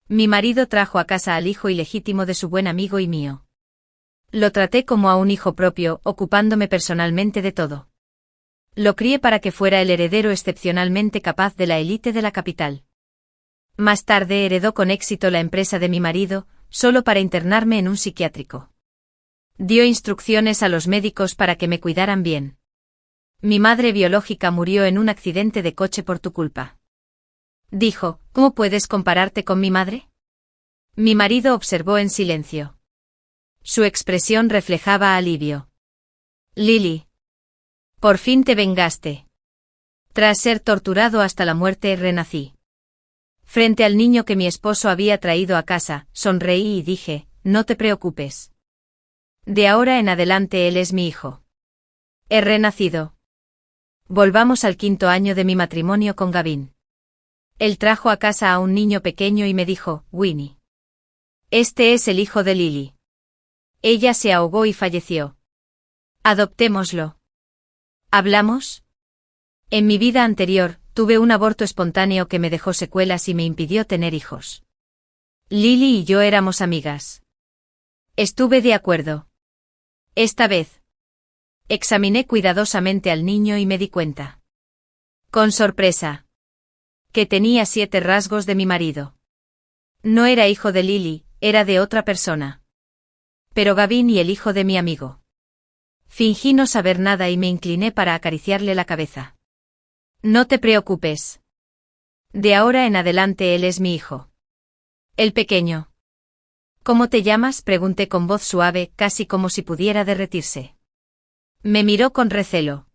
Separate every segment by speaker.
Speaker 1: Mi marido trajo a casa al hijo ilegítimo de su buen amigo y mío. Lo traté como a un hijo propio, ocupándome personalmente de todo. Lo crié para que fuera el heredero excepcionalmente capaz de la élite de la capital. Más tarde heredó con éxito la empresa de mi marido, solo para internarme en un psiquiátrico. Dio instrucciones a los médicos para que me cuidaran bien. Mi madre biológica murió en un accidente de coche por tu culpa. Dijo, ¿cómo puedes compararte con mi madre? Mi marido observó en silencio. Su expresión reflejaba alivio. Lily. Por fin te vengaste. Tras ser torturado hasta la muerte, renací. Frente al niño que mi esposo había traído a casa, sonreí y dije, no te preocupes. De ahora en adelante él es mi hijo. He renacido. Volvamos al 5º año de mi matrimonio con Gavin. Él trajo a casa a un niño pequeño y me dijo, Winnie. Este es el hijo de Lily. Ella se ahogó y falleció. Adoptémoslo. ¿Hablamos? En mi vida anterior, tuve un aborto espontáneo que me dejó secuelas y me impidió tener hijos. Lily y yo éramos amigas. Estuve de acuerdo. Esta vez. Examiné cuidadosamente al niño y me di cuenta. Con sorpresa. Que tenía 7 rasgos de mi marido. No era hijo de Lily, era de otra persona. Pero Gavin y el hijo de mi amigo. Fingí no saber nada y me incliné para acariciarle la cabeza. No te preocupes. De ahora en adelante él es mi hijo. El pequeño. ¿Cómo te llamas?, pregunté con voz suave, casi como si pudiera derretirse. Me miró con recelo.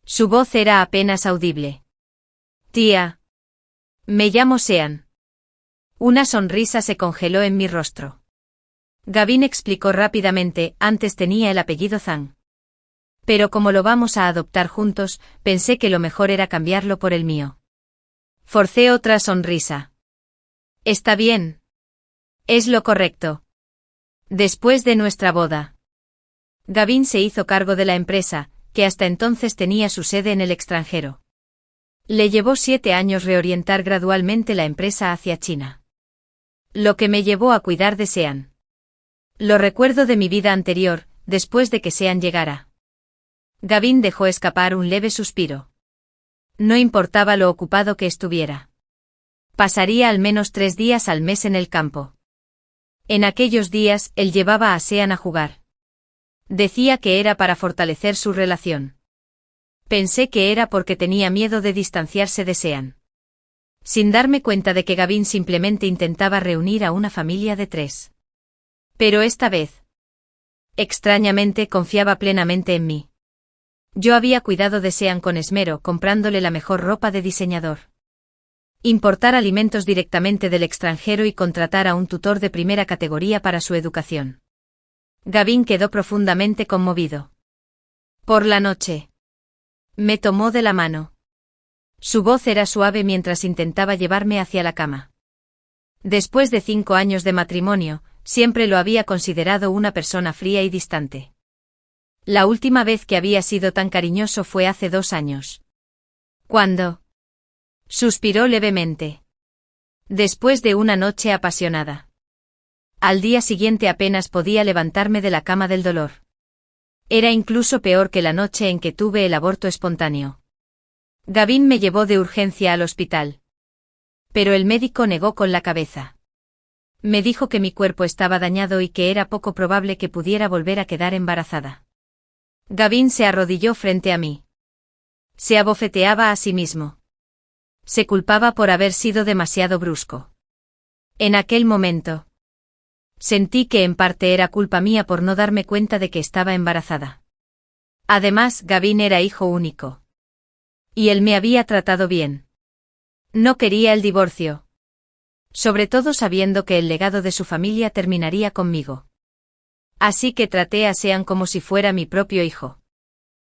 Speaker 1: Su voz era apenas audible. Tía. Me llamo Sean. Una sonrisa se congeló en mi rostro. Gavin explicó rápidamente, antes tenía el apellido Zhang. Pero como lo vamos a adoptar juntos, pensé que lo mejor era cambiarlo por el mío. Forcé otra sonrisa. Está bien. Es lo correcto. Después de nuestra boda. Gavin se hizo cargo de la empresa, que hasta entonces tenía su sede en el extranjero. Le llevó 7 años reorientar gradualmente la empresa hacia China. Lo que me llevó a cuidar de Sean. Lo recuerdo de mi vida anterior, después de que Sean llegara. Gavin dejó escapar un leve suspiro. No importaba lo ocupado que estuviera. Pasaría al menos 3 días al mes en el campo. En aquellos días, él llevaba a Sean a jugar. Decía que era para fortalecer su relación. Pensé que era porque tenía miedo de distanciarse de Sean. Sin darme cuenta de que Gavin simplemente intentaba reunir a una familia de 3. Pero esta vez. Extrañamente confiaba plenamente en mí. Yo había cuidado de Sean con esmero, comprándole la mejor ropa de diseñador. Importar alimentos directamente del extranjero y contratar a un tutor de primera categoría para su educación. Gavin quedó profundamente conmovido. Por la noche. Me tomó de la mano. Su voz era suave mientras intentaba llevarme hacia la cama. Después de 5 años de matrimonio, siempre lo había considerado una persona fría y distante. La última vez que había sido tan cariñoso fue hace 2 años. ¿Cuándo? Suspiró levemente. Después de una noche apasionada. Al día siguiente apenas podía levantarme de la cama del dolor. Era incluso peor que la noche en que tuve el aborto espontáneo. Gavin me llevó de urgencia al hospital. Pero el médico negó con la cabeza. Me dijo que mi cuerpo estaba dañado y que era poco probable que pudiera volver a quedar embarazada. Gavin se arrodilló frente a mí. Se abofeteaba a sí mismo. Se culpaba por haber sido demasiado brusco. En aquel momento. Sentí que en parte era culpa mía por no darme cuenta de que estaba embarazada. Además, Gavin era hijo único. Y él me había tratado bien. No quería el divorcio. Sobre todo sabiendo que el legado de su familia terminaría conmigo. Así que traté a Sean como si fuera mi propio hijo.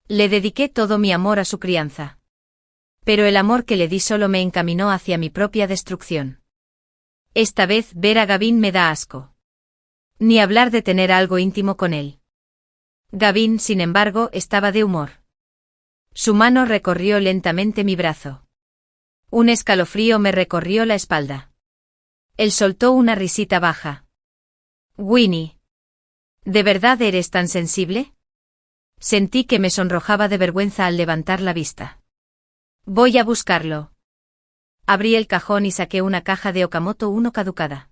Speaker 1: Le dediqué todo mi amor a su crianza. Pero el amor que le di solo me encaminó hacia mi propia destrucción. Esta vez ver a Gavin me da asco. Ni hablar de tener algo íntimo con él. Gavin, sin embargo, estaba de humor. Su mano recorrió lentamente mi brazo. Un escalofrío me recorrió la espalda. Él soltó una risita baja. Winnie. ¿De verdad eres tan sensible? Sentí que me sonrojaba de vergüenza al levantar la vista. Voy a buscarlo. Abrí el cajón y saqué una caja de Okamoto 1 caducada.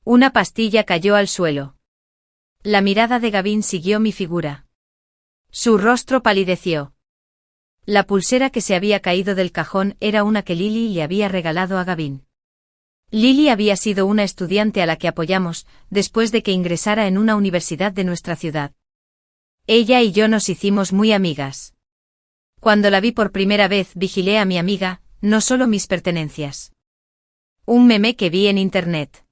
Speaker 1: Una pastilla cayó al suelo. La mirada de Gavin siguió mi figura. Su rostro palideció. La pulsera que se había caído del cajón era una que Lily le había regalado a Gavin. Lily había sido una estudiante a la que apoyamos, después de que ingresara en una universidad de nuestra ciudad. Ella y yo nos hicimos muy amigas. Cuando la vi por primera vez vigilé a mi amiga, no solo mis pertenencias. Un meme que vi en internet.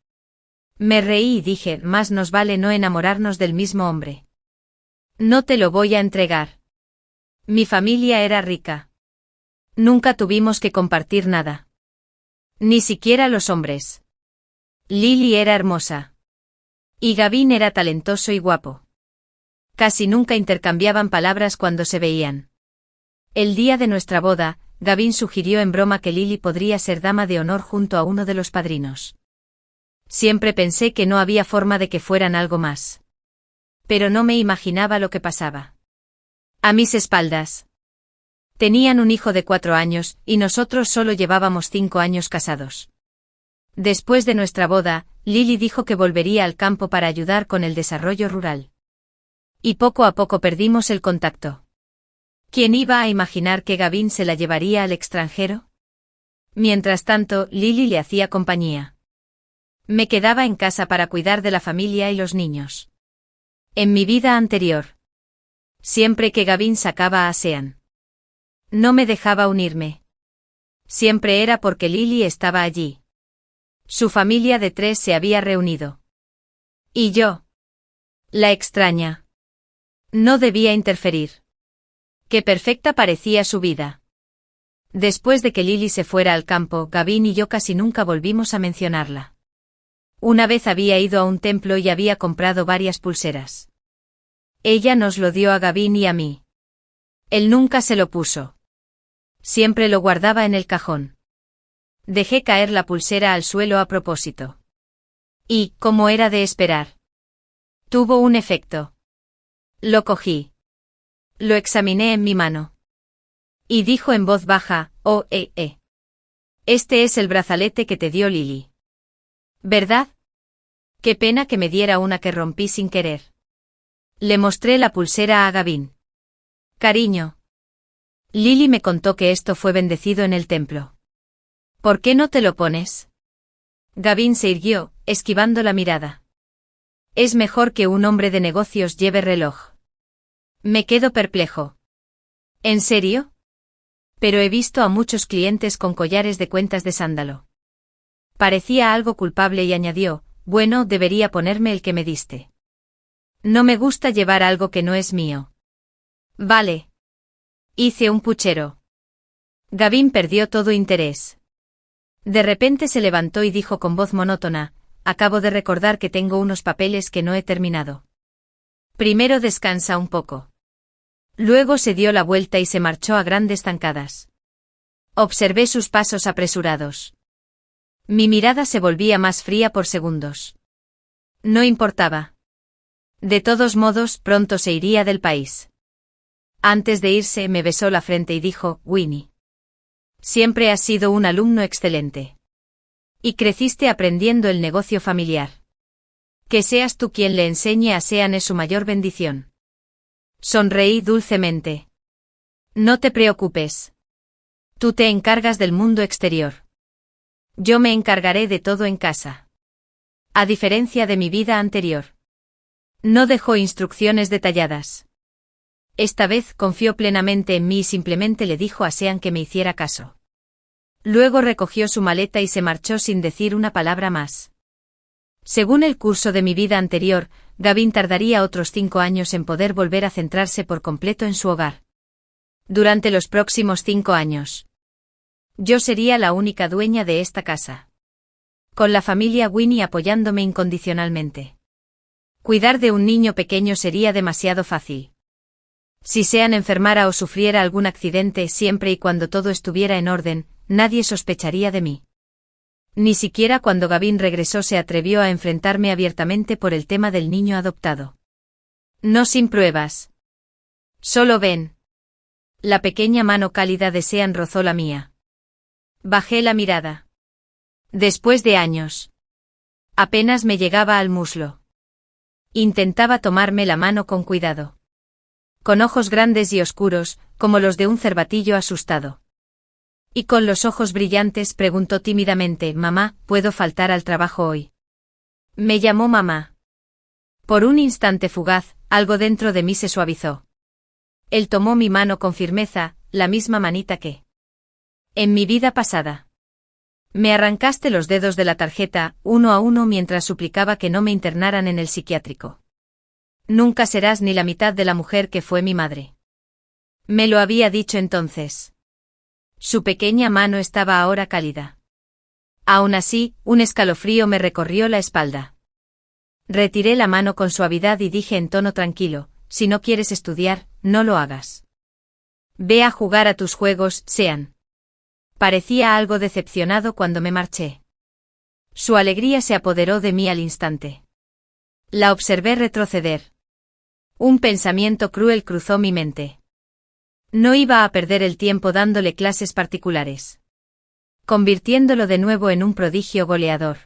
Speaker 1: Me reí y dije, más nos vale no enamorarnos del mismo hombre. No te lo voy a entregar. Mi familia era rica. Nunca tuvimos que compartir nada. Ni siquiera los hombres. Lily era hermosa. Y Gavin era talentoso y guapo. Casi nunca intercambiaban palabras cuando se veían. El día de nuestra boda, Gavin sugirió en broma que Lily podría ser dama de honor junto a uno de los padrinos. Siempre pensé que no había forma de que fueran algo más. Pero no me imaginaba lo que pasaba. A mis espaldas. Tenían un hijo de 4 años, y nosotros solo llevábamos 5 años casados. Después de nuestra boda, Lily dijo que volvería al campo para ayudar con el desarrollo rural. Y poco a poco perdimos el contacto. ¿Quién iba a imaginar que Gavin se la llevaría al extranjero? Mientras tanto, Lily le hacía compañía. Me quedaba en casa para cuidar de la familia y los niños. En mi vida anterior. Siempre que Gavin sacaba a Sean. No me dejaba unirme. Siempre era porque Lily estaba allí. Su familia de 3 se había reunido. Y yo. La extraña. No debía interferir. Qué perfecta parecía su vida. Después de que Lily se fuera al campo, Gavin y yo casi nunca volvimos a mencionarla. Una vez había ido a un templo y había comprado varias pulseras. Ella nos lo dio a Gavin y a mí. Él nunca se lo puso. Siempre lo guardaba en el cajón. Dejé caer la pulsera al suelo a propósito. Y, como era de esperar, tuvo un efecto. Lo cogí. Lo examiné en mi mano. Y dijo en voz baja, oh, Este es el brazalete que te dio Lily. ¿Verdad? Qué pena que me diera una que rompí sin querer. Le mostré la pulsera a Gavin. Cariño. Lily me contó que esto fue bendecido en el templo. ¿Por qué no te lo pones? Gavin se irguió, esquivando la mirada. Es mejor que un hombre de negocios lleve reloj. Me quedo perplejo. ¿En serio? Pero he visto a muchos clientes con collares de cuentas de sándalo. Parecía algo culpable y añadió, bueno, debería ponerme el que me diste. No me gusta llevar algo que no es mío. Vale. Hice un puchero. Gavin perdió todo interés. De repente se levantó y dijo con voz monótona, acabo de recordar que tengo unos papeles que no he terminado. Primero descansa un poco. Luego se dio la vuelta y se marchó a grandes zancadas. Observé sus pasos apresurados. Mi mirada se volvía más fría por segundos. No importaba. De todos modos, pronto se iría del país. Antes de irse, me besó la frente y dijo, Winnie. Siempre has sido un alumno excelente. Y creciste aprendiendo el negocio familiar. Que seas tú quien le enseñe a Sean es su mayor bendición. Sonreí dulcemente. No te preocupes. Tú te encargas del mundo exterior. Yo me encargaré de todo en casa. A diferencia de mi vida anterior. No dejó instrucciones detalladas. Esta vez confió plenamente en mí y simplemente le dijo a Sean que me hiciera caso. Luego recogió su maleta y se marchó sin decir una palabra más. Según el curso de mi vida anterior, Gavin tardaría otros 5 años en poder volver a centrarse por completo en su hogar. Durante los próximos 5 años. Yo sería la única dueña de esta casa. Con la familia Winnie apoyándome incondicionalmente. Cuidar de un niño pequeño sería demasiado fácil. Si Sean enfermara o sufriera algún accidente siempre y cuando todo estuviera en orden, nadie sospecharía de mí. Ni siquiera cuando Gavin regresó se atrevió a enfrentarme abiertamente por el tema del niño adoptado. No sin pruebas. Solo ven. La pequeña mano cálida de Sean rozó la mía. Bajé la mirada. Después de años. Apenas me llegaba al muslo. Intentaba tomarme la mano con cuidado. Con ojos grandes y oscuros, como los de un cervatillo asustado. Y con los ojos brillantes preguntó tímidamente: «Mamá, ¿puedo faltar al trabajo hoy?» Me llamó mamá. Por un instante fugaz, algo dentro de mí se suavizó. Él tomó mi mano con firmeza, la misma manita que en mi vida pasada. Me arrancaste los dedos de la tarjeta, uno a uno, mientras suplicaba que no me internaran en el psiquiátrico. Nunca serás ni la mitad de la mujer que fue mi madre. Me lo había dicho entonces. Su pequeña mano estaba ahora cálida. Aún así, un escalofrío me recorrió la espalda. Retiré la mano con suavidad y dije en tono tranquilo: «Si no quieres estudiar, no lo hagas. Ve a jugar a tus juegos, Sean». Parecía algo decepcionado cuando me marché. Su alegría se apoderó de mí al instante. La observé retroceder. Un pensamiento cruel cruzó mi mente. No iba a perder el tiempo dándole clases particulares, convirtiéndolo de nuevo en un prodigio goleador.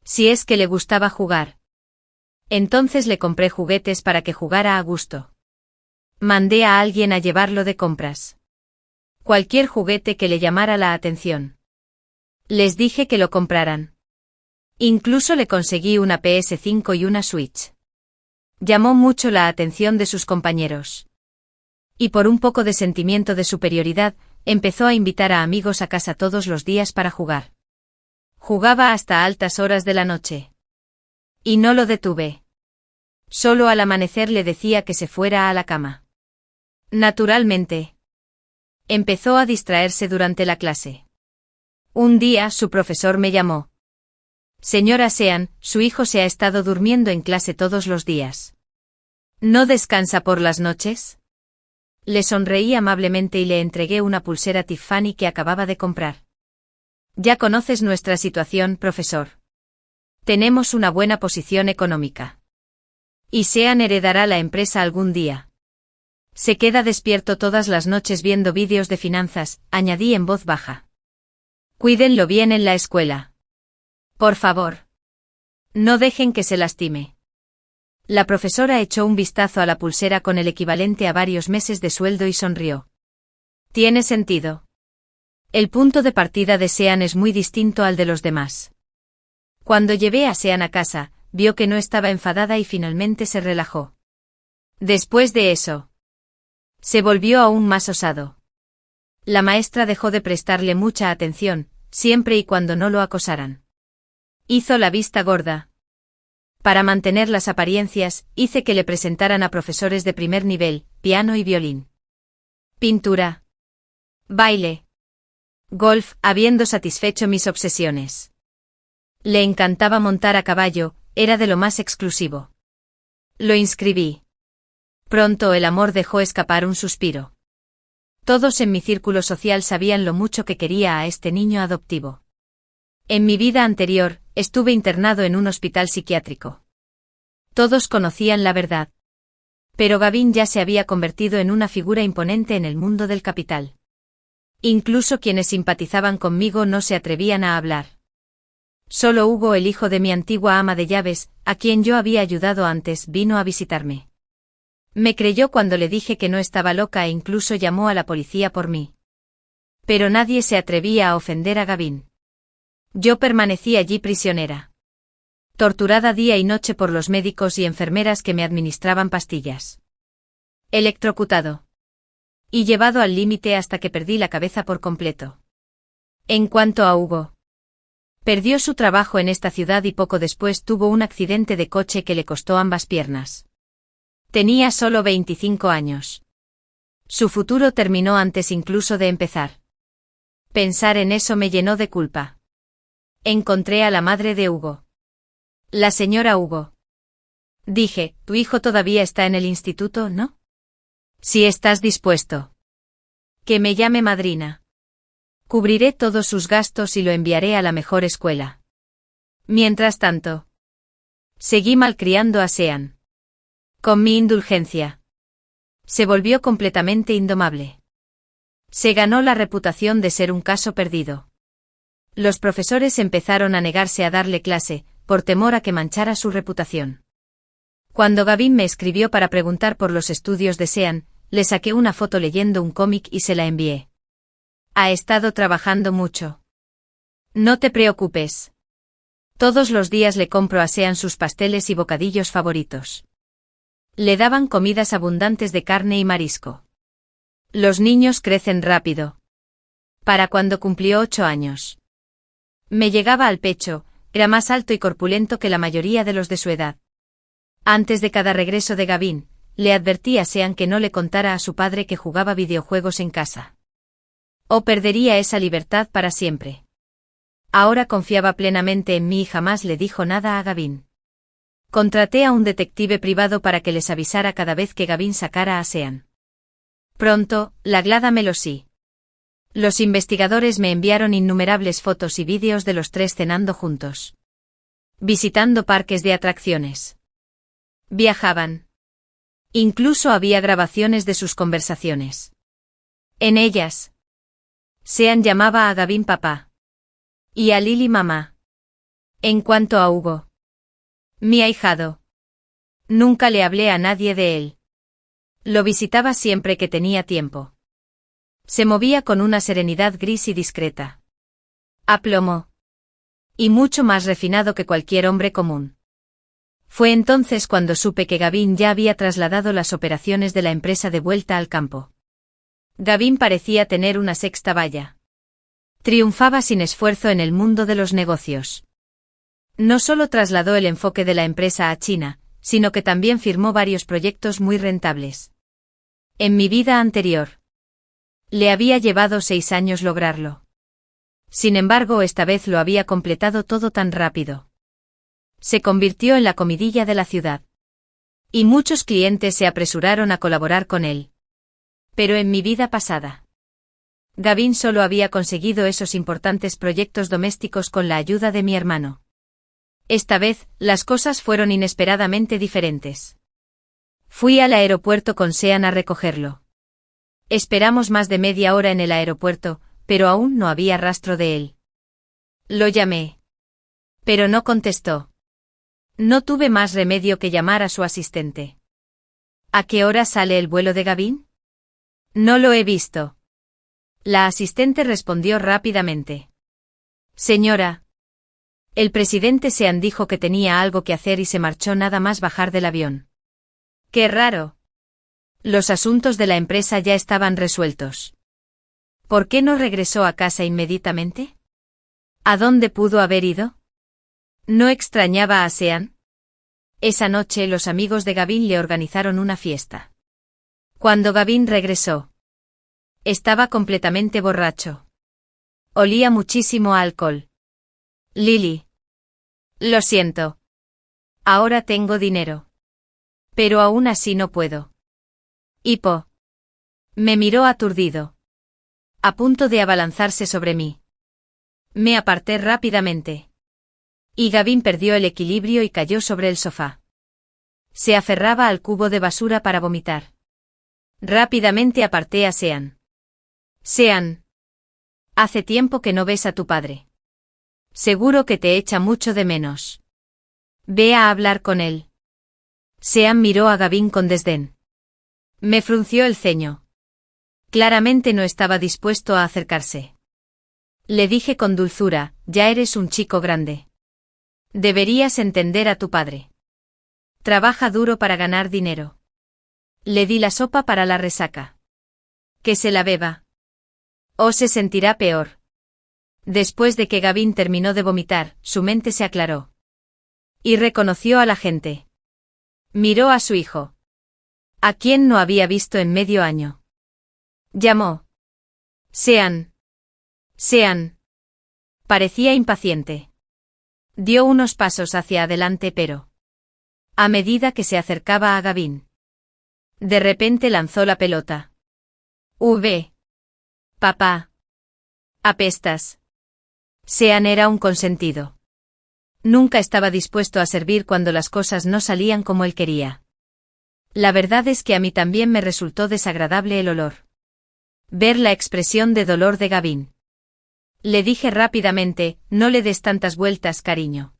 Speaker 1: Si es que le gustaba jugar. Entonces le compré juguetes para que jugara a gusto. Mandé a alguien a llevarlo de compras. Cualquier juguete que le llamara la atención. Les dije que lo compraran. Incluso le conseguí una PS5 y una Switch. Llamó mucho la atención de sus compañeros. Y por un poco de sentimiento de superioridad, empezó a invitar a amigos a casa todos los días para jugar. Jugaba hasta altas horas de la noche. Y no lo detuve. Solo al amanecer le decía que se fuera a la cama. Naturalmente. Empezó a distraerse durante la clase. Un día su profesor me llamó. «Señora Sean, su hijo se ha estado durmiendo en clase todos los días. ¿No descansa por las noches?» Le sonreí amablemente y le entregué una pulsera Tiffany que acababa de comprar. «Ya conoces nuestra situación, profesor. Tenemos una buena posición económica. Y Sean heredará la empresa algún día. Se queda despierto todas las noches viendo vídeos de finanzas», añadí en voz baja. «Cuídenlo bien en la escuela. Por favor. No dejen que se lastime». La profesora echó un vistazo a la pulsera con el equivalente a varios meses de sueldo y sonrió. «Tiene sentido. El punto de partida de Sean es muy distinto al de los demás». Cuando llevé a Sean a casa, vio que no estaba enfadada y finalmente se relajó. Después de eso, se volvió aún más osado. La maestra dejó de prestarle mucha atención, siempre y cuando no lo acosaran. Hizo la vista gorda. Para mantener las apariencias, hice que le presentaran a profesores de primer nivel, piano y violín. Pintura. Baile. Golf, habiendo satisfecho mis obsesiones. Le encantaba montar a caballo, era de lo más exclusivo. Lo inscribí. Pronto el amor dejó escapar un suspiro. Todos en mi círculo social sabían lo mucho que quería a este niño adoptivo. En mi vida anterior, estuve internado en un hospital psiquiátrico. Todos conocían la verdad. Pero Gavin ya se había convertido en una figura imponente en el mundo del capital. Incluso quienes simpatizaban conmigo no se atrevían a hablar. Solo Hugo, el hijo de mi antigua ama de llaves, a quien yo había ayudado antes, vino a visitarme. Me creyó cuando le dije que no estaba loca e incluso llamó a la policía por mí. Pero nadie se atrevía a ofender a Gavin. Yo permanecí allí prisionera. Torturada día y noche por los médicos y enfermeras que me administraban pastillas. Electrocutado. Y llevado al límite hasta que perdí la cabeza por completo. En cuanto a Hugo, perdió su trabajo en esta ciudad y poco después tuvo un accidente de coche que le costó ambas piernas. Tenía solo 25 años. Su futuro terminó antes incluso de empezar. Pensar en eso me llenó de culpa. Encontré a la madre de Hugo. La señora Hugo. Dije, «Tu hijo todavía está en el instituto, ¿no?» «Si estás dispuesto. Que me llame madrina». Cubriré todos sus gastos y lo enviaré a la mejor escuela. Mientras tanto, seguí malcriando a Sean. Con mi indulgencia. Se volvió completamente indomable. Se ganó la reputación de ser un caso perdido. Los profesores empezaron a negarse a darle clase, por temor a que manchara su reputación. Cuando Gavin me escribió para preguntar por los estudios de Sean, le saqué una foto leyendo un cómic y se la envié. Ha estado trabajando mucho. No te preocupes. Todos los días le compro a Sean sus pasteles y bocadillos favoritos. Le daban comidas abundantes de carne y marisco. Los niños crecen rápido. Para cuando cumplió 8 años. Me llegaba al pecho, era más alto y corpulento que la mayoría de los de su edad. Antes de cada regreso de Gavin, le advertí a Sean que no le contara a su padre que jugaba videojuegos en casa. O perdería esa libertad para siempre. Ahora confiaba plenamente en mí y jamás le dijo nada a Gavin. Contraté a un detective privado para que les avisara cada vez que Gavin sacara a Sean. Pronto, la Glada Melosí. Los investigadores me enviaron innumerables fotos y vídeos de los tres cenando juntos. Visitando parques de atracciones. Viajaban. Incluso había grabaciones de sus conversaciones. En ellas, Sean llamaba a Gavin papá. Y a Lily mamá. En cuanto a Hugo, mi ahijado, nunca le hablé a nadie de él. Lo visitaba siempre que tenía tiempo. Se movía con una serenidad gris y discreta. A plomo. Y mucho más refinado que cualquier hombre común. Fue entonces cuando supe que Gavin ya había trasladado las operaciones de la empresa de vuelta al campo. Gavin parecía tener una sexta valla. Triunfaba sin esfuerzo en el mundo de los negocios. No solo trasladó el enfoque de la empresa a China, sino que también firmó varios proyectos muy rentables. En mi vida anterior, le había llevado 6 años lograrlo. Sin embargo, esta vez lo había completado todo tan rápido. Se convirtió en la comidilla de la ciudad. Y muchos clientes se apresuraron a colaborar con él. Pero en mi vida pasada, Gavin solo había conseguido esos importantes proyectos domésticos con la ayuda de mi hermano. Esta vez, las cosas fueron inesperadamente diferentes. Fui al aeropuerto con Sean a recogerlo. Esperamos más de media hora en el aeropuerto, pero aún no había rastro de él. Lo llamé. Pero no contestó. No tuve más remedio que llamar a su asistente. ¿A qué hora sale el vuelo de Gavin? No lo he visto. La asistente respondió rápidamente. Señora. El presidente Sean dijo que tenía algo que hacer y se marchó nada más bajar del avión. ¡Qué raro! Los asuntos de la empresa ya estaban resueltos. ¿Por qué no regresó a casa inmediatamente? ¿A dónde pudo haber ido? ¿No extrañaba a Sean? Esa noche los amigos de Gavin le organizaron una fiesta. Cuando Gavin regresó, estaba completamente borracho. Olía muchísimo a alcohol. Lily. Lo siento. Ahora tengo dinero. Pero aún así no puedo. Hipo. Me miró aturdido. A punto de abalanzarse sobre mí. Me aparté rápidamente. Y Gavin perdió el equilibrio y cayó sobre el sofá. Se aferraba al cubo de basura para vomitar. Rápidamente aparté a Sean. Sean. Hace tiempo que no ves a tu padre. Seguro que te echa mucho de menos. Ve a hablar con él. Sean miró a Gavin con desdén. Me frunció el ceño. Claramente no estaba dispuesto a acercarse. Le dije con dulzura, ya eres un chico grande. Deberías entender a tu padre. Trabaja duro para ganar dinero. Le di la sopa para la resaca. Que se la beba. O se sentirá peor. Después de que Gavin terminó de vomitar, su mente se aclaró. Y reconoció a la gente. Miró a su hijo. A quien no había visto en medio año. Llamó. Sean. Sean. Parecía impaciente. Dio unos pasos hacia adelante pero, a medida que se acercaba a Gavin, de repente lanzó la pelota. Papá. Apestas. Sean era un consentido. Nunca estaba dispuesto a servir cuando las cosas no salían como él quería. La verdad es que a mí también me resultó desagradable el olor. Ver la expresión de dolor de Gavin. Le dije rápidamente, no le des tantas vueltas, cariño.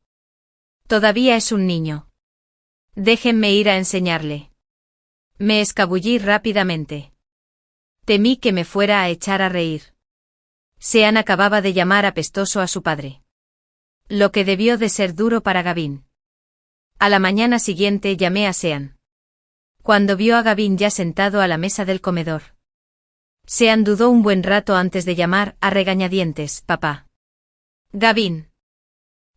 Speaker 1: Todavía es un niño. Déjenme ir a enseñarle. Me escabullí rápidamente. Temí que me fuera a echar a reír. Sean acababa de llamar apestoso a su padre. Lo que debió de ser duro para Gavin. A la mañana siguiente llamé a Sean. Cuando vio a Gavin ya sentado a la mesa del comedor. Sean dudó un buen rato antes de llamar a regañadientes, papá. Gavin.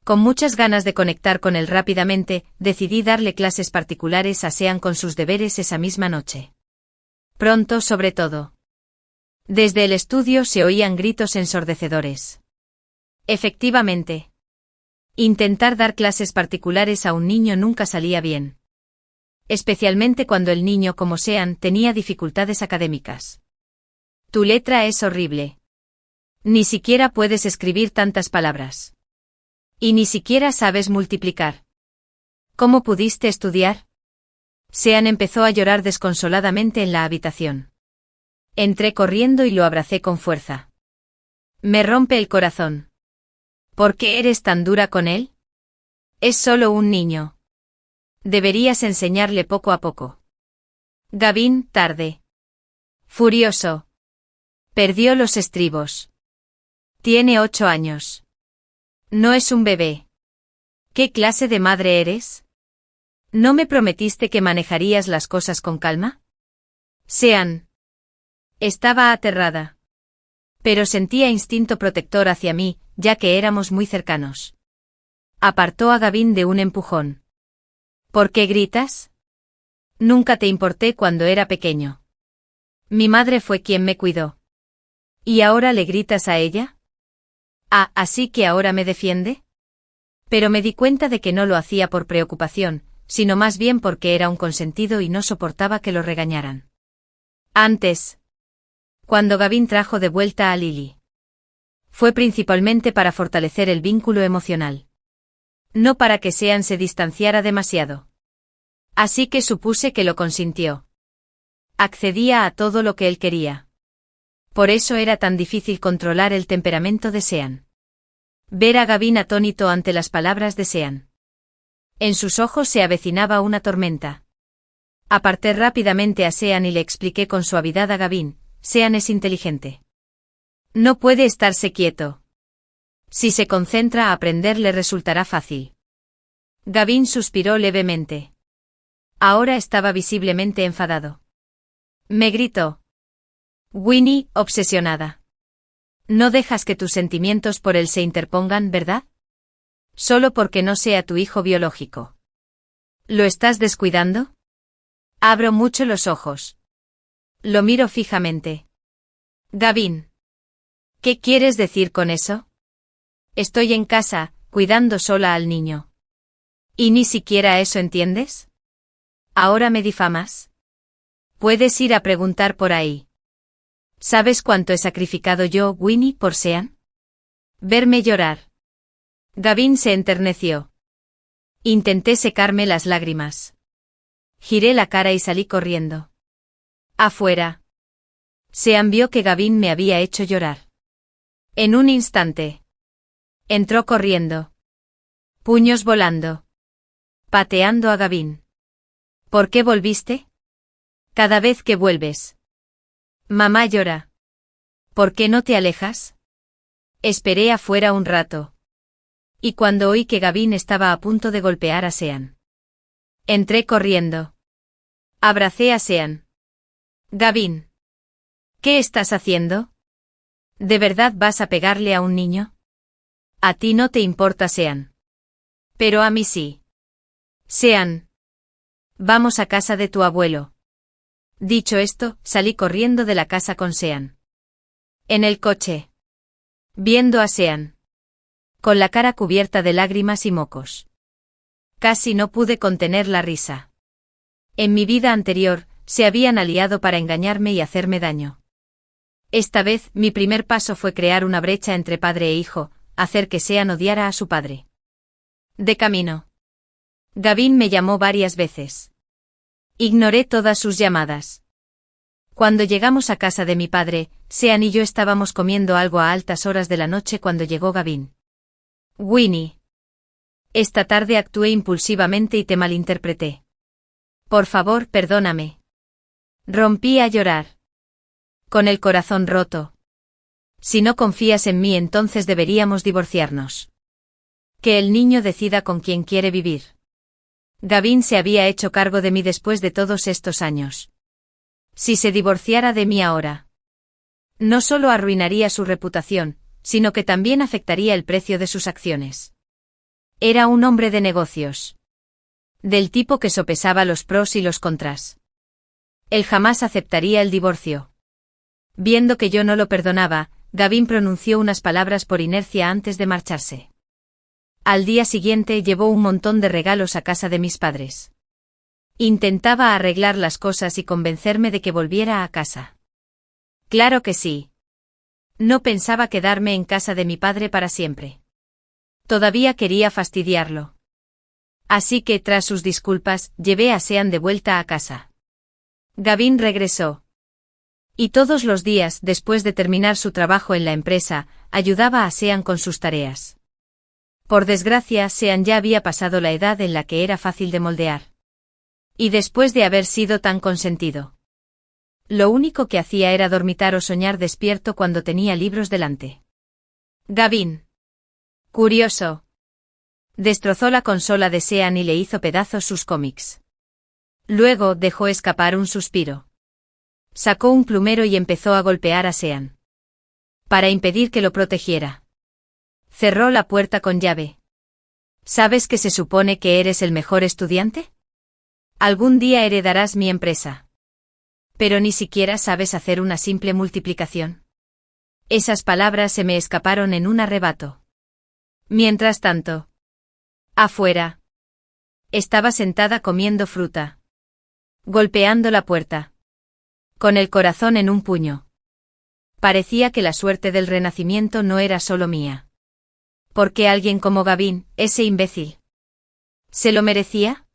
Speaker 1: Con muchas ganas de conectar con él rápidamente, decidí darle clases particulares a Sean con sus deberes esa misma noche. Pronto, sobre todo. Desde el estudio se oían gritos ensordecedores. Efectivamente. Intentar dar clases particulares a un niño nunca salía bien. Especialmente cuando el niño, como Sean, tenía dificultades académicas. Tu letra es horrible. Ni siquiera puedes escribir tantas palabras. Y ni siquiera sabes multiplicar. ¿Cómo pudiste estudiar? Sean empezó a llorar desconsoladamente en la habitación. Entré corriendo y lo abracé con fuerza. Me rompe el corazón. ¿Por qué eres tan dura con él? Es solo un niño. Deberías enseñarle poco a poco. Gavin, tarde. Furioso. Perdió los estribos. Tiene 8 años. No es un bebé. ¿Qué clase de madre eres? ¿No me prometiste que manejarías las cosas con calma? Sean. Estaba aterrada. Pero sentía instinto protector hacia mí, ya que éramos muy cercanos. Apartó a Gavin de un empujón. ¿Por qué gritas? Nunca te importé cuando era pequeño. Mi madre fue quien me cuidó. ¿Y ahora le gritas a ella? Ah, ¿así que ahora me defiende? Pero me di cuenta de que no lo hacía por preocupación, sino más bien porque era un consentido y no soportaba que lo regañaran. Antes. Cuando Gavin trajo de vuelta a Lily. Fue principalmente para fortalecer el vínculo emocional. No para que Sean se distanciara demasiado. Así que supuse que lo consintió. Accedía a todo lo que él quería. Por eso era tan difícil controlar el temperamento de Sean. Ver a Gavin atónito ante las palabras de Sean. En sus ojos se avecinaba una tormenta. Aparté rápidamente a Sean y le expliqué con suavidad a Gavin, Sean es inteligente. No puede estarse quieto. Si se concentra a aprender le resultará fácil. Gavin suspiró levemente. Ahora estaba visiblemente enfadado. Me gritó. Winnie, obsesionada. No dejas que tus sentimientos por él se interpongan, ¿verdad? Solo porque no sea tu hijo biológico. ¿Lo estás descuidando? Abro mucho los ojos. Lo miro fijamente. Gavin. ¿Qué quieres decir con eso? Estoy en casa, cuidando sola al niño. ¿Y ni siquiera eso entiendes? ¿Ahora me difamas? Puedes ir a preguntar por ahí. ¿Sabes cuánto he sacrificado yo, Winnie, por Sean? Verme llorar. Gavin se enterneció. Intenté secarme las lágrimas. Giré la cara y salí corriendo. Afuera. Sean vio que Gavin me había hecho llorar. En un instante. Entró corriendo. Puños volando. Pateando a Gavin. ¿Por qué volviste? Cada vez que vuelves. Mamá llora. ¿Por qué no te alejas? Esperé afuera un rato. Y cuando oí que Gavin estaba a punto de golpear a Sean. Entré corriendo. Abracé a Sean. Gavin. ¿Qué estás haciendo? ¿De verdad vas a pegarle a un niño? A ti no te importa, Sean. Pero a mí sí. Sean. Vamos a casa de tu abuelo. Dicho esto, salí corriendo de la casa con Sean. En el coche. Viendo a Sean. Con la cara cubierta de lágrimas y mocos. Casi no pude contener la risa. En mi vida anterior, se habían aliado para engañarme y hacerme daño. Esta vez, mi primer paso fue crear una brecha entre padre e hijo, hacer que Sean odiara a su padre. De camino. Gavin me llamó varias veces. Ignoré todas sus llamadas. Cuando llegamos a casa de mi padre, Sean y yo estábamos comiendo algo a altas horas de la noche cuando llegó Gavin. Winnie. Esta tarde actué impulsivamente y te malinterpreté. Por favor, perdóname. Rompí a llorar. Con el corazón roto. Si no confías en mí, entonces deberíamos divorciarnos. Que el niño decida con quién quiere vivir. Gavin se había hecho cargo de mí después de todos estos años. Si se divorciara de mí ahora, no solo arruinaría su reputación, sino que también afectaría el precio de sus acciones. Era un hombre de negocios. Del tipo que sopesaba los pros y los contras. Él jamás aceptaría el divorcio. Viendo que yo no lo perdonaba, Gavin pronunció unas palabras por inercia antes de marcharse. Al día siguiente llevó un montón de regalos a casa de mis padres. Intentaba arreglar las cosas y convencerme de que volviera a casa. Claro que sí. No pensaba quedarme en casa de mi padre para siempre. Todavía quería fastidiarlo. Así que, tras sus disculpas, llevé a Sean de vuelta a casa. Gavin regresó. Y todos los días, después de terminar su trabajo en la empresa, ayudaba a Sean con sus tareas. Por desgracia, Sean ya había pasado la edad en la que era fácil de moldear. Y después de haber sido tan consentido. Lo único que hacía era dormitar o soñar despierto cuando tenía libros delante. Gavin. Curioso. Destrozó la consola de Sean y le hizo pedazos sus cómics. Luego dejó escapar un suspiro. Sacó un plumero y empezó a golpear a Sean. Para impedir que lo protegiera. Cerró la puerta con llave. ¿Sabes que se supone que eres el mejor estudiante? Algún día heredarás mi empresa. Pero ni siquiera sabes hacer una simple multiplicación. Esas palabras se me escaparon en un arrebato. Mientras tanto. Afuera. Estaba sentada comiendo fruta. Golpeando la puerta. Con el corazón en un puño. Parecía que la suerte del renacimiento no era solo mía. ¿Por qué alguien como Gavin, ese imbécil? ¿Se lo merecía?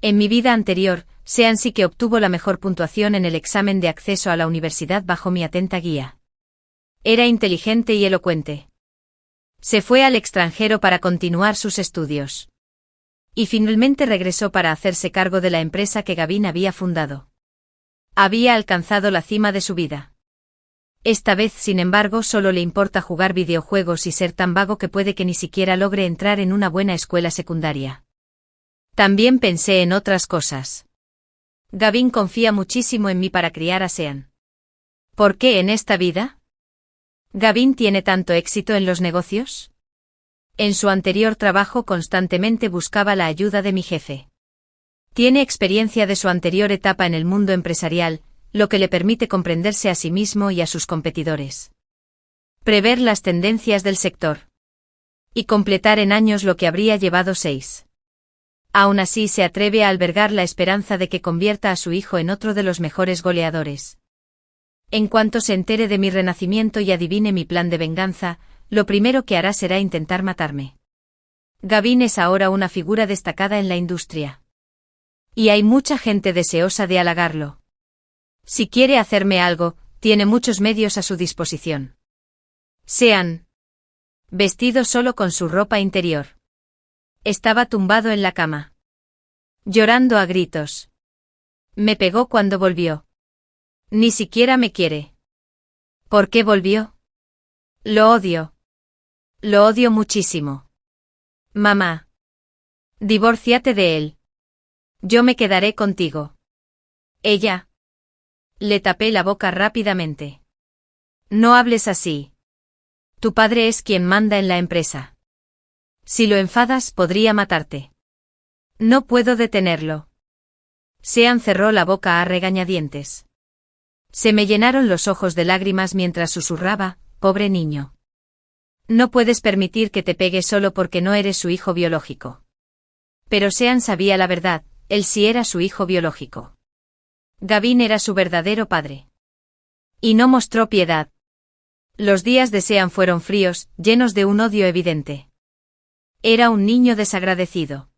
Speaker 1: En mi vida anterior, Sean sí que obtuvo la mejor puntuación en el examen de acceso a la universidad bajo mi atenta guía. Era inteligente y elocuente. Se fue al extranjero para continuar sus estudios. Y finalmente regresó para hacerse cargo de la empresa que Gavin había fundado. Había alcanzado la cima de su vida. Esta vez, sin embargo, solo le importa jugar videojuegos y ser tan vago que puede que ni siquiera logre entrar en una buena escuela secundaria. También pensé en otras cosas. Gavin confía muchísimo en mí para criar a Sean. ¿Por qué en esta vida? ¿Gavin tiene tanto éxito en los negocios? En su anterior trabajo constantemente buscaba la ayuda de mi jefe. Tiene experiencia de su anterior etapa en el mundo empresarial, lo que le permite comprenderse a sí mismo y a sus competidores. Prever las tendencias del sector. Y completar en años lo que habría llevado 6. Aún así se atreve a albergar la esperanza de que convierta a su hijo en otro de los mejores goleadores. En cuanto se entere de mi renacimiento y adivine mi plan de venganza, lo primero que hará será intentar matarme. Gavin es ahora una figura destacada en la industria. Y hay mucha gente deseosa de halagarlo. Si quiere hacerme algo, tiene muchos medios a su disposición. Sean. Vestido solo con su ropa interior. Estaba tumbado en la cama. Llorando a gritos. Me pegó cuando volvió. Ni siquiera me quiere. ¿Por qué volvió? Lo odio. Lo odio muchísimo. Mamá. Divórciate de él. Yo me quedaré contigo. Ella. Le tapé la boca rápidamente. No hables así. Tu padre es quien manda en la empresa. Si lo enfadas, podría matarte. No puedo detenerlo. Sean cerró la boca a regañadientes. Se me llenaron los ojos de lágrimas mientras susurraba, pobre niño. No puedes permitir que te pegue solo porque no eres su hijo biológico. Pero Sean sabía la verdad, él sí era su hijo biológico. Gavin era su verdadero padre. Y no mostró piedad. Los días de Sean fueron fríos, llenos de un odio evidente. Era un niño desagradecido.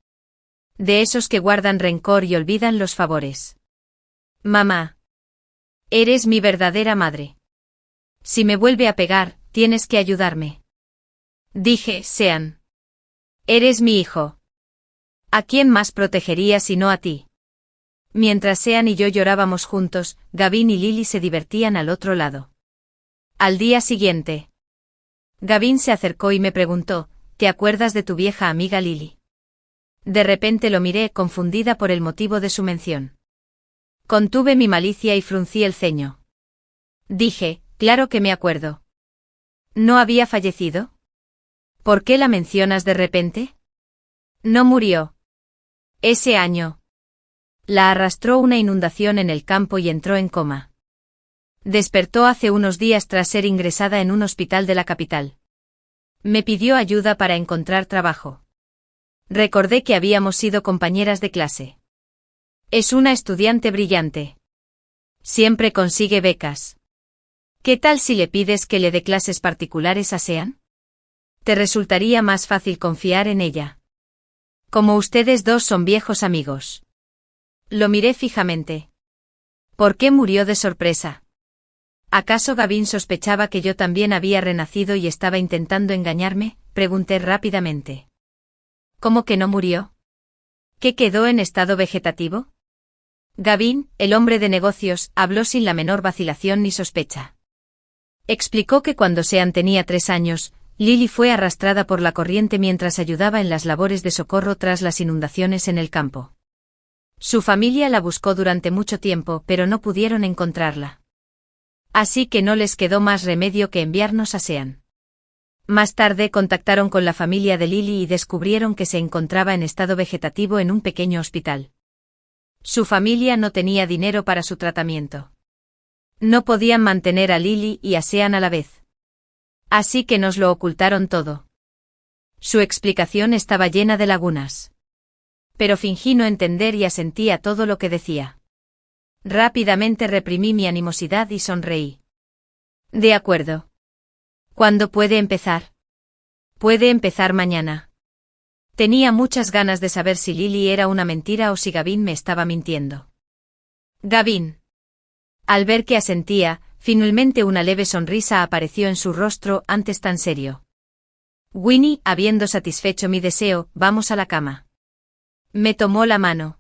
Speaker 1: De esos que guardan rencor y olvidan los favores. Mamá. Eres mi verdadera madre. Si me vuelve a pegar, tienes que ayudarme. Dije, Sean. Eres mi hijo. ¿A quién más protegería si no a ti? Mientras Sean y yo llorábamos juntos, Gavin y Lily se divertían al otro lado. Al día siguiente. Gavin se acercó y me preguntó, ¿te acuerdas de tu vieja amiga Lily? De repente lo miré, confundida por el motivo de su mención. Contuve mi malicia y fruncí el ceño. Dije, claro que me acuerdo. ¿No había fallecido? ¿Por qué la mencionas de repente? No murió. Ese año. La arrastró una inundación en el campo y entró en coma. Despertó hace unos días tras ser ingresada en un hospital de la capital. Me pidió ayuda para encontrar trabajo. Recordé que habíamos sido compañeras de clase. Es una estudiante brillante. Siempre consigue becas. ¿Qué tal si le pides que le dé clases particulares a Sean? Te resultaría más fácil confiar en ella. Como ustedes dos son viejos amigos. Lo miré fijamente. ¿Por qué murió de sorpresa? ¿Acaso Gavin sospechaba que yo también había renacido y estaba intentando engañarme? Pregunté rápidamente. ¿Cómo que no murió? ¿Qué quedó en estado vegetativo? Gavin, el hombre de negocios, habló sin la menor vacilación ni sospecha. Explicó que cuando Sean tenía 3 años, Lily fue arrastrada por la corriente mientras ayudaba en las labores de socorro tras las inundaciones en el campo. Su familia la buscó durante mucho tiempo, pero no pudieron encontrarla. Así que no les quedó más remedio que enviarnos a Sean. Más tarde contactaron con la familia de Lily y descubrieron que se encontraba en estado vegetativo en un pequeño hospital. Su familia no tenía dinero para su tratamiento. No podían mantener a Lily y a Sean a la vez. Así que nos lo ocultaron todo. Su explicación estaba llena de lagunas. Pero fingí no entender y asentí a todo lo que decía. Rápidamente reprimí mi animosidad y sonreí. De acuerdo. ¿Cuándo puede empezar? Puede empezar mañana. Tenía muchas ganas de saber si Lily era una mentira o si Gavin me estaba mintiendo. Gavin. Al ver que asentía, finalmente una leve sonrisa apareció en su rostro antes tan serio. Winnie, habiendo satisfecho mi deseo, vamos a la cama. Me tomó la mano.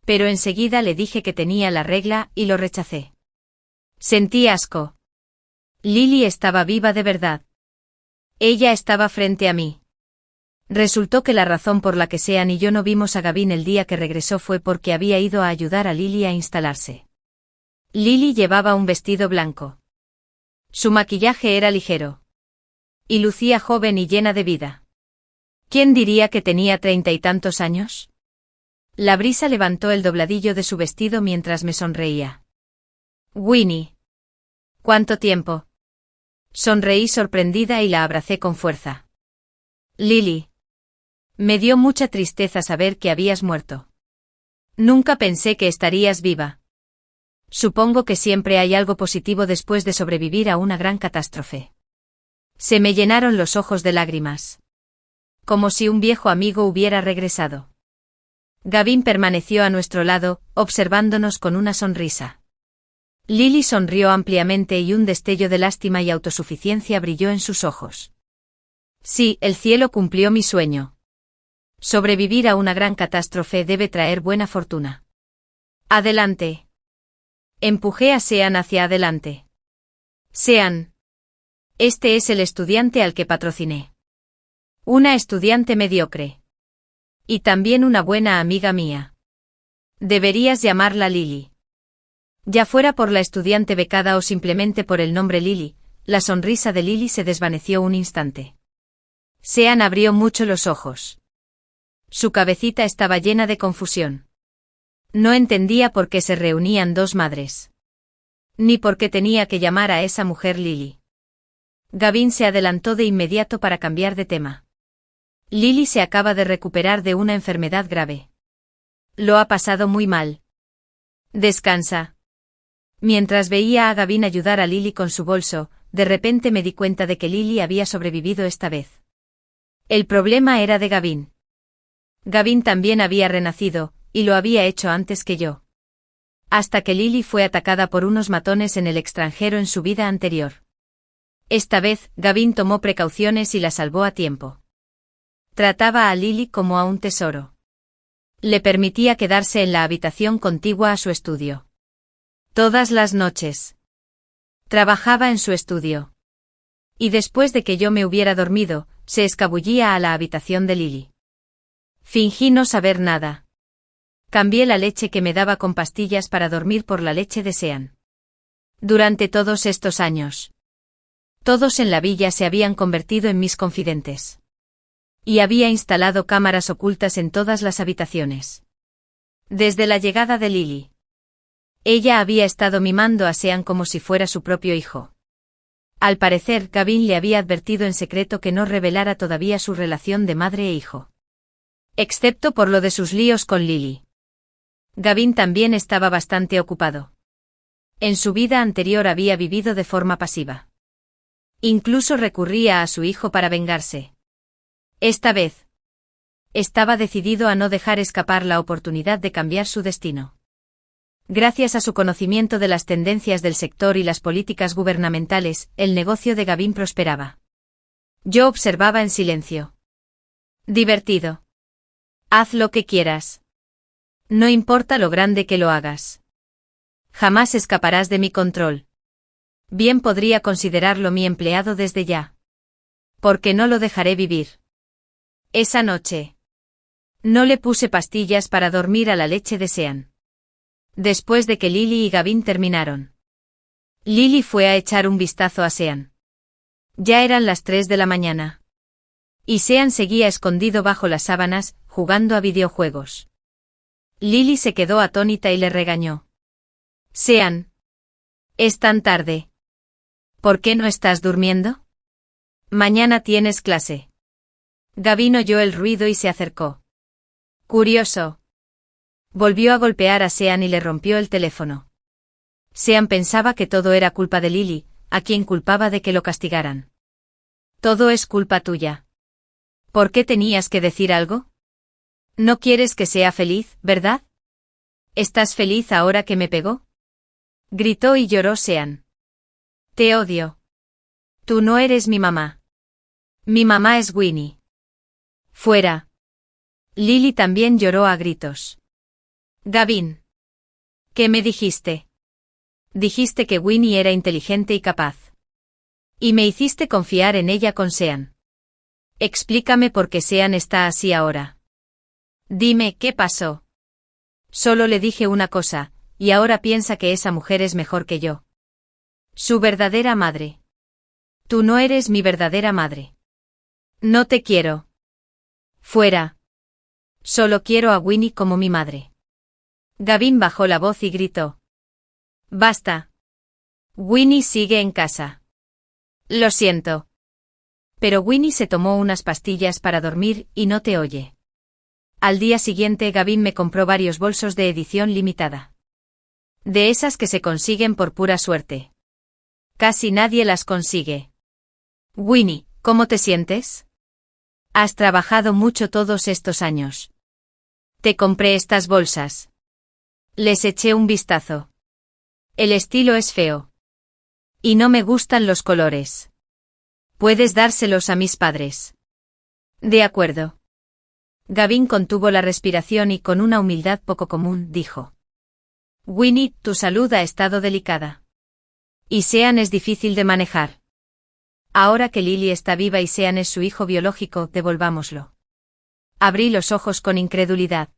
Speaker 1: Pero enseguida le dije que tenía la regla y lo rechacé. Sentí asco. Lily estaba viva de verdad. Ella estaba frente a mí. Resultó que la razón por la que Sean y yo no vimos a Gavin el día que regresó fue porque había ido a ayudar a Lily a instalarse. Lily llevaba un vestido blanco. Su maquillaje era ligero. Y lucía joven y llena de vida. ¿Quién diría que tenía 30 y tantos años? La brisa levantó el dobladillo de su vestido mientras me sonreía. Winnie. ¿Cuánto tiempo? Sonreí sorprendida y la abracé con fuerza. Lily. Me dio mucha tristeza saber que habías muerto. Nunca pensé que estarías viva. Supongo que siempre hay algo positivo después de sobrevivir a una gran catástrofe. Se me llenaron los ojos de lágrimas. Como si un viejo amigo hubiera regresado. Gavin permaneció a nuestro lado, observándonos con una sonrisa. Lily sonrió ampliamente y un destello de lástima y autosuficiencia brilló en sus ojos. Sí, el cielo cumplió mi sueño. Sobrevivir a una gran catástrofe debe traer buena fortuna. Adelante. Empujé a Sean hacia adelante. Sean. Este es el estudiante al que patrociné. Una estudiante mediocre. Y también una buena amiga mía. Deberías llamarla Lily. Ya fuera por la estudiante becada o simplemente por el nombre Lily, la sonrisa de Lily se desvaneció un instante. Sean abrió mucho los ojos. Su cabecita estaba llena de confusión. No entendía por qué se reunían dos madres. Ni por qué tenía que llamar a esa mujer Lily. Gavin se adelantó de inmediato para cambiar de tema. Lily se acaba de recuperar de una enfermedad grave. Lo ha pasado muy mal. Descansa. Mientras veía a Gavin ayudar a Lily con su bolso, de repente me di cuenta de que Lily había sobrevivido esta vez. El problema era de Gavin. Gavin también había renacido, y lo había hecho antes que yo. Hasta que Lily fue atacada por unos matones en el extranjero en su vida anterior. Esta vez, Gavin tomó precauciones y la salvó a tiempo. Trataba a Lily como a un tesoro. Le permitía quedarse en la habitación contigua a su estudio. Todas las noches. Trabajaba en su estudio. Y después de que yo me hubiera dormido, se escabullía a la habitación de Lily. Fingí no saber nada. Cambié la leche que me daba con pastillas para dormir por la leche de Sean. Durante todos estos años. Todos en la villa se habían convertido en mis confidentes. Y había instalado cámaras ocultas en todas las habitaciones. Desde la llegada de Lily. Ella había estado mimando a Sean como si fuera su propio hijo. Al parecer, Gavin le había advertido en secreto que no revelara todavía su relación de madre e hijo. Excepto por lo de sus líos con Lily. Gavin también estaba bastante ocupado. En su vida anterior había vivido de forma pasiva. Incluso recurría a su hijo para vengarse. Esta vez. Estaba decidido a no dejar escapar la oportunidad de cambiar su destino. Gracias a su conocimiento de las tendencias del sector y las políticas gubernamentales, el negocio de Gavin prosperaba. Yo observaba en silencio. Divertido. Haz lo que quieras. No importa lo grande que lo hagas. Jamás escaparás de mi control. Bien podría considerarlo mi empleado desde ya. Porque no lo dejaré vivir. Esa noche. No le puse pastillas para dormir a la leche de Sean. Después de que Lily y Gavin terminaron. Lily fue a echar un vistazo a Sean. Ya eran las 3 de la mañana. Y Sean seguía escondido bajo las sábanas, jugando a videojuegos. Lily se quedó atónita y le regañó. Sean. Es tan tarde. ¿Por qué no estás durmiendo? Mañana tienes clase. Gavin oyó el ruido y se acercó. Curioso. Volvió a golpear a Sean y le rompió el teléfono. Sean pensaba que todo era culpa de Lily, a quien culpaba de que lo castigaran. Todo es culpa tuya. ¿Por qué tenías que decir algo? No quieres que sea feliz, ¿verdad? ¿Estás feliz ahora que me pegó? Gritó y lloró Sean. Te odio. Tú no eres mi mamá. Mi mamá es Winnie. Fuera. Lily también lloró a gritos. Gavin. ¿Qué me dijiste? Dijiste que Winnie era inteligente y capaz. Y me hiciste confiar en ella con Sean. Explícame por qué Sean está así ahora. Dime, ¿qué pasó? Solo le dije una cosa, y ahora piensa que esa mujer es mejor que yo. Su verdadera madre. Tú no eres mi verdadera madre. No te quiero. Fuera. Solo quiero a Winnie como mi madre. Gavin bajó la voz y gritó. Basta. Winnie sigue en casa. Lo siento. Pero Winnie se tomó unas pastillas para dormir y no te oye. Al día siguiente Gavin me compró varios bolsos de edición limitada. De esas que se consiguen por pura suerte. Casi nadie las consigue. Winnie, ¿cómo te sientes? Has trabajado mucho todos estos años. Te compré estas bolsas. Les eché un vistazo. El estilo es feo. Y no me gustan los colores. Puedes dárselos a mis padres. De acuerdo. Gavin contuvo la respiración y con una humildad poco común dijo. Winnie, tu salud ha estado delicada. Y Sean es difícil de manejar. Ahora que Lily está viva y Sean es su hijo biológico, devolvámoslo. Abrí los ojos con incredulidad.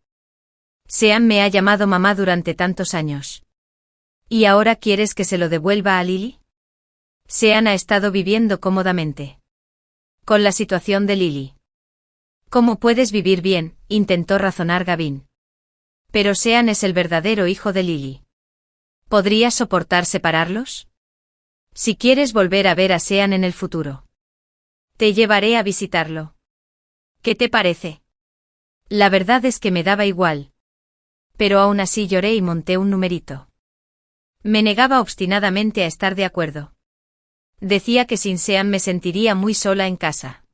Speaker 1: Sean me ha llamado mamá durante tantos años. ¿Y ahora quieres que se lo devuelva a Lily? Sean ha estado viviendo cómodamente. Con la situación de Lily. ¿Cómo puedes vivir bien?, intentó razonar Gavin. Pero Sean es el verdadero hijo de Lily. ¿Podrías soportar separarlos? Si quieres volver a ver a Sean en el futuro. Te llevaré a visitarlo. ¿Qué te parece? La verdad es que me daba igual. Pero aún así lloré y monté un numerito. Me negaba obstinadamente a estar de acuerdo. Decía que sin Sean me sentiría muy sola en casa.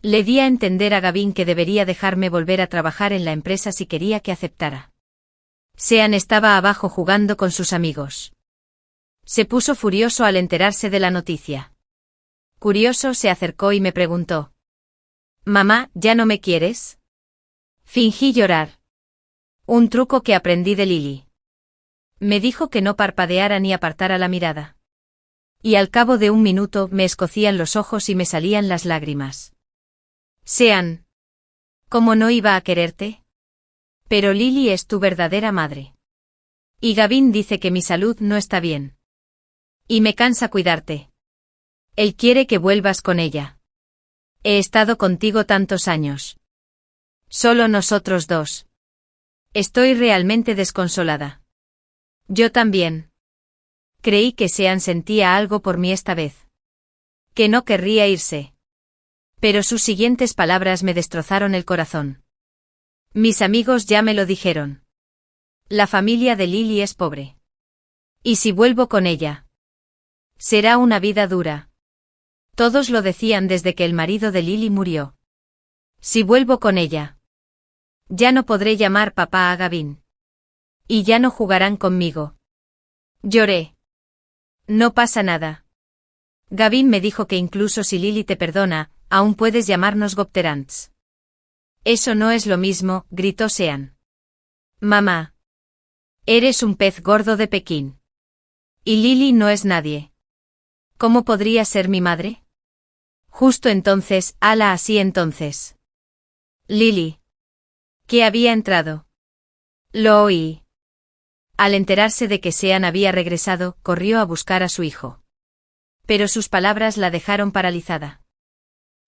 Speaker 1: Le di a entender a Gavin que debería dejarme volver a trabajar en la empresa si quería que aceptara. Sean estaba abajo jugando con sus amigos. Se puso furioso al enterarse de la noticia. Curioso, se acercó y me preguntó: «Mamá, ¿ya no me quieres?» Fingí llorar. Un truco que aprendí de Lily. Me dijo que no parpadeara ni apartara la mirada. Y al cabo de un minuto me escocían los ojos y me salían las lágrimas. Sean. ¿Cómo no iba a quererte? Pero Lily es tu verdadera madre. Y Gavin dice que mi salud no está bien. Y me cansa cuidarte. Él quiere que vuelvas con ella. He estado contigo tantos años. Solo nosotros dos. Estoy realmente desconsolada. Yo también. Creí que Sean sentía algo por mí esta vez. Que no querría irse. Pero sus siguientes palabras me destrozaron el corazón. Mis amigos ya me lo dijeron. La familia de Lily es pobre. ¿Y si vuelvo con ella? Será una vida dura. Todos lo decían desde que el marido de Lily murió. Si vuelvo con ella, ya no podré llamar papá a Gavin. Y ya no jugarán conmigo. Lloré. No pasa nada. Gavin me dijo que incluso si Lily te perdona, aún puedes llamarnos Gopterants. Eso no es lo mismo, gritó Sean. Mamá. Eres un pez gordo de Pekín. Y Lily no es nadie. ¿Cómo podría ser mi madre? Justo entonces, ala así entonces. Lily. ¿Qué había entrado? Lo oí. Al enterarse de que Sean había regresado, corrió a buscar a su hijo. Pero sus palabras la dejaron paralizada.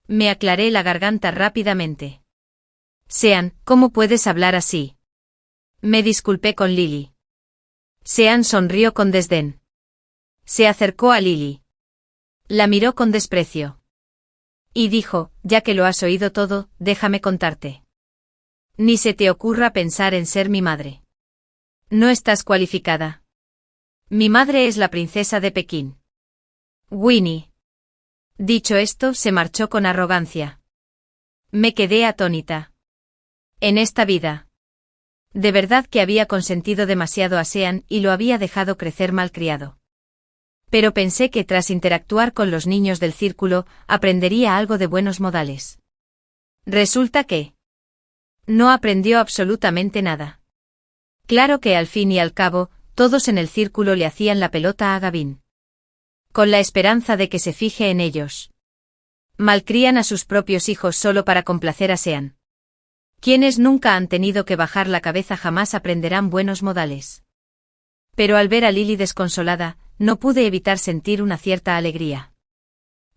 Speaker 1: Me aclaré la garganta rápidamente. Sean, ¿cómo puedes hablar así? Me disculpé con Lily. Sean sonrió con desdén. Se acercó a Lily. La miró con desprecio. Y dijo: ya que lo has oído todo, déjame contarte. Ni se te ocurra pensar en ser mi madre. No estás cualificada. Mi madre es la princesa de Pekín. Winnie. Dicho esto, se marchó con arrogancia. Me quedé atónita. En esta vida. De verdad que había consentido demasiado a Sean y lo había dejado crecer malcriado. Pero pensé que tras interactuar con los niños del círculo, aprendería algo de buenos modales. Resulta que no aprendió absolutamente nada. Claro que al fin y al cabo, todos en el círculo le hacían la pelota a Gavin. Con la esperanza de que se fije en ellos. Malcrían a sus propios hijos solo para complacer a Sean. Quienes nunca han tenido que bajar la cabeza jamás aprenderán buenos modales. Pero al ver a Lily desconsolada, no pude evitar sentir una cierta alegría.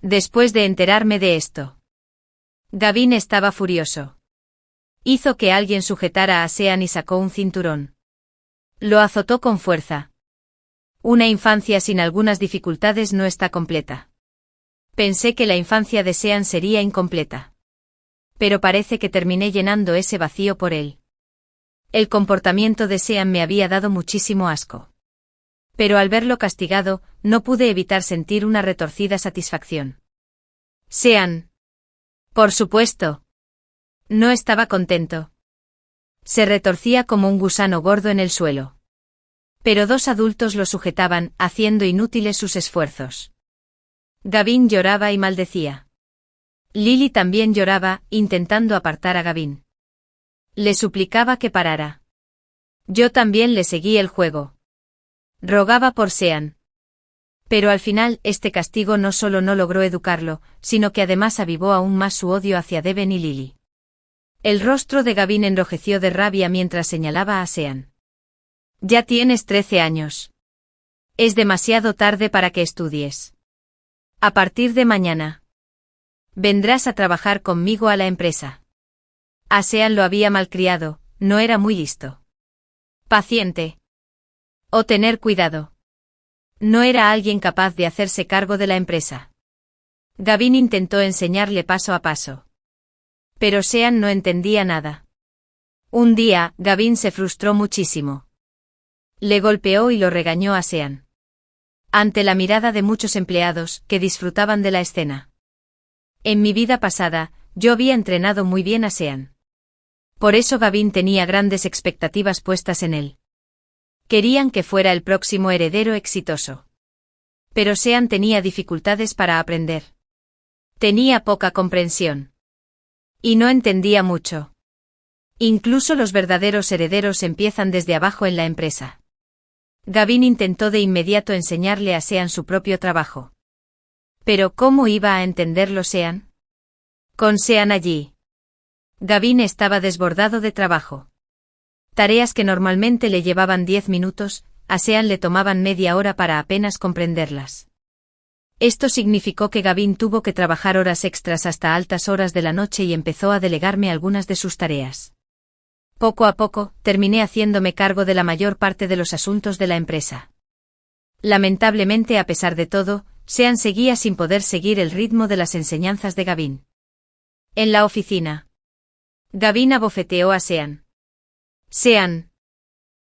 Speaker 1: Después de enterarme de esto, Gavin estaba furioso. Hizo que alguien sujetara a Sean y sacó un cinturón. Lo azotó con fuerza. Una infancia sin algunas dificultades no está completa. Pensé que la infancia de Sean sería incompleta. Pero parece que terminé llenando ese vacío por él. El comportamiento de Sean me había dado muchísimo asco. Pero al verlo castigado, no pude evitar sentir una retorcida satisfacción. Sean. Por supuesto. No estaba contento. Se retorcía como un gusano gordo en el suelo. Pero dos adultos lo sujetaban, haciendo inútiles sus esfuerzos. Gavin lloraba y maldecía. Lily también lloraba, intentando apartar a Gavin. Le suplicaba que parara. Yo también le seguí el juego. Rogaba por Sean. Pero al final, este castigo no solo no logró educarlo, sino que además avivó aún más su odio hacia Devon y Lily. El rostro de Gavin enrojeció de rabia mientras señalaba a Sean. Ya tienes 13 años. Es demasiado tarde para que estudies. A partir de mañana. Vendrás a trabajar conmigo a la empresa. A Sean lo había malcriado, no era muy listo. Paciente. O tener cuidado. No era alguien capaz de hacerse cargo de la empresa. Gavin intentó enseñarle paso a paso. Pero Sean no entendía nada. Un día, Gavin se frustró muchísimo. Le golpeó y lo regañó a Sean. Ante la mirada de muchos empleados que disfrutaban de la escena. En mi vida pasada, yo había entrenado muy bien a Sean. Por eso Gavin tenía grandes expectativas puestas en él. Querían que fuera el próximo heredero exitoso. Pero Sean tenía dificultades para aprender. Tenía poca comprensión. Y no entendía mucho. Incluso los verdaderos herederos empiezan desde abajo en la empresa. Gavin intentó de inmediato enseñarle a Sean su propio trabajo. Pero ¿cómo iba a entenderlo Sean? Con Sean allí. Gavin estaba desbordado de trabajo. Tareas que normalmente le llevaban 10 minutos, a Sean le tomaban media hora para apenas comprenderlas. Esto significó que Gavin tuvo que trabajar horas extras hasta altas horas de la noche y empezó a delegarme algunas de sus tareas. Poco a poco, terminé haciéndome cargo de la mayor parte de los asuntos de la empresa. Lamentablemente, a pesar de todo, Sean seguía sin poder seguir el ritmo de las enseñanzas de Gavin. En la oficina. Gavin abofeteó a Sean. Sean.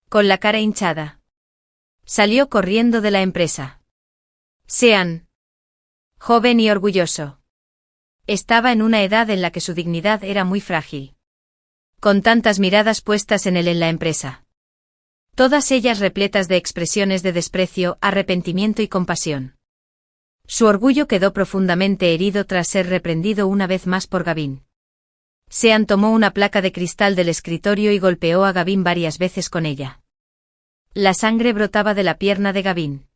Speaker 1: Con la cara hinchada. Salió corriendo de la empresa. Sean. Joven y orgulloso. Estaba en una edad en la que su dignidad era muy frágil. Con tantas miradas puestas en él en la empresa. Todas ellas repletas de expresiones de desprecio, arrepentimiento y compasión. Su orgullo quedó profundamente herido tras ser reprendido una vez más por Gavin. Sean tomó una placa de cristal del escritorio y golpeó a Gavin varias veces con ella. La sangre brotaba de la pierna de Gavin.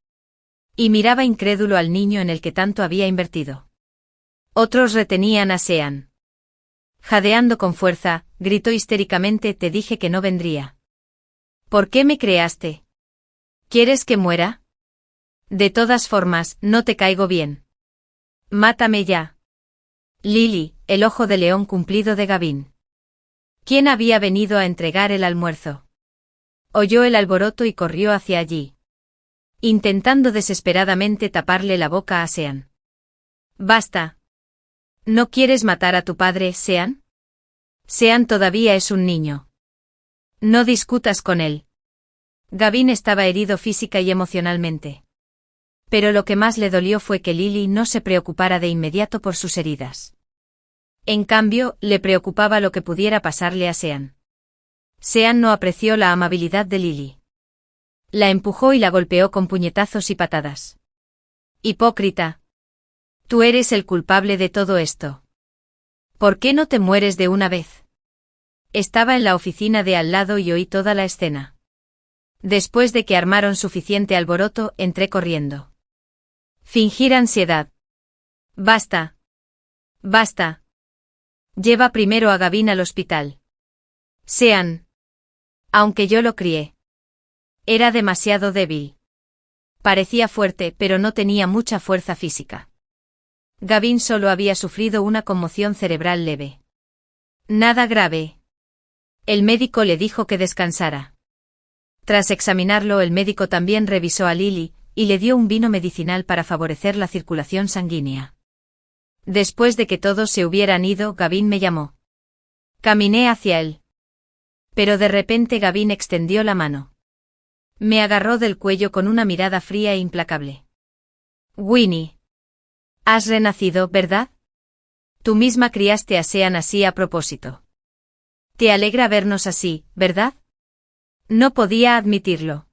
Speaker 1: Y miraba incrédulo al niño en el que tanto había invertido. Otros retenían a Sean. Jadeando con fuerza, gritó histéricamente: «Te dije que no vendría. ¿Por qué me creaste? ¿Quieres que muera? De todas formas, no te caigo bien. Mátame ya». Lily, el ojo de león cumplido de Gavin. ¿Quién había venido a entregar el almuerzo? Oyó el alboroto y corrió hacia allí. Intentando desesperadamente taparle la boca a Sean. «Basta. ¿No quieres matar a tu padre, Sean? Sean todavía es un niño. No discutas con él». Gavin estaba herido física y emocionalmente. Pero lo que más le dolió fue que Lily no se preocupara de inmediato por sus heridas. En cambio, le preocupaba lo que pudiera pasarle a Sean. Sean no apreció la amabilidad de Lily. La empujó y la golpeó con puñetazos y patadas. «Hipócrita. Tú eres el culpable de todo esto. ¿Por qué no te mueres de una vez?» Estaba en la oficina de al lado y oí toda la escena. Después de que armaron suficiente alboroto, entré corriendo. Fingir ansiedad. «Basta. Basta. Lleva primero a Gavin al hospital. Sean. Aunque yo lo crié. Era demasiado débil. Parecía fuerte, pero no tenía mucha fuerza física. Gavin solo había sufrido una conmoción cerebral leve. Nada grave. El médico le dijo que descansara. Tras examinarlo, el médico también revisó a Lily y le dio un vino medicinal para favorecer la circulación sanguínea. Después de que todos se hubieran ido, Gavin me llamó. Caminé hacia él. Pero de repente Gavin extendió la mano. Me agarró del cuello con una mirada fría e implacable. «Winnie. Has renacido, ¿verdad? Tú misma criaste a Sean así a propósito. Te alegra vernos así, ¿verdad?» No podía admitirlo.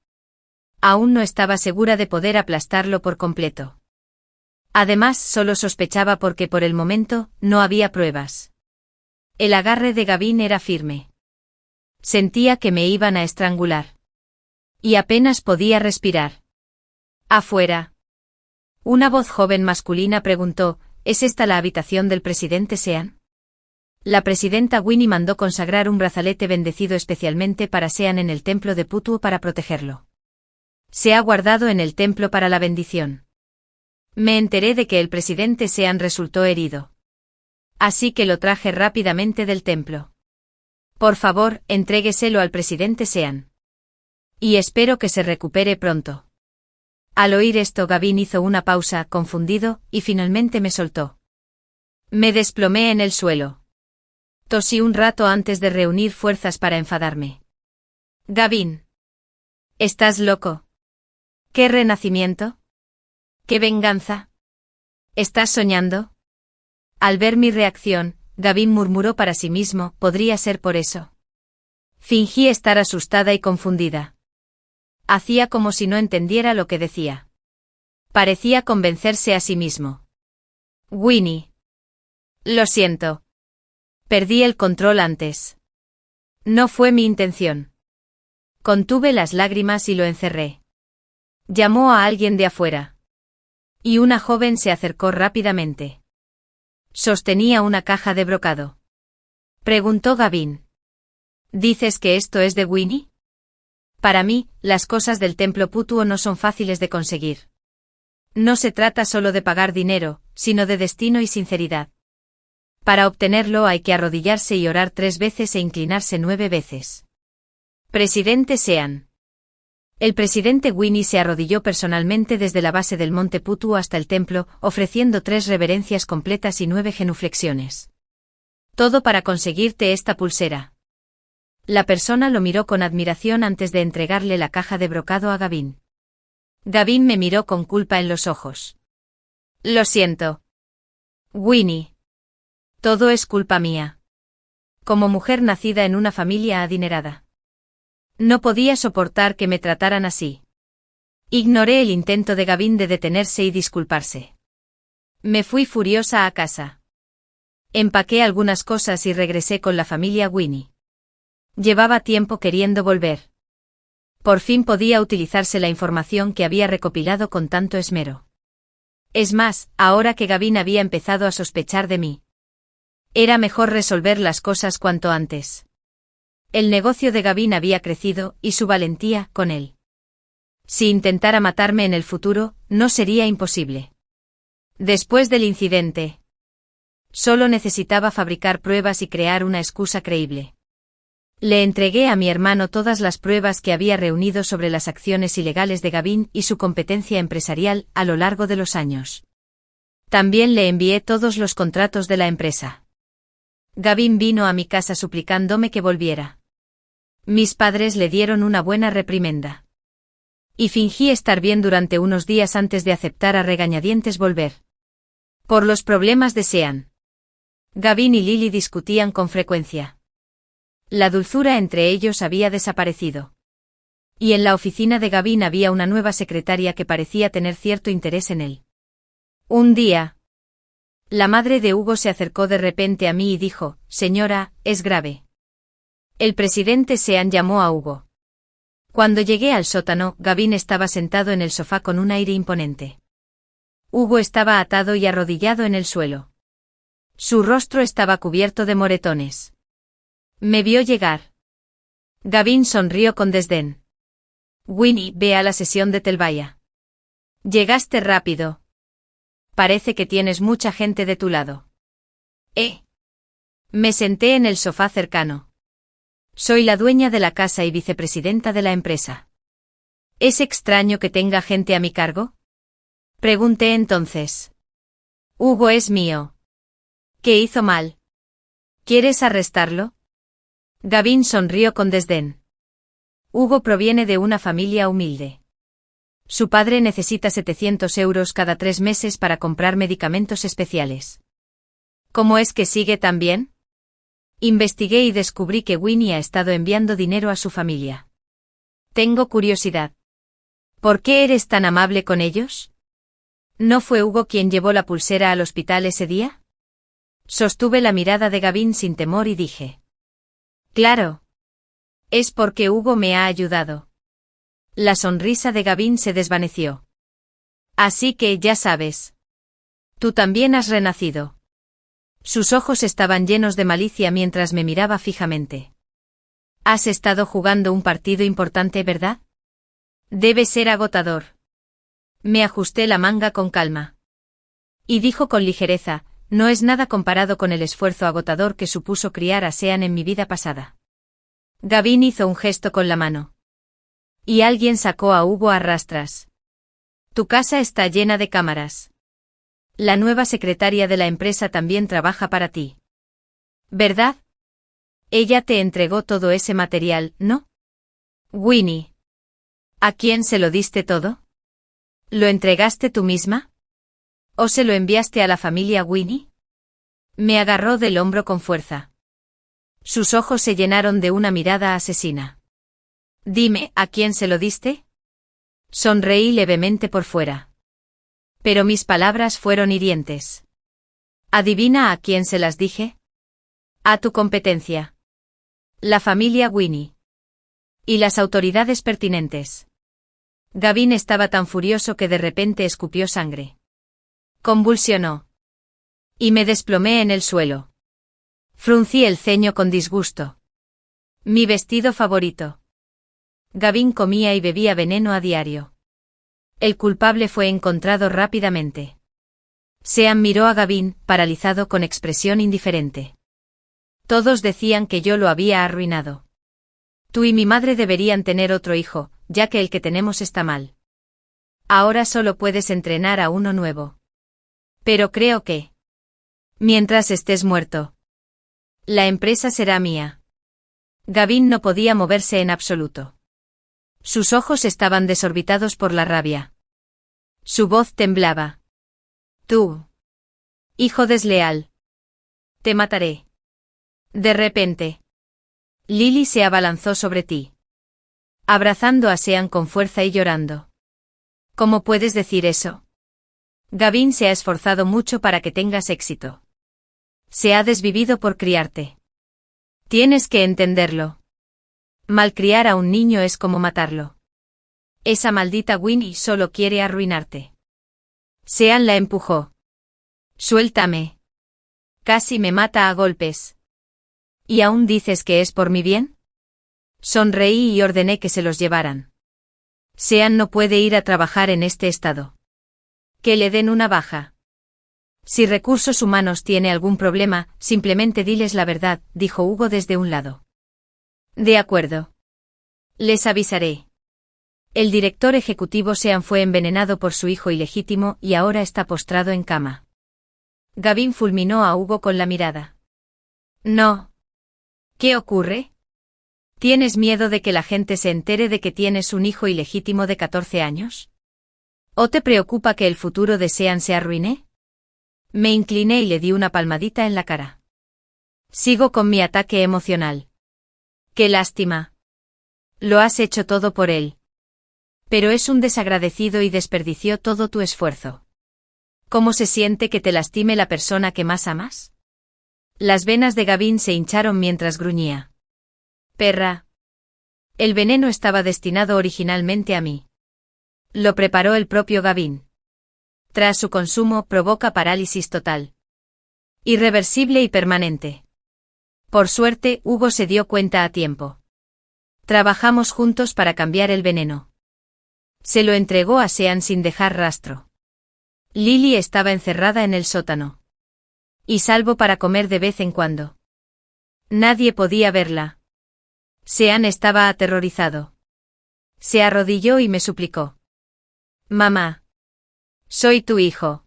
Speaker 1: Aún no estaba segura de poder aplastarlo por completo. Además, solo sospechaba porque por el momento no había pruebas. El agarre de Gavin era firme. Sentía que me iban a estrangular. Y apenas podía respirar. Afuera. Una voz joven masculina preguntó: ¿Es esta la habitación del presidente Sean? La presidenta Winnie mandó consagrar un brazalete bendecido especialmente para Sean en el templo de Putuo para protegerlo. Se ha guardado en el templo para la bendición. Me enteré de que el presidente Sean resultó herido. Así que lo traje rápidamente del templo. Por favor, entrégueselo al presidente Sean. Y espero que se recupere pronto. Al oír esto, Gavin hizo una pausa, confundido, y finalmente me soltó. Me desplomé en el suelo. Tosí un rato antes de reunir fuerzas para enfadarme. Gavin. ¿Estás loco? ¿Qué renacimiento? ¿Qué venganza? ¿Estás soñando? Al ver mi reacción, Gavin murmuró para sí mismo, podría ser por eso. Fingí estar asustada y confundida. Hacía como si no entendiera lo que decía. Parecía convencerse a sí mismo. Winnie. Lo siento. Perdí el control antes. No fue mi intención. Contuve las lágrimas y lo encerré. Llamó a alguien de afuera. Y una joven se acercó rápidamente. Sostenía una caja de brocado. Preguntó Gavin. ¿Dices que esto es de Winnie? Para mí, las cosas del templo Putuo no son fáciles de conseguir. No se trata solo de pagar dinero, sino de destino y sinceridad. Para obtenerlo hay que arrodillarse y orar 3 veces e inclinarse 9 veces. Presidente Sean. El presidente Winnie se arrodilló personalmente desde la base del monte Putuo hasta el templo, ofreciendo 3 reverencias completas y 9 genuflexiones. Todo para conseguirte esta pulsera. La persona lo miró con admiración antes de entregarle la caja de brocado a Gavin. Gavin me miró con culpa en los ojos. Lo siento. Winnie. Todo es culpa mía. Como mujer nacida en una familia adinerada. No podía soportar que me trataran así. Ignoré el intento de Gavin de detenerse y disculparse. Me fui furiosa a casa. Empaqué algunas cosas y regresé con la familia Winnie. Llevaba tiempo queriendo volver. Por fin podía utilizarse la información que había recopilado con tanto esmero. Es más, ahora que Gavin había empezado a sospechar de mí. Era mejor resolver las cosas cuanto antes. El negocio de Gavin había crecido, y su valentía, con él. Si intentara matarme en el futuro, no sería imposible. Después del incidente, solo necesitaba fabricar pruebas y crear una excusa creíble. Le entregué a mi hermano todas las pruebas que había reunido sobre las acciones ilegales de Gavin y su competencia empresarial a lo largo de los años. También le envié todos los contratos de la empresa. Gavin vino a mi casa suplicándome que volviera. Mis padres le dieron una buena reprimenda. Y fingí estar bien durante unos días antes de aceptar a regañadientes volver. Por los problemas de Sean. Gavin y Lily discutían con frecuencia. La dulzura entre ellos había desaparecido. Y en la oficina de Gavin había una nueva secretaria que parecía tener cierto interés en él. Un día, la madre de Hugo se acercó de repente a mí y dijo, «Señora, es grave». El presidente Sean llamó a Hugo. Cuando llegué al sótano, Gavin estaba sentado en el sofá con un aire imponente. Hugo estaba atado y arrodillado en el suelo. Su rostro estaba cubierto de moretones. Me vio llegar. Gavin sonrió con desdén. Winnie, ve a la sesión de Telvaya. Llegaste rápido. Parece que tienes mucha gente de tu lado. Me senté en el sofá cercano. Soy la dueña de la casa y vicepresidenta de la empresa. ¿Es extraño que tenga gente a mi cargo? Pregunté entonces. Hugo es mío. ¿Qué hizo mal? ¿Quieres arrestarlo? Gavin sonrió con desdén. Hugo proviene de una familia humilde. Su padre necesita 700 euros cada 3 meses para comprar medicamentos especiales. ¿Cómo es que sigue tan bien? Investigué y descubrí que Winnie ha estado enviando dinero a su familia. Tengo curiosidad. ¿Por qué eres tan amable con ellos? ¿No fue Hugo quien llevó la pulsera al hospital ese día? Sostuve la mirada de Gavin sin temor y dije. Claro. Es porque Hugo me ha ayudado. La sonrisa de Gavin se desvaneció. Así que ya sabes. Tú también has renacido. Sus ojos estaban llenos de malicia mientras me miraba fijamente. Has estado jugando un partido importante, ¿verdad? Debe ser agotador. Me ajusté la manga con calma. Y dijo con ligereza, no es nada comparado con el esfuerzo agotador que supuso criar a Sean en mi vida pasada. Gavin hizo un gesto con la mano. Y alguien sacó a Hugo a rastras. Tu casa está llena de cámaras. La nueva secretaria de la empresa también trabaja para ti. ¿Verdad? Ella te entregó todo ese material, ¿no? Winnie. ¿A quién se lo diste todo? ¿Lo entregaste tú misma? ¿O se lo enviaste a la familia Winnie? Me agarró del hombro con fuerza. Sus ojos se llenaron de una mirada asesina. Dime, ¿a quién se lo diste? Sonreí levemente por fuera. Pero mis palabras fueron hirientes. ¿Adivina a quién se las dije? A tu competencia. La familia Winnie. Y las autoridades pertinentes. Gavin estaba tan furioso que de repente escupió sangre. Convulsionó. Y me desplomé en el suelo. Fruncí el ceño con disgusto. Mi vestido favorito. Gavin comía y bebía veneno a diario. El culpable fue encontrado rápidamente. Sean miró a Gavin, paralizado con expresión indiferente. Todos decían que yo lo había arruinado. Tú y mi madre deberían tener otro hijo, ya que el que tenemos está mal. Ahora solo puedes entrenar a uno nuevo. Pero creo que... mientras estés muerto. La empresa será mía. Gavin no podía moverse en absoluto. Sus ojos estaban desorbitados por la rabia. Su voz temblaba. Tú. Hijo desleal. Te mataré. De repente. Lily se abalanzó sobre ti. Abrazando a Sean con fuerza y llorando. ¿Cómo puedes decir eso? Gavin se ha esforzado mucho para que tengas éxito. Se ha desvivido por criarte. Tienes que entenderlo. Malcriar a un niño es como matarlo. Esa maldita Winnie solo quiere arruinarte. Sean la empujó. Suéltame. Casi me mata a golpes. ¿Y aún dices que es por mi bien? Sonreí y ordené que se los llevaran. Sean no puede ir a trabajar en este estado. Que le den una baja. Si Recursos Humanos tiene algún problema, simplemente diles la verdad, dijo Hugo desde un lado. De acuerdo. Les avisaré. El director ejecutivo Sean fue envenenado por su hijo ilegítimo y ahora está postrado en cama. Gavin fulminó a Hugo con la mirada. No. ¿Qué ocurre? ¿Tienes miedo de que la gente se entere de que tienes un hijo ilegítimo de 14 años? ¿O te preocupa que el futuro de Sean se arruine? Me incliné y le di una palmadita en la cara. Sigo con mi ataque emocional. Qué lástima. Lo has hecho todo por él. Pero es un desagradecido y desperdició todo tu esfuerzo. ¿Cómo se siente que te lastime la persona que más amas? Las venas de Gavin se hincharon mientras gruñía. Perra. El veneno estaba destinado originalmente a mí. Lo preparó el propio Gavin. Tras su consumo provoca parálisis total. Irreversible y permanente. Por suerte, Hugo se dio cuenta a tiempo. Trabajamos juntos para cambiar el veneno. Se lo entregó a Sean sin dejar rastro. Lily estaba encerrada en el sótano. Y salvo para comer de vez en cuando. Nadie podía verla. Sean estaba aterrorizado. Se arrodilló y me suplicó. Mamá. Soy tu hijo.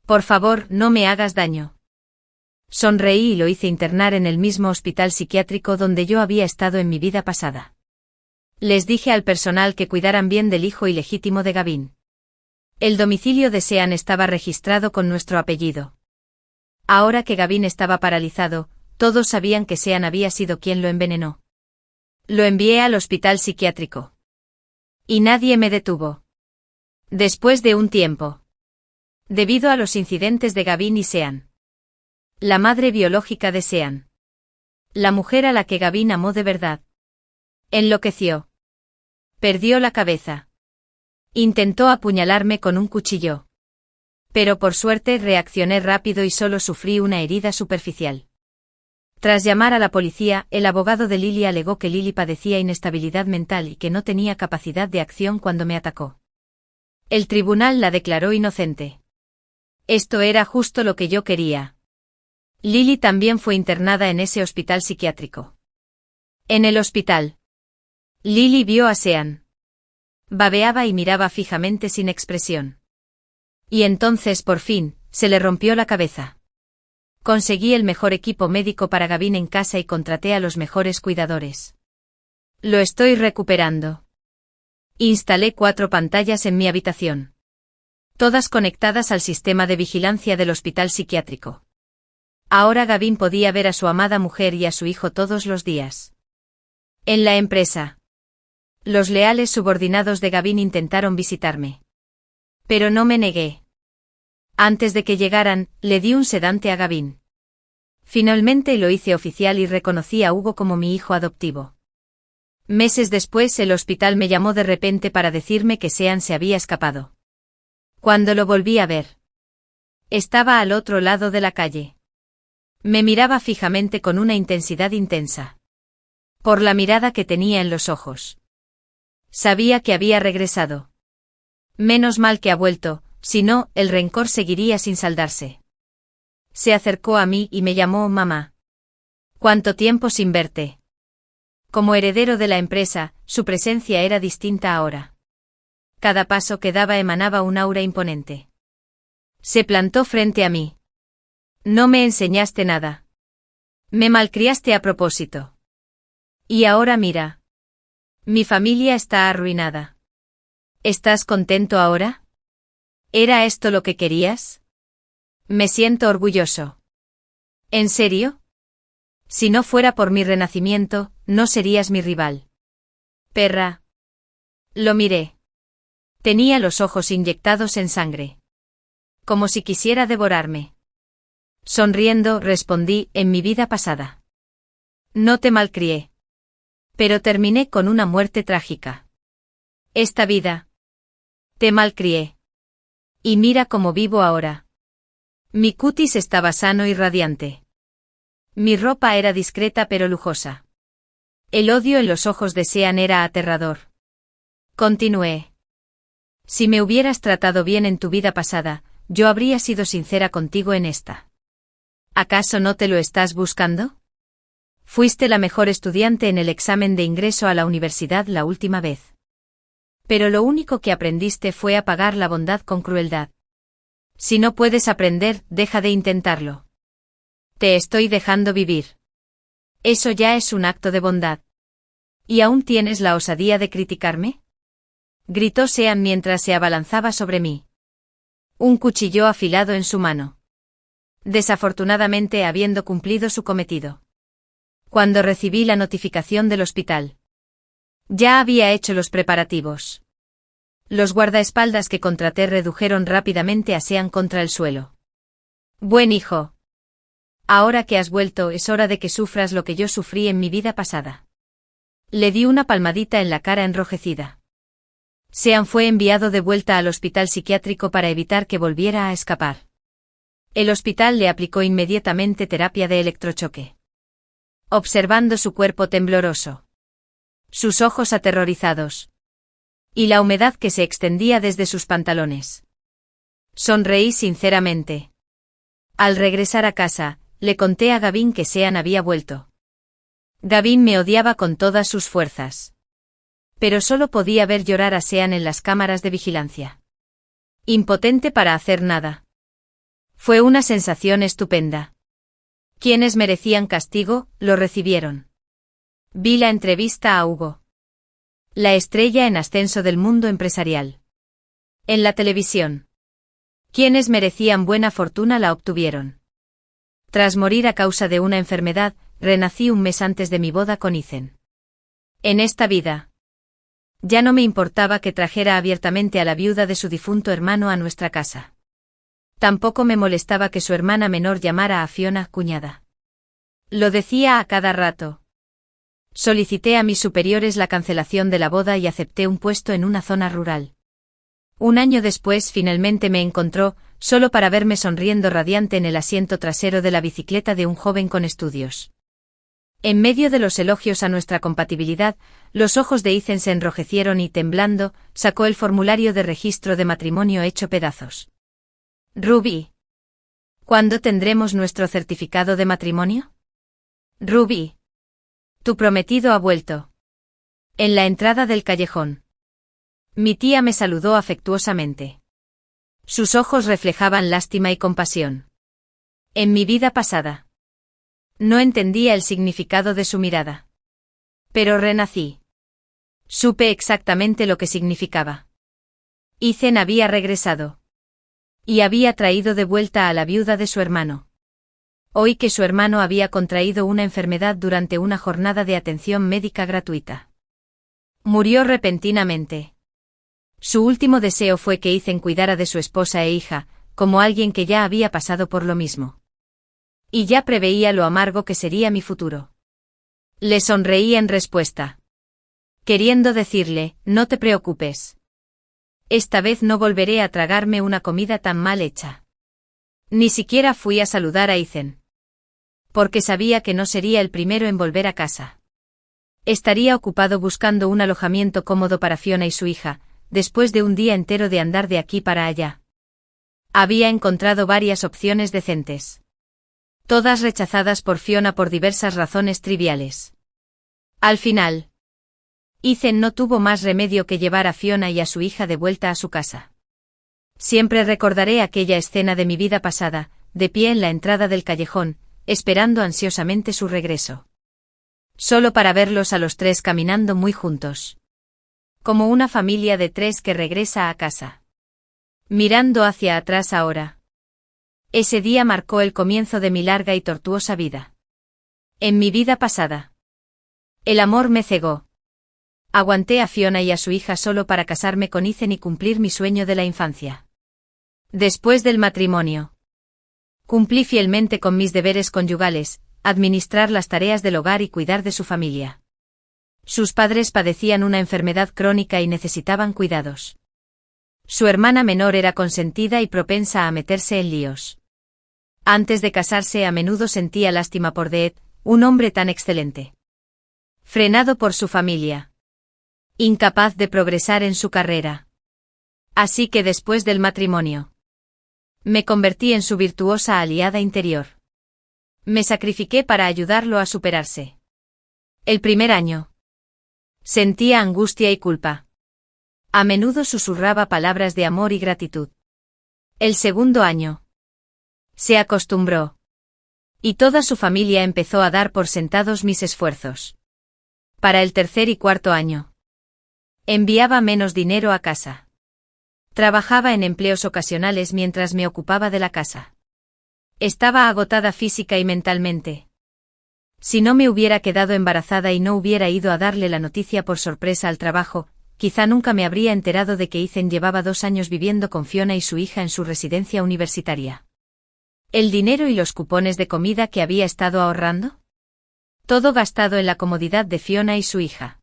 Speaker 1: Por favor, no me hagas daño. Sonreí y lo hice internar en el mismo hospital psiquiátrico donde yo había estado en mi vida pasada. Les dije al personal que cuidaran bien del hijo ilegítimo de Gavin. El domicilio de Sean estaba registrado con nuestro apellido. Ahora que Gavin estaba paralizado, todos sabían que Sean había sido quien lo envenenó. Lo envié al hospital psiquiátrico. Y nadie me detuvo. Después de un tiempo. Debido a los incidentes de Gavin y Sean. La madre biológica de Sean. La mujer a la que Gavin amó de verdad. Enloqueció. Perdió la cabeza. Intentó apuñalarme con un cuchillo. Pero por suerte reaccioné rápido y solo sufrí una herida superficial. Tras llamar a la policía, el abogado de Lily alegó que Lily padecía inestabilidad mental y que no tenía capacidad de acción cuando me atacó. El tribunal la declaró inocente. Esto era justo lo que yo quería. Lily también fue internada en ese hospital psiquiátrico. En el hospital. Lily vio a Sean. Babeaba y miraba fijamente sin expresión. Y entonces, por fin, se le rompió la cabeza. Conseguí el mejor equipo médico para Gavin en casa y contraté a los mejores cuidadores. Lo estoy recuperando. Instalé 4 pantallas en mi habitación. Todas conectadas al sistema de vigilancia del hospital psiquiátrico. Ahora Gavin podía ver a su amada mujer y a su hijo todos los días. En la empresa. Los leales subordinados de Gavin intentaron visitarme. Pero no me negué. Antes de que llegaran, le di un sedante a Gavin. Finalmente lo hice oficial y reconocí a Hugo como mi hijo adoptivo. Meses después el hospital me llamó de repente para decirme que Sean se había escapado. Cuando lo volví a ver, estaba al otro lado de la calle. Me miraba fijamente con una intensidad intensa. Por la mirada que tenía en los ojos. Sabía que había regresado. Menos mal que ha vuelto, si no, el rencor seguiría sin saldarse. Se acercó a mí y me llamó mamá. ¿Cuánto tiempo sin verte? Como heredero de la empresa, su presencia era distinta ahora. Cada paso que daba emanaba un aura imponente. Se plantó frente a mí. No me enseñaste nada. Me malcriaste a propósito. Y ahora mira. Mi familia está arruinada. ¿Estás contento ahora? ¿Era esto lo que querías? Me siento orgulloso. ¿En serio? Si no fuera por mi renacimiento, no serías mi rival. Perra. Lo miré. Tenía los ojos inyectados en sangre. Como si quisiera devorarme. Sonriendo, respondí, en mi vida pasada. No te malcrié. Pero terminé con una muerte trágica. Esta vida. Te malcrié. Y mira cómo vivo ahora. Mi cutis estaba sano y radiante. Mi ropa era discreta pero lujosa. El odio en los ojos de Sean era aterrador. Continué. Si me hubieras tratado bien en tu vida pasada, yo habría sido sincera contigo en esta. ¿Acaso no te lo estás buscando? Fuiste la mejor estudiante en el examen de ingreso a la universidad la última vez. Pero lo único que aprendiste fue a pagar la bondad con crueldad. Si no puedes aprender, deja de intentarlo. Te estoy dejando vivir. Eso ya es un acto de bondad. ¿Y aún tienes la osadía de criticarme? Gritó Sean mientras se abalanzaba sobre mí. Un cuchillo afilado en su mano. Desafortunadamente habiendo cumplido su cometido. Cuando recibí la notificación del hospital. Ya había hecho los preparativos. Los guardaespaldas que contraté redujeron rápidamente a Sean contra el suelo. Buen hijo. Ahora que has vuelto es hora de que sufras lo que yo sufrí en mi vida pasada. Le di una palmadita en la cara enrojecida. Sean fue enviado de vuelta al hospital psiquiátrico para evitar que volviera a escapar. El hospital le aplicó inmediatamente terapia de electrochoque. Observando su cuerpo tembloroso. Sus ojos aterrorizados. Y la humedad que se extendía desde sus pantalones. Sonreí sinceramente. Al regresar a casa, le conté a Gavin que Sean había vuelto. Gavin me odiaba con todas sus fuerzas. Pero solo podía ver llorar a Sean en las cámaras de vigilancia. Impotente para hacer nada. Fue una sensación estupenda. Quienes merecían castigo, lo recibieron. Vi la entrevista a Hugo. La estrella en ascenso del mundo empresarial. En la televisión. Quienes merecían buena fortuna la obtuvieron. Tras morir a causa de una enfermedad, renací un mes antes de mi boda con Ethan. En esta vida. Ya no me importaba que trajera abiertamente a la viuda de su difunto hermano a nuestra casa. Tampoco me molestaba que su hermana menor llamara a Fiona cuñada. Lo decía a cada rato. Solicité a mis superiores la cancelación de la boda y acepté un puesto en una zona rural. Un año después finalmente me encontró, solo para verme sonriendo radiante en el asiento trasero de la bicicleta de un joven con estudios. En medio de los elogios a nuestra compatibilidad, los ojos de Ethan se enrojecieron y, temblando, sacó el formulario de registro de matrimonio hecho pedazos. Ruby. ¿Cuándo tendremos nuestro certificado de matrimonio? Ruby. Tu prometido ha vuelto. En la entrada del callejón. Mi tía me saludó afectuosamente. Sus ojos reflejaban lástima y compasión. En mi vida pasada. No entendía el significado de su mirada. Pero renací. Supe exactamente lo que significaba. Ethan había regresado. Y había traído de vuelta a la viuda de su hermano. Oí que su hermano había contraído una enfermedad durante una jornada de atención médica gratuita. Murió repentinamente. Su último deseo fue que Ethan cuidara de su esposa e hija, como alguien que ya había pasado por lo mismo. Y ya preveía lo amargo que sería mi futuro. Le sonreí en respuesta, queriendo decirle, no te preocupes. Esta vez no volveré a tragarme una comida tan mal hecha. Ni siquiera fui a saludar a Ethan. Porque sabía que no sería el primero en volver a casa. Estaría ocupado buscando un alojamiento cómodo para Fiona y su hija, después de un día entero de andar de aquí para allá. Había encontrado varias opciones decentes. Todas rechazadas por Fiona por diversas razones triviales. Al final, Ethan no tuvo más remedio que llevar a Fiona y a su hija de vuelta a su casa. Siempre recordaré aquella escena de mi vida pasada, de pie en la entrada del callejón, esperando ansiosamente su regreso. Solo para verlos a los tres caminando muy juntos. Como una familia de tres que regresa a casa. Mirando hacia atrás ahora. Ese día marcó el comienzo de mi larga y tortuosa vida. En mi vida pasada. El amor me cegó. Aguanté a Fiona y a su hija solo para casarme con Ethan y cumplir mi sueño de la infancia. Después del matrimonio. Cumplí fielmente con mis deberes conyugales, administrar las tareas del hogar y cuidar de su familia. Sus padres padecían una enfermedad crónica y necesitaban cuidados. Su hermana menor era consentida y propensa a meterse en líos. Antes de casarse a menudo sentía lástima por Deed, un hombre tan excelente. Frenado por su familia. Incapaz de progresar en su carrera. Así que después del matrimonio, me convertí en su virtuosa aliada interior. Me sacrifiqué para ayudarlo a superarse. El primer año. Sentía angustia y culpa. A menudo susurraba palabras de amor y gratitud. El segundo año. Se acostumbró. Y toda su familia empezó a dar por sentados mis esfuerzos. Para el tercer y cuarto año. Enviaba menos dinero a casa. Trabajaba en empleos ocasionales mientras me ocupaba de la casa. Estaba agotada física y mentalmente. Si no me hubiera quedado embarazada y no hubiera ido a darle la noticia por sorpresa al trabajo, quizá nunca me habría enterado de que Ethan llevaba 2 años viviendo con Fiona y su hija en su residencia universitaria. ¿El dinero y los cupones de comida que había estado ahorrando? Todo gastado en la comodidad de Fiona y su hija.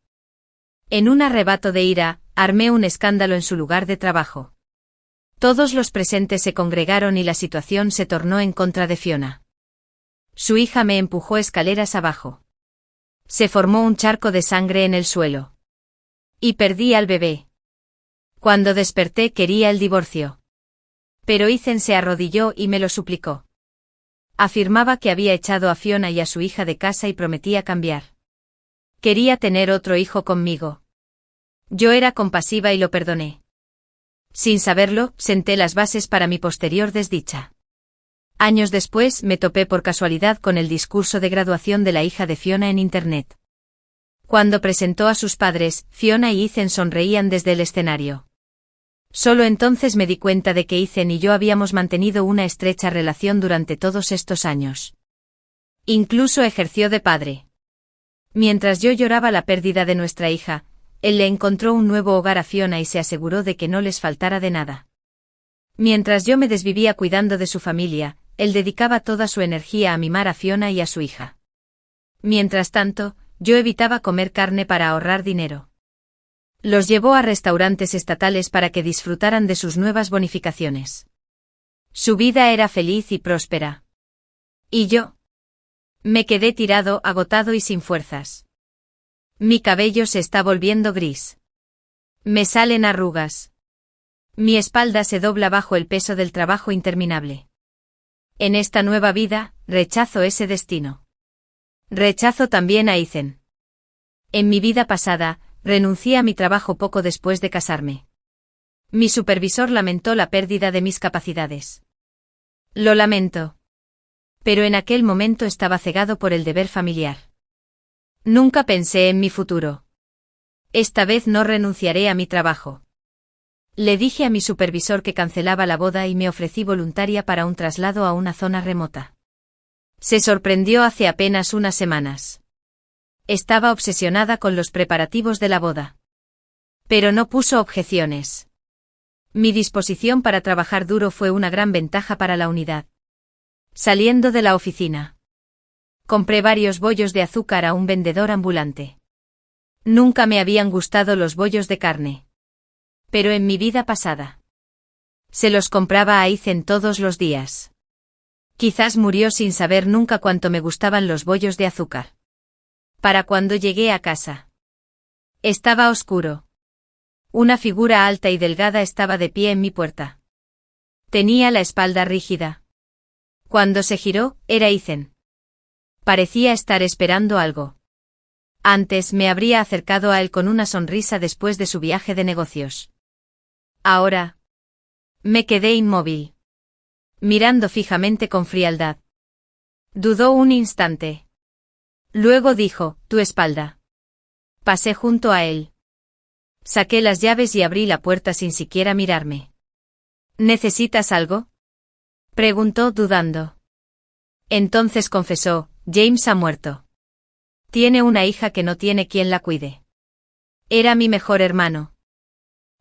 Speaker 1: En un arrebato de ira, armé un escándalo en su lugar de trabajo. Todos los presentes se congregaron y la situación se tornó en contra de Fiona. Su hija me empujó escaleras abajo. Se formó un charco de sangre en el suelo. Y perdí al bebé. Cuando desperté quería el divorcio. Pero Ethan se arrodilló y me lo suplicó. Afirmaba que había echado a Fiona y a su hija de casa y prometía cambiar. Quería tener otro hijo conmigo. Yo era compasiva y lo perdoné. Sin saberlo, senté las bases para mi posterior desdicha. Años después me topé por casualidad con el discurso de graduación de la hija de Fiona en Internet. Cuando presentó a sus padres, Fiona y Ethan sonreían desde el escenario. Solo entonces me di cuenta de que Ethan y yo habíamos mantenido una estrecha relación durante todos estos años. Incluso ejerció de padre. Mientras yo lloraba la pérdida de nuestra hija, él le encontró un nuevo hogar a Fiona y se aseguró de que no les faltara de nada. Mientras yo me desvivía cuidando de su familia, él dedicaba toda su energía a mimar a Fiona y a su hija. Mientras tanto, yo evitaba comer carne para ahorrar dinero. Los llevó a restaurantes estatales para que disfrutaran de sus nuevas bonificaciones. Su vida era feliz y próspera. ¿Y yo? Me quedé tirado, agotado y sin fuerzas. Mi cabello se está volviendo gris. Me salen arrugas. Mi espalda se dobla bajo el peso del trabajo interminable. En esta nueva vida, rechazo ese destino. Rechazo también a Ethan. En mi vida pasada, renuncié a mi trabajo poco después de casarme. Mi supervisor lamentó la pérdida de mis capacidades. Lo lamento. Pero en aquel momento estaba cegado por el deber familiar. Nunca pensé en mi futuro. Esta vez no renunciaré a mi trabajo. Le dije a mi supervisor que cancelaba la boda y me ofrecí voluntaria para un traslado a una zona remota. Se sorprendió hace apenas unas semanas. Estaba obsesionada con los preparativos de la boda. Pero no puso objeciones. Mi disposición para trabajar duro fue una gran ventaja para la unidad. Saliendo de la oficina, compré varios bollos de azúcar a un vendedor ambulante. Nunca me habían gustado los bollos de carne. Pero en mi vida pasada, se los compraba a Ethan todos los días. Quizás murió sin saber nunca cuánto me gustaban los bollos de azúcar. Para cuando llegué a casa, estaba oscuro. Una figura alta y delgada estaba de pie en mi puerta. Tenía la espalda rígida. Cuando se giró, era Ethan. Parecía estar esperando algo. Antes me habría acercado a él con una sonrisa después de su viaje de negocios. Ahora, me quedé inmóvil, mirando fijamente con frialdad. Dudó un instante. Luego dijo, tu espalda. Pasé junto a él. Saqué las llaves y abrí la puerta sin siquiera mirarme. ¿Necesitas algo?, preguntó dudando. Entonces confesó, James ha muerto. Tiene una hija que no tiene quien la cuide. Era mi mejor hermano.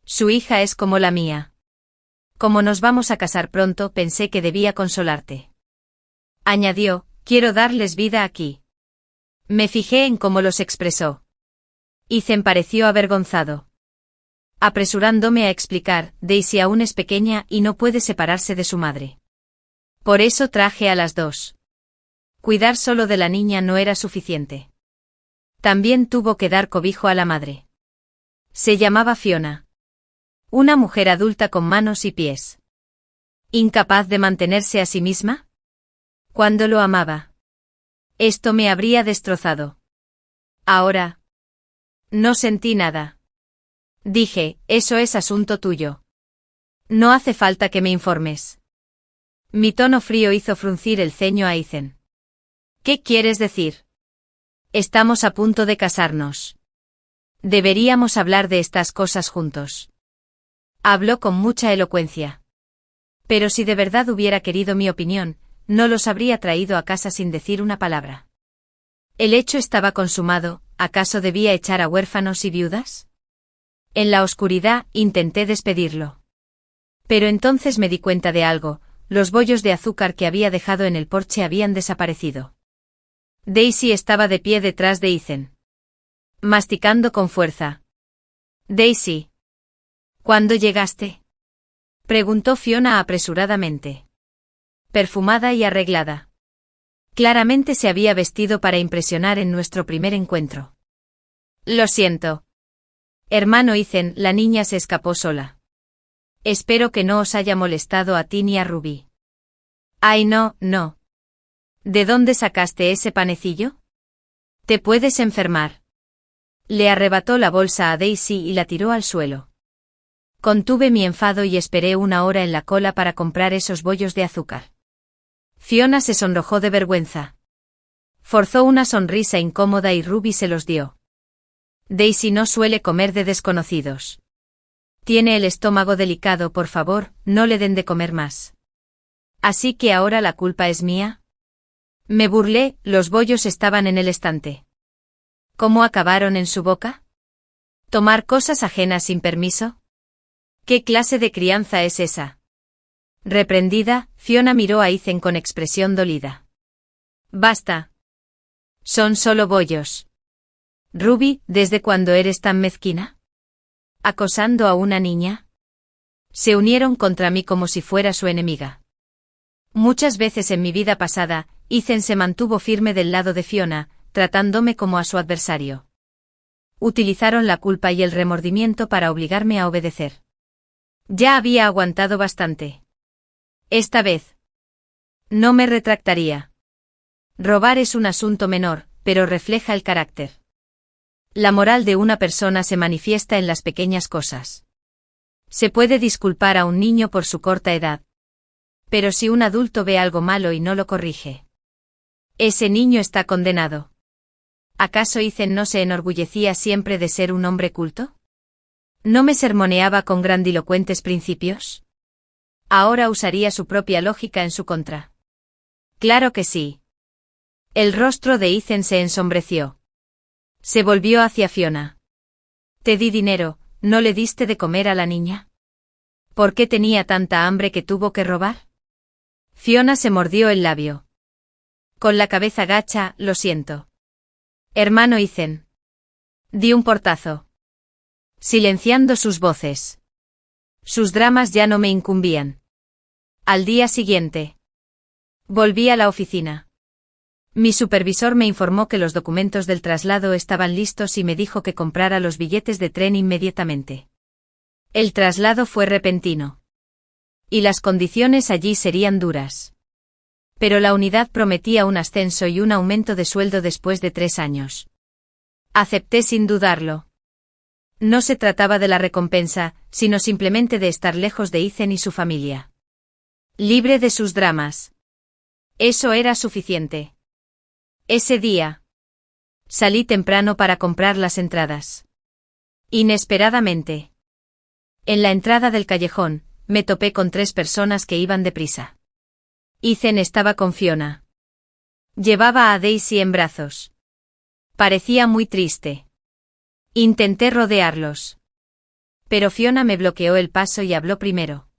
Speaker 1: Su hija es como la mía. Como nos vamos a casar pronto, pensé que debía consolarte. Añadió, quiero darles vida aquí. Me fijé en cómo los expresó. Ethan pareció avergonzado. Apresurándome a explicar, Daisy aún es pequeña y no puede separarse de su madre. Por eso traje a las dos. Cuidar solo de la niña no era suficiente. También tuvo que dar cobijo a la madre. Se llamaba Fiona. Una mujer adulta con manos y pies. ¿Incapaz de mantenerse a sí misma? Cuando lo amaba. Esto me habría destrozado. Ahora. No sentí nada. Dije, eso es asunto tuyo. No hace falta que me informes. Mi tono frío hizo fruncir el ceño a Ethan. ¿Qué quieres decir? Estamos a punto de casarnos. Deberíamos hablar de estas cosas juntos. Habló con mucha elocuencia. Pero si de verdad hubiera querido mi opinión, no los habría traído a casa sin decir una palabra. El hecho estaba consumado, ¿acaso debía echar a huérfanos y viudas? En la oscuridad, intenté despedirlo. Pero entonces me di cuenta de algo, los bollos de azúcar que había dejado en el porche habían desaparecido. Daisy estaba de pie detrás de Ethan, masticando con fuerza. Daisy. ¿Cuándo llegaste?, preguntó Fiona apresuradamente. Perfumada y arreglada. Claramente se había vestido para impresionar en nuestro primer encuentro. Lo siento. Hermano Ethan, la niña se escapó sola. Espero que no os haya molestado a ti ni a Ruby. Ay, no, no. ¿De dónde sacaste ese panecillo? Te puedes enfermar. Le arrebató la bolsa a Daisy y la tiró al suelo. Contuve mi enfado y esperé una hora en la cola para comprar esos bollos de azúcar. Fiona se sonrojó de vergüenza. Forzó una sonrisa incómoda y Ruby se los dio. Daisy no suele comer de desconocidos. Tiene el estómago delicado, por favor, no le den de comer más. ¿Así que ahora la culpa es mía? Me burlé, los bollos estaban en el estante. ¿Cómo acabaron en su boca? ¿Tomar cosas ajenas sin permiso? ¿Qué clase de crianza es esa? Reprendida, Fiona miró a Ethan con expresión dolida. Basta. Son solo bollos. Ruby, ¿desde cuándo eres tan mezquina? ¿Acosando a una niña? Se unieron contra mí como si fuera su enemiga. Muchas veces en mi vida pasada, Ethan se mantuvo firme del lado de Fiona, tratándome como a su adversario. Utilizaron la culpa y el remordimiento para obligarme a obedecer. Ya había aguantado bastante. Esta vez. No me retractaría. Robar es un asunto menor, pero refleja el carácter. La moral de una persona se manifiesta en las pequeñas cosas. Se puede disculpar a un niño por su corta edad. Pero si un adulto ve algo malo y no lo corrige, ese niño está condenado. ¿Acaso Ethan no se enorgullecía siempre de ser un hombre culto? ¿No me sermoneaba con grandilocuentes principios? Ahora usaría su propia lógica en su contra. Claro que sí. El rostro de Ethan se ensombreció. Se volvió hacia Fiona. Te di dinero, ¿no le diste de comer a la niña? ¿Por qué tenía tanta hambre que tuvo que robar? Fiona se mordió el labio. Con la cabeza gacha, lo siento. Hermano Ethan. Di un portazo. Silenciando sus voces. Sus dramas ya no me incumbían. Al día siguiente. Volví a la oficina. Mi supervisor me informó que los documentos del traslado estaban listos y me dijo que comprara los billetes de tren inmediatamente. El traslado fue repentino. Y las condiciones allí serían duras. Pero la unidad prometía un ascenso y un aumento de sueldo después de 3 años. Acepté sin dudarlo. No se trataba de la recompensa, sino simplemente de estar lejos de Ethan y su familia. Libre de sus dramas. Eso era suficiente. Ese día. Salí temprano para comprar las entradas. Inesperadamente. En la entrada del callejón, me topé con 3 personas que iban deprisa. Ethan estaba con Fiona. Llevaba a Daisy en brazos. Parecía muy triste. Intenté rodearlos. Pero Fiona me bloqueó el paso y habló primero.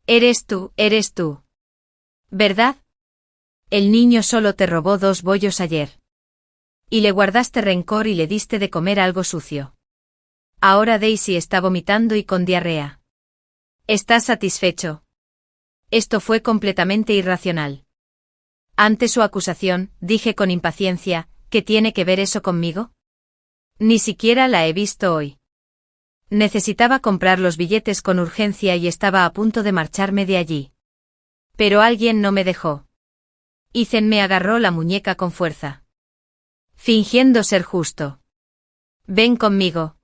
Speaker 1: Eres tú. ¿Verdad? El niño solo te robó 2 bollos ayer. Y le guardaste rencor y le diste de comer algo sucio. Ahora Daisy está vomitando y con diarrea. ¿Estás satisfecho? Esto fue completamente irracional. Ante su acusación, dije con impaciencia, ¿qué tiene que ver eso conmigo? Ni siquiera la he visto hoy. Necesitaba comprar los billetes con urgencia y estaba a punto de marcharme de allí. Pero alguien no me dejó. Ethan me agarró la muñeca con fuerza. Fingiendo ser justo. Ven conmigo.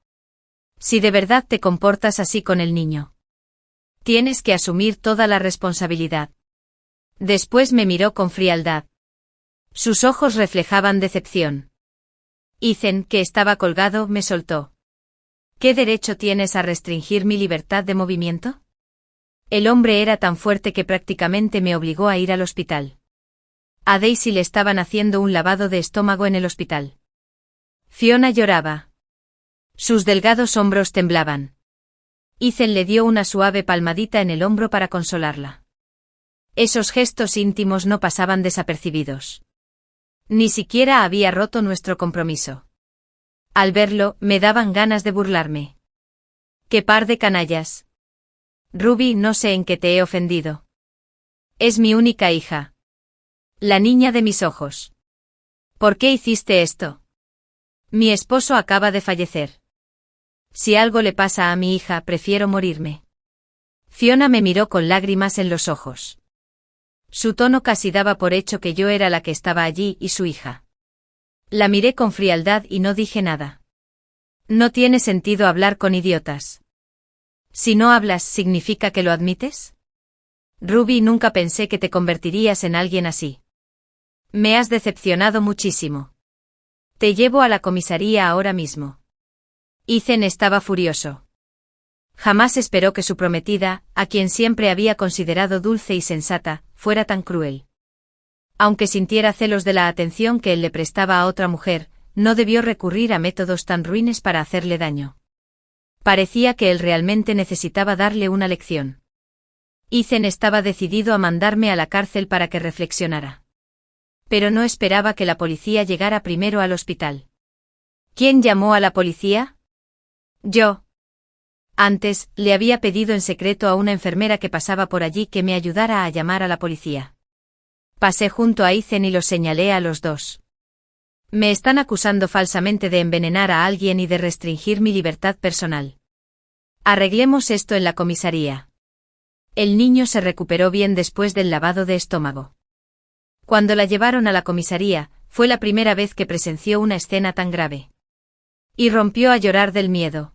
Speaker 1: Si de verdad te comportas así con el niño. Tienes que asumir toda la responsabilidad. Después me miró con frialdad. Sus ojos reflejaban decepción. Ethan, que estaba colgado, me soltó. ¿Qué derecho tienes a restringir mi libertad de movimiento? El hombre era tan fuerte que prácticamente me obligó a ir al hospital. A Daisy le estaban haciendo un lavado de estómago en el hospital. Fiona lloraba. Sus delgados hombros temblaban. Ethan le dio una suave palmadita en el hombro para consolarla. Esos gestos íntimos no pasaban desapercibidos. Ni siquiera había roto nuestro compromiso. Al verlo, me daban ganas de burlarme. ¡Qué par de canallas! Ruby, no sé en qué te he ofendido. Es mi única hija. La niña de mis ojos. ¿Por qué hiciste esto? Mi esposo acaba de fallecer. Si algo le pasa a mi hija, prefiero morirme. Fiona me miró con lágrimas en los ojos. Su tono casi daba por hecho que yo era la que estaba allí y su hija. La miré con frialdad y no dije nada. No tiene sentido hablar con idiotas. Si no hablas, ¿significa que lo admites? Ruby, nunca pensé que te convertirías en alguien así. Me has decepcionado muchísimo. Te llevo a la comisaría ahora mismo. Ethan estaba furioso. Jamás esperó que su prometida, a quien siempre había considerado dulce y sensata, fuera tan cruel. Aunque sintiera celos de la atención que él le prestaba a otra mujer, no debió recurrir a métodos tan ruines para hacerle daño. Parecía que él realmente necesitaba darle una lección. Ethan estaba decidido a mandarme a la cárcel para que reflexionara. Pero no esperaba que la policía llegara primero al hospital. ¿Quién llamó a la policía? Yo. Antes, le había pedido en secreto a una enfermera que pasaba por allí que me ayudara a llamar a la policía. Pasé junto a Ethan y los señalé a los 2. Me están acusando falsamente de envenenar a alguien y de restringir mi libertad personal. Arreglemos esto en la comisaría. El niño se recuperó bien después del lavado de estómago. Cuando la llevaron a la comisaría, fue la primera vez que presenció una escena tan grave. Y rompió a llorar del miedo.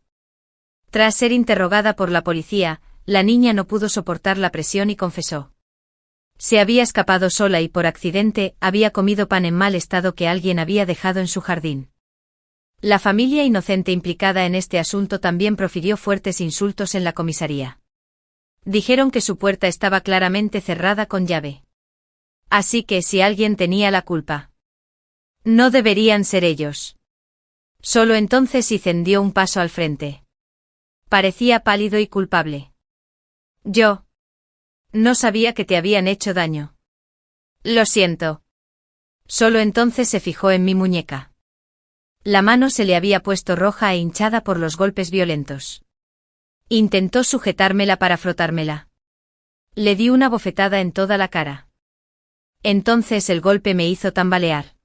Speaker 1: Tras ser interrogada por la policía, la niña no pudo soportar la presión y confesó. Se había escapado sola y por accidente había comido pan en mal estado que alguien había dejado en su jardín. La familia inocente implicada en este asunto también profirió fuertes insultos en la comisaría. Dijeron que su puerta estaba claramente cerrada con llave. Así que si alguien tenía la culpa, no deberían ser ellos. Solo entonces Ethan dio un paso al frente. Parecía pálido y culpable. Yo no sabía que te habían hecho daño. Lo siento. Solo entonces se fijó en mi muñeca. La mano se le había puesto roja e hinchada por los golpes violentos. Intentó sujetármela para frotármela. Le di una bofetada en toda la cara. Entonces el golpe me hizo tambalear.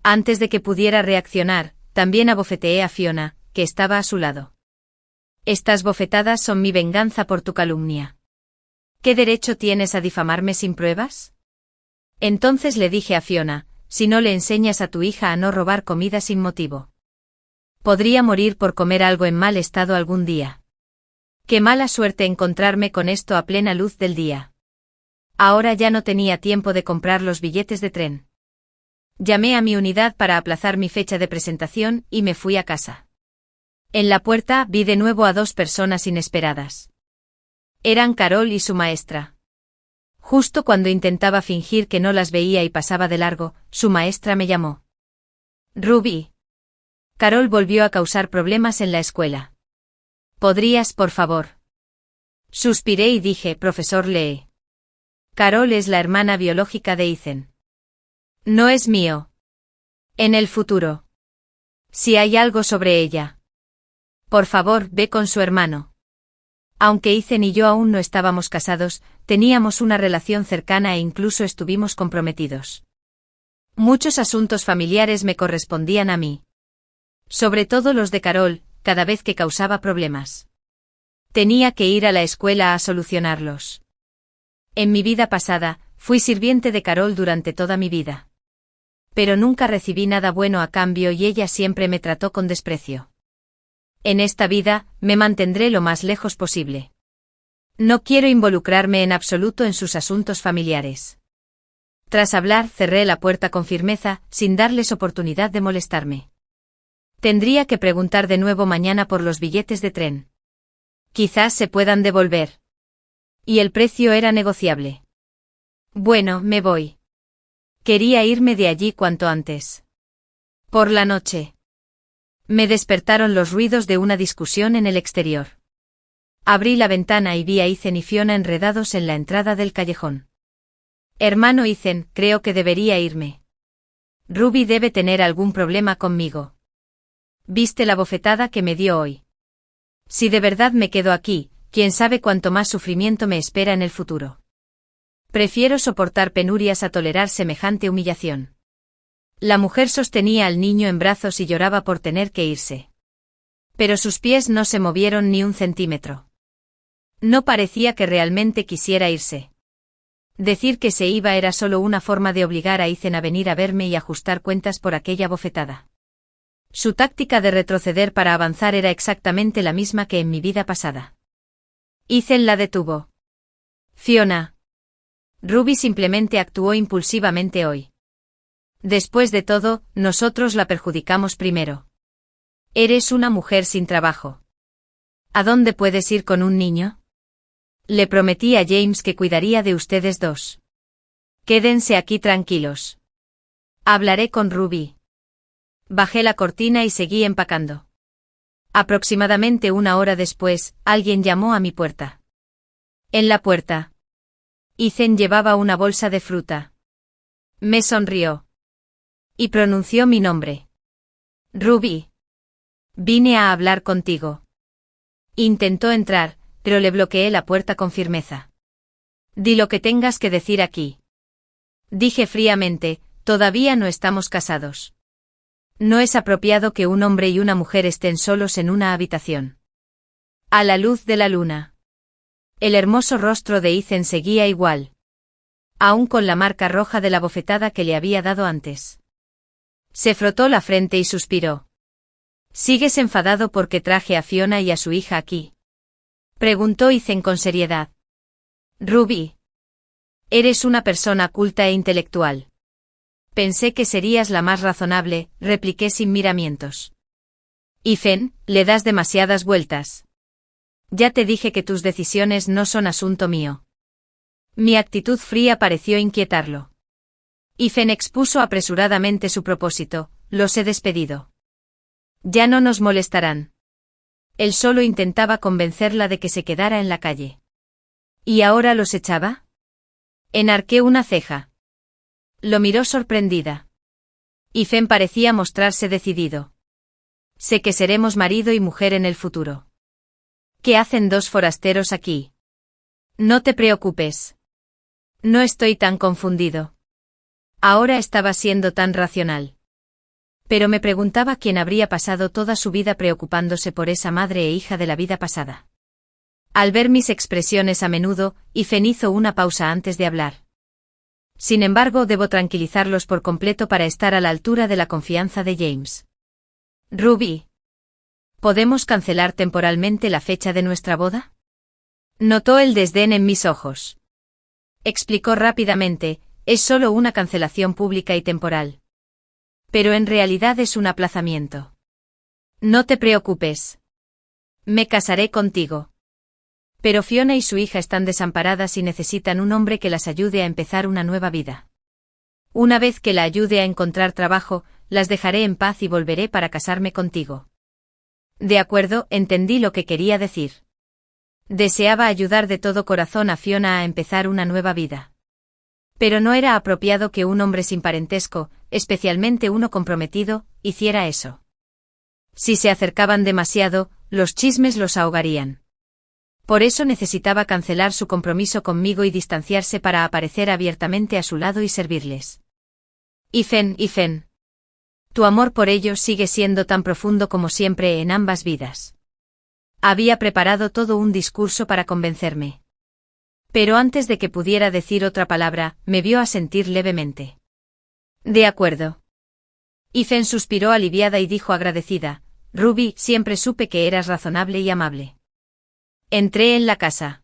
Speaker 1: Antes de que pudiera reaccionar, también abofeteé a Fiona, que estaba a su lado. Estas bofetadas son mi venganza por tu calumnia. ¿Qué derecho tienes a difamarme sin pruebas? Entonces le dije a Fiona, si no le enseñas a tu hija a no robar comida sin motivo, podría morir por comer algo en mal estado algún día. Qué mala suerte encontrarme con esto a plena luz del día. Ahora ya no tenía tiempo de comprar los billetes de tren. Llamé a mi unidad para aplazar mi fecha de presentación y me fui a casa. En la puerta vi de nuevo a dos personas inesperadas. Eran Carol y su maestra. Justo cuando intentaba fingir que no las veía y pasaba de largo, su maestra me llamó. Ruby. Carol volvió a causar problemas en la escuela. ¿Podrías, por favor? Suspiré y dije, profesor Lee. Carol es la hermana biológica de Ethan. No es mío. En el futuro. Si hay algo sobre ella. Por favor, ve con su hermano. Aunque Ethan y yo aún no estábamos casados, teníamos una relación cercana e incluso estuvimos comprometidos. Muchos asuntos familiares me correspondían a mí. Sobre todo los de Carol, cada vez que causaba problemas. Tenía que ir a la escuela a solucionarlos. En mi vida pasada, fui sirviente de Carol durante toda mi vida. Pero nunca recibí nada bueno a cambio y ella siempre me trató con desprecio. En esta vida, me mantendré lo más lejos posible. No quiero involucrarme en absoluto en sus asuntos familiares. Tras hablar, cerré la puerta con firmeza, sin darles oportunidad de molestarme. Tendría que preguntar de nuevo mañana por los billetes de tren. Quizás se puedan devolver. Y el precio era negociable. Bueno, me voy. Quería irme de allí cuanto antes. Por la noche. Me despertaron los ruidos de una discusión en el exterior. Abrí la ventana y vi a Ethan y Fiona enredados en la entrada del callejón. Hermano Ethan, creo que debería irme. Ruby debe tener algún problema conmigo. ¿Viste la bofetada que me dio hoy? Si de verdad me quedo aquí, quién sabe cuánto más sufrimiento me espera en el futuro. Prefiero soportar penurias a tolerar semejante humillación. La mujer sostenía al niño en brazos y lloraba por tener que irse. Pero sus pies no se movieron ni un centímetro. No parecía que realmente quisiera irse. Decir que se iba era solo una forma de obligar a Ethan a venir a verme y ajustar cuentas por aquella bofetada. Su táctica de retroceder para avanzar era exactamente la misma que en mi vida pasada. Ethan la detuvo. Fiona. Ruby simplemente actuó impulsivamente hoy. Después de todo, nosotros la perjudicamos primero. Eres una mujer sin trabajo. ¿A dónde puedes ir con un niño? Le prometí a James que cuidaría de ustedes dos. Quédense aquí tranquilos. Hablaré con Ruby. Bajé la cortina y seguí empacando. Aproximadamente una hora después, alguien llamó a mi puerta. En la puerta. Ethan llevaba una bolsa de fruta. Me sonrió. Y pronunció mi nombre. Ruby. Vine a hablar contigo. Intentó entrar, pero le bloqueé la puerta con firmeza. Di lo que tengas que decir aquí. Dije fríamente, todavía no estamos casados. No es apropiado que un hombre y una mujer estén solos en una habitación. A la luz de la luna. El hermoso rostro de Ethan seguía igual. Aún con la marca roja de la bofetada que le había dado antes. Se frotó la frente y suspiró. ¿Sigues enfadado porque traje a Fiona y a su hija aquí? Preguntó Ethan con seriedad. Ruby. Eres una persona culta e intelectual. Pensé que serías la más razonable, repliqué sin miramientos. Ifen, le das demasiadas vueltas. Ya te dije que tus decisiones no son asunto mío. Mi actitud fría pareció inquietarlo. Ifen expuso apresuradamente su propósito: los he despedido. Ya no nos molestarán. Él solo intentaba convencerla de que se quedara en la calle. ¿Y ahora los echaba? Enarqué una ceja. Lo miró sorprendida. Ifen parecía mostrarse decidido. Sé que seremos marido y mujer en el futuro. ¿Qué hacen dos forasteros aquí? No te preocupes. No estoy tan confundido. Ahora estaba siendo tan racional. Pero me preguntaba quién habría pasado toda su vida preocupándose por esa madre e hija de la vida pasada. Al ver mis expresiones a menudo, Ifen hizo una pausa antes de hablar. Sin embargo, debo tranquilizarlos por completo para estar a la altura de la confianza de James. Ruby. ¿Podemos cancelar temporalmente la fecha de nuestra boda? Notó el desdén en mis ojos. Explicó rápidamente: es solo una cancelación pública y temporal. Pero en realidad es un aplazamiento. No te preocupes. Me casaré contigo. Pero Fiona y su hija están desamparadas y necesitan un hombre que las ayude a empezar una nueva vida. Una vez que la ayude a encontrar trabajo, las dejaré en paz y volveré para casarme contigo. De acuerdo, entendí lo que quería decir. Deseaba ayudar de todo corazón a Fiona a empezar una nueva vida. Pero no era apropiado que un hombre sin parentesco, especialmente uno comprometido, hiciera eso. Si se acercaban demasiado, los chismes los ahogarían. Por eso necesitaba cancelar su compromiso conmigo y distanciarse para aparecer abiertamente a su lado y servirles. Ifen. Tu amor por ellos sigue siendo tan profundo como siempre en ambas vidas. Había preparado todo un discurso para convencerme. Pero antes de que pudiera decir otra palabra, me vio asentir levemente. De acuerdo. Ifen suspiró aliviada y dijo agradecida: Ruby, siempre supe que eras razonable y amable. Entré en la casa.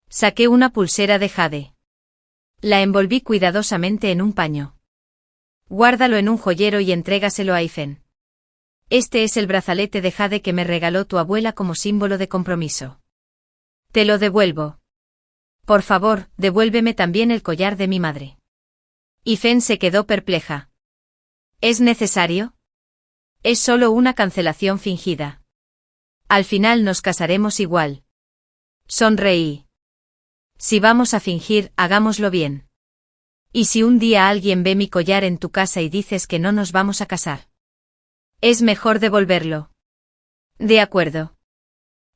Speaker 1: Saqué una pulsera de jade. La envolví cuidadosamente en un paño. Guárdalo en un joyero y entrégaselo a Ifen. Este es el brazalete de jade que me regaló tu abuela como símbolo de compromiso. Te lo devuelvo. Por favor, devuélveme también el collar de mi madre. Ifen se quedó perpleja. ¿Es necesario? Es solo una cancelación fingida. Al final nos casaremos igual. Sonreí. Si vamos a fingir, hagámoslo bien. ¿Y si un día alguien ve mi collar en tu casa y dices que no nos vamos a casar? Es mejor devolverlo. De acuerdo.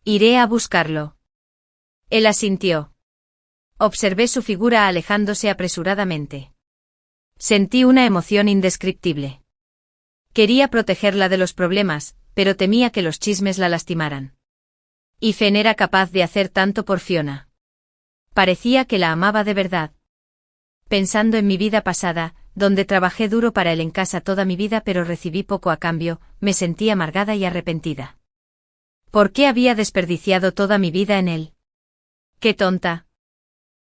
Speaker 1: Iré a buscarlo. Él asintió. Observé su figura alejándose apresuradamente. Sentí una emoción indescriptible. Quería protegerla de los problemas, pero temía que los chismes la lastimaran. Ifen era capaz de hacer tanto por Fiona. Parecía que la amaba de verdad. Pensando en mi vida pasada, donde trabajé duro para él en casa toda mi vida pero recibí poco a cambio, me sentí amargada y arrepentida. ¿Por qué había desperdiciado toda mi vida en él? ¡Qué tonta!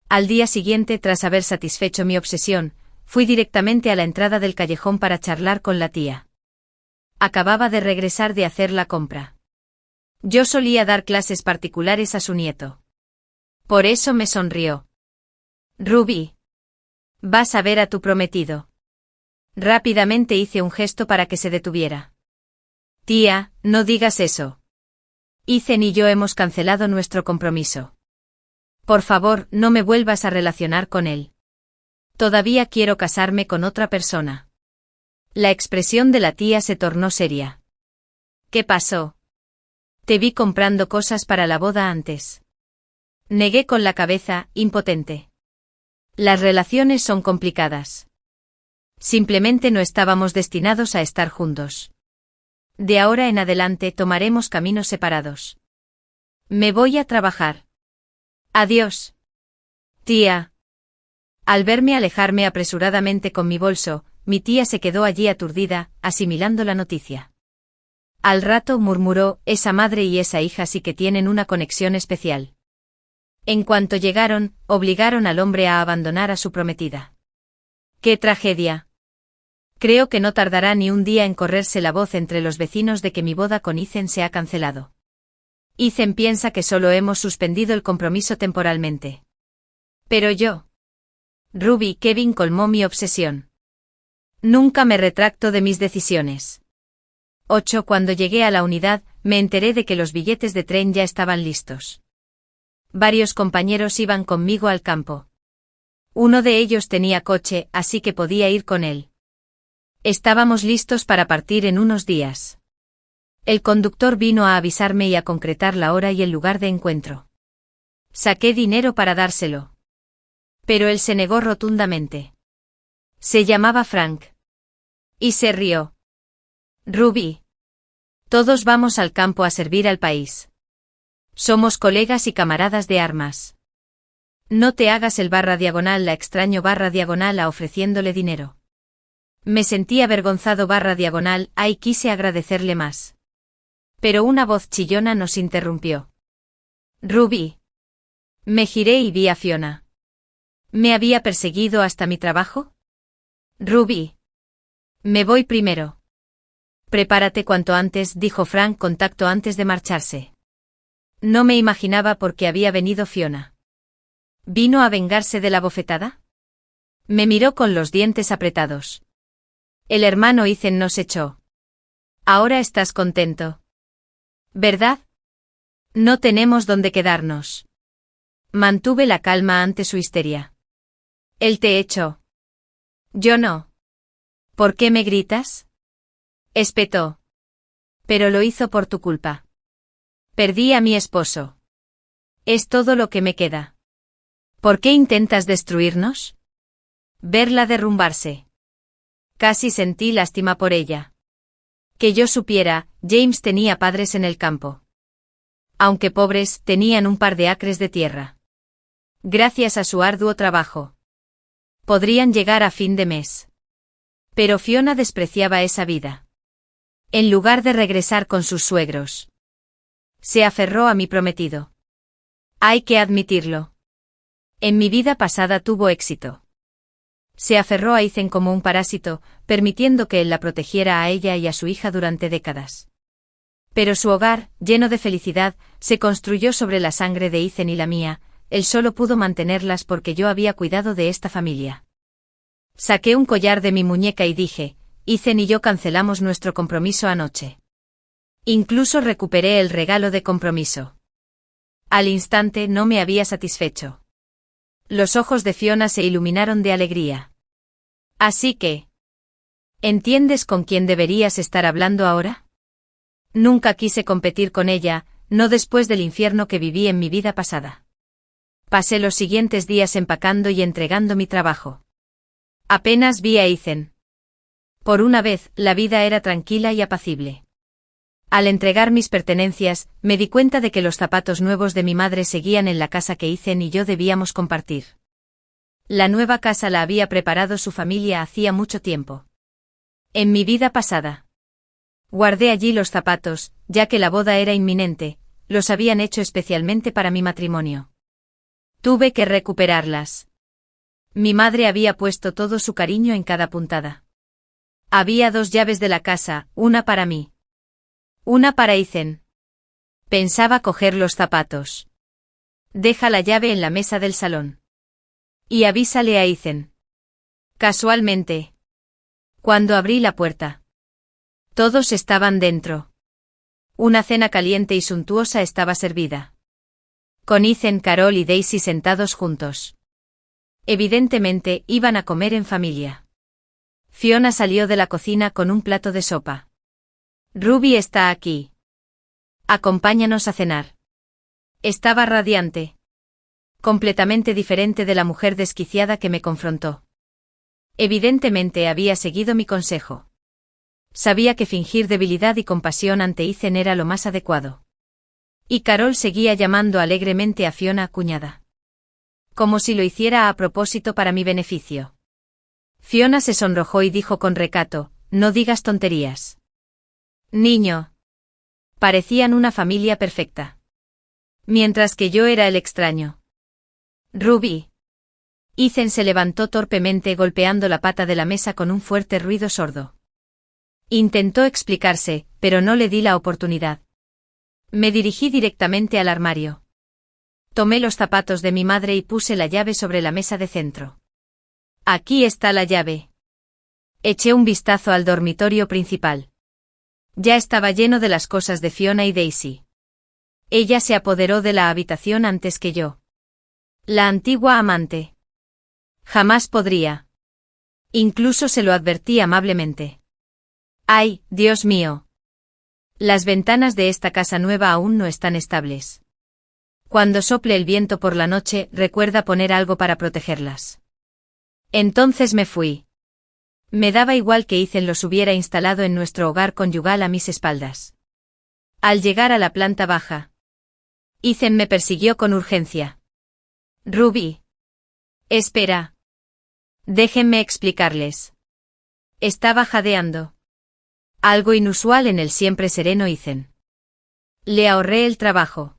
Speaker 1: Al día siguiente, tras haber satisfecho mi obsesión, fui directamente a la entrada del callejón para charlar con la tía. Acababa de regresar de hacer la compra. Yo solía dar clases particulares a su nieto. Por eso me sonrió. Ruby. Vas a ver a tu prometido. Rápidamente hice un gesto para que se detuviera. Tía, no digas eso. Ethan y yo hemos cancelado nuestro compromiso. Por favor, no me vuelvas a relacionar con él. Todavía quiero casarme con otra persona. La expresión de la tía se tornó seria. ¿Qué pasó? Te vi comprando cosas para la boda antes. Negué con la cabeza, impotente. Las relaciones son complicadas. Simplemente no estábamos destinados a estar juntos. De ahora en adelante tomaremos caminos separados. Me voy a trabajar. Adiós. Tía. Al verme alejarme apresuradamente con mi bolso, mi tía se quedó allí aturdida, asimilando la noticia. Al rato murmuró: esa madre y esa hija sí que tienen una conexión especial. En cuanto llegaron, obligaron al hombre a abandonar a su prometida. ¡Qué tragedia! Creo que no tardará ni un día en correrse la voz entre los vecinos de que mi boda con Ethan se ha cancelado. Ethan piensa que solo hemos suspendido el compromiso temporalmente. Pero yo... Ruby, Kevin colmó mi obsesión. Nunca me retracto de mis decisiones. 8. Cuando llegué a la unidad, me enteré de que los billetes de tren ya estaban listos. Varios compañeros iban conmigo al campo. Uno de ellos tenía coche, así que podía ir con él. Estábamos listos para partir en unos días. El conductor vino a avisarme y a concretar la hora y el lugar de encuentro. Saqué dinero para dárselo. Pero él se negó rotundamente. Se llamaba Frank. Y se rió. Ruby. Todos vamos al campo a servir al país. Somos colegas y camaradas de armas. No te hagas el /, la extraño /, ofreciéndole dinero. Me sentí avergonzado /, y quise agradecerle más. Pero una voz chillona nos interrumpió. Ruby. Me giré y vi a Fiona. ¿Me había perseguido hasta mi trabajo? Ruby. Me voy primero. Prepárate cuanto antes, dijo Frank con tacto antes de marcharse. No me imaginaba por qué había venido Fiona. ¿Vino a vengarse de la bofetada? Me miró con los dientes apretados. El hermano Ethan nos echó. Ahora estás contento. ¿Verdad? No tenemos dónde quedarnos. Mantuve la calma ante su histeria. Él te echó. Yo no. ¿Por qué me gritas? Espetó. Pero lo hizo por tu culpa. Perdí a mi esposo. Es todo lo que me queda. ¿Por qué intentas destruirnos? Verla derrumbarse. Casi sentí lástima por ella. Que yo supiera, James tenía padres en el campo. Aunque pobres, tenían un par de acres de tierra. Gracias a su arduo trabajo. Podrían llegar a fin de mes. Pero Fiona despreciaba esa vida. En lugar de regresar con sus suegros. Se aferró a mi prometido. Hay que admitirlo. En mi vida pasada tuvo éxito. Se aferró a Ethan como un parásito, permitiendo que él la protegiera a ella y a su hija durante décadas. Pero su hogar, lleno de felicidad, se construyó sobre la sangre de Ethan y la mía. Él solo pudo mantenerlas porque yo había cuidado de esta familia. Saqué un collar de mi muñeca y dije, Ethan y yo cancelamos nuestro compromiso anoche. Incluso recuperé el regalo de compromiso. Al instante no me había satisfecho. Los ojos de Fiona se iluminaron de alegría. Así que... ¿Entiendes con quién deberías estar hablando ahora? Nunca quise competir con ella, no después del infierno que viví en mi vida pasada. Pasé los siguientes días empacando y entregando mi trabajo. Apenas vi a Ethan. Por una vez, la vida era tranquila y apacible. Al entregar mis pertenencias, me di cuenta de que los zapatos nuevos de mi madre seguían en la casa que Ethan y yo debíamos compartir. La nueva casa la había preparado su familia hacía mucho tiempo. En mi vida pasada. Guardé allí los zapatos, ya que la boda era inminente, los habían hecho especialmente para mi matrimonio. Tuve que recuperarlas. Mi madre había puesto todo su cariño en cada puntada. Había 2 llaves de la casa, una para mí. Una para Ethan. Pensaba coger los zapatos. Deja la llave en la mesa del salón. Y avísale a Ethan. Casualmente. Cuando abrí la puerta. Todos estaban dentro. Una cena caliente y suntuosa estaba servida. Con Ethan, Carol y Daisy sentados juntos. Evidentemente, iban a comer en familia. Fiona salió de la cocina con un plato de sopa. Ruby está aquí. Acompáñanos a cenar. Estaba radiante. Completamente diferente de la mujer desquiciada que me confrontó. Evidentemente había seguido mi consejo. Sabía que fingir debilidad y compasión ante Ethan era lo más adecuado. Y Carol seguía llamando alegremente a Fiona cuñada. Como si lo hiciera a propósito para mi beneficio. Fiona se sonrojó y dijo con recato, no digas tonterías. Niño. Parecían una familia perfecta. Mientras que yo era el extraño. Ruby. Ethan se levantó torpemente golpeando la pata de la mesa con un fuerte ruido sordo. Intentó explicarse, pero no le di la oportunidad. Me dirigí directamente al armario. Tomé los zapatos de mi madre y puse la llave sobre la mesa de centro. Aquí está la llave. Eché un vistazo al dormitorio principal. Ya estaba lleno de las cosas de Fiona y Daisy. Ella se apoderó de la habitación antes que yo. La antigua amante. Jamás podría. Incluso se lo advertí amablemente. ¡Ay, Dios mío! Las ventanas de esta casa nueva aún no están estables. Cuando sople el viento por la noche, recuerda poner algo para protegerlas. Entonces me fui. Me daba igual que Ethan los hubiera instalado en nuestro hogar conyugal a mis espaldas. Al llegar a la planta baja, Ethan me persiguió con urgencia. Ruby. Espera. Déjenme explicarles. Estaba jadeando. Algo inusual en el siempre sereno Ethan. Le ahorré el trabajo.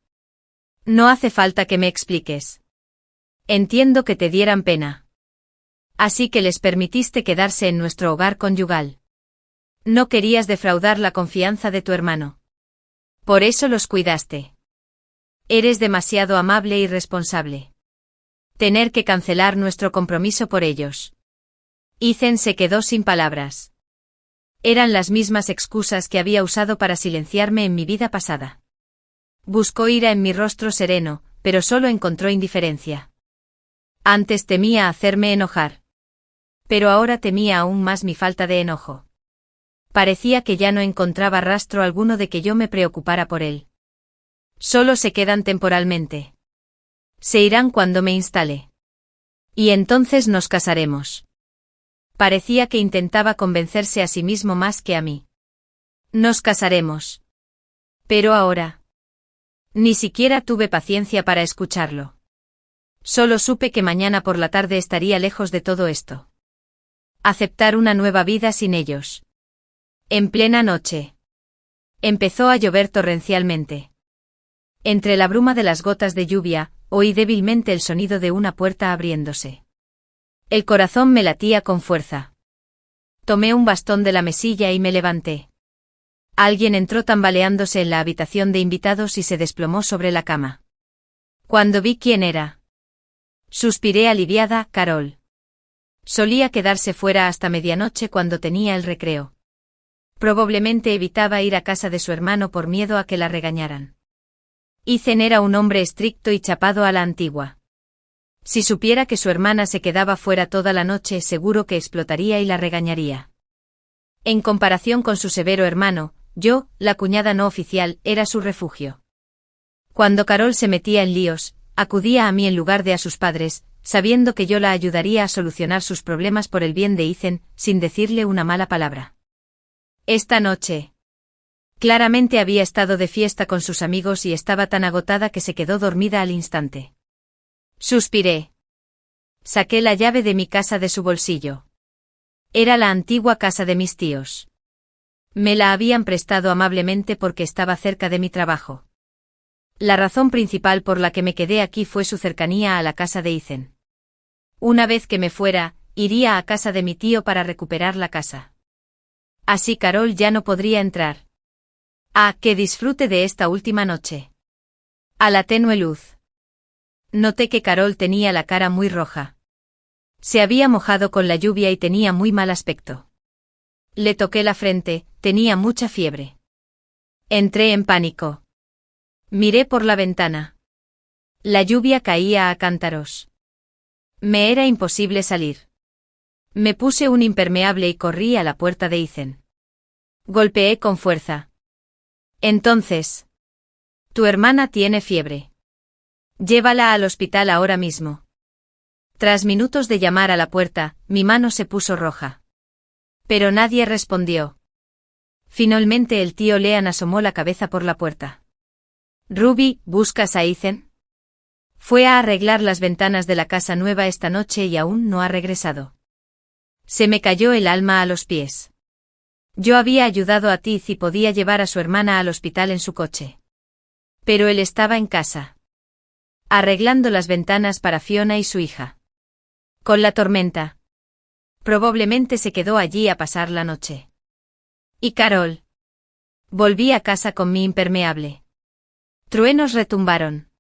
Speaker 1: No hace falta que me expliques. Entiendo que te dieran pena. Así que les permitiste quedarse en nuestro hogar conyugal. No querías defraudar la confianza de tu hermano. Por eso los cuidaste. Eres demasiado amable y responsable. Tener que cancelar nuestro compromiso por ellos. Ethan se quedó sin palabras. Eran las mismas excusas que había usado para silenciarme en mi vida pasada. Buscó ira en mi rostro sereno, pero solo encontró indiferencia. Antes temía hacerme enojar. Pero ahora temía aún más mi falta de enojo. Parecía que ya no encontraba rastro alguno de que yo me preocupara por él. Solo se quedan temporalmente. Se irán cuando me instale. Y entonces nos casaremos. Parecía que intentaba convencerse a sí mismo más que a mí. Nos casaremos. Pero ahora. Ni siquiera tuve paciencia para escucharlo. Solo supe que mañana por la tarde estaría lejos de todo esto. Aceptar una nueva vida sin ellos. En plena noche. Empezó a llover torrencialmente. Entre la bruma de las gotas de lluvia, oí débilmente el sonido de una puerta abriéndose. El corazón me latía con fuerza. Tomé un bastón de la mesilla y me levanté. Alguien entró tambaleándose en la habitación de invitados y se desplomó sobre la cama. Cuando vi quién era, suspiré aliviada. Carol. Solía quedarse fuera hasta medianoche cuando tenía el recreo. Probablemente evitaba ir a casa de su hermano por miedo a que la regañaran. Ethan era un hombre estricto y chapado a la antigua. Si supiera que su hermana se quedaba fuera toda la noche, seguro que explotaría y la regañaría. En comparación con su severo hermano, yo, la cuñada no oficial, era su refugio. Cuando Carol se metía en líos, acudía a mí en lugar de a sus padres, sabiendo que yo la ayudaría a solucionar sus problemas por el bien de Ethan, sin decirle una mala palabra. Esta noche. Claramente había estado de fiesta con sus amigos y estaba tan agotada que se quedó dormida al instante. Suspiré. Saqué la llave de mi casa de su bolsillo. Era la antigua casa de mis tíos. Me la habían prestado amablemente porque estaba cerca de mi trabajo. La razón principal por la que me quedé aquí fue su cercanía a la casa de Ethan. Una vez que me fuera, iría a casa de mi tío para recuperar la casa. Así Carol ya no podría entrar. Que disfrute de esta última noche. A la tenue luz. Noté que Carol tenía la cara muy roja. Se había mojado con la lluvia y tenía muy mal aspecto. Le toqué la frente, tenía mucha fiebre. Entré en pánico. Miré por la ventana. La lluvia caía a cántaros. Me era imposible salir. Me puse un impermeable y corrí a la puerta de Ethan. Golpeé con fuerza. Entonces. Tu hermana tiene fiebre. Llévala al hospital ahora mismo. Tras minutos de llamar a la puerta, mi mano se puso roja. Pero nadie respondió. Finalmente el tío Lean asomó la cabeza por la puerta. Ruby, ¿buscas a Ethan? Fue a arreglar las ventanas de la casa nueva esta noche y aún no ha regresado. Se me cayó el alma a los pies. Yo había ayudado a Tiz y podía llevar a su hermana al hospital en su coche. Pero él estaba en casa. Arreglando las ventanas para Fiona y su hija. Con la tormenta. Probablemente se quedó allí a pasar la noche. ¿Y Carol? Volví a casa con mi impermeable. Truenos retumbaron.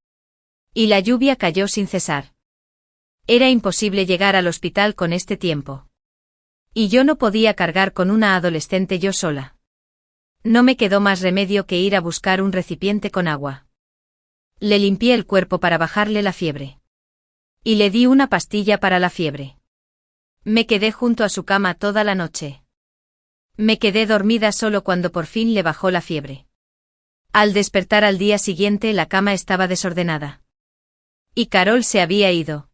Speaker 1: Y la lluvia cayó sin cesar. Era imposible llegar al hospital con este tiempo. Y yo no podía cargar con una adolescente yo sola. No me quedó más remedio que ir a buscar un recipiente con agua. Le limpié el cuerpo para bajarle la fiebre. Y le di una pastilla para la fiebre. Me quedé junto a su cama toda la noche. Me quedé dormida solo cuando por fin le bajó la fiebre. Al despertar al día siguiente la cama estaba desordenada. Y Carol se había ido.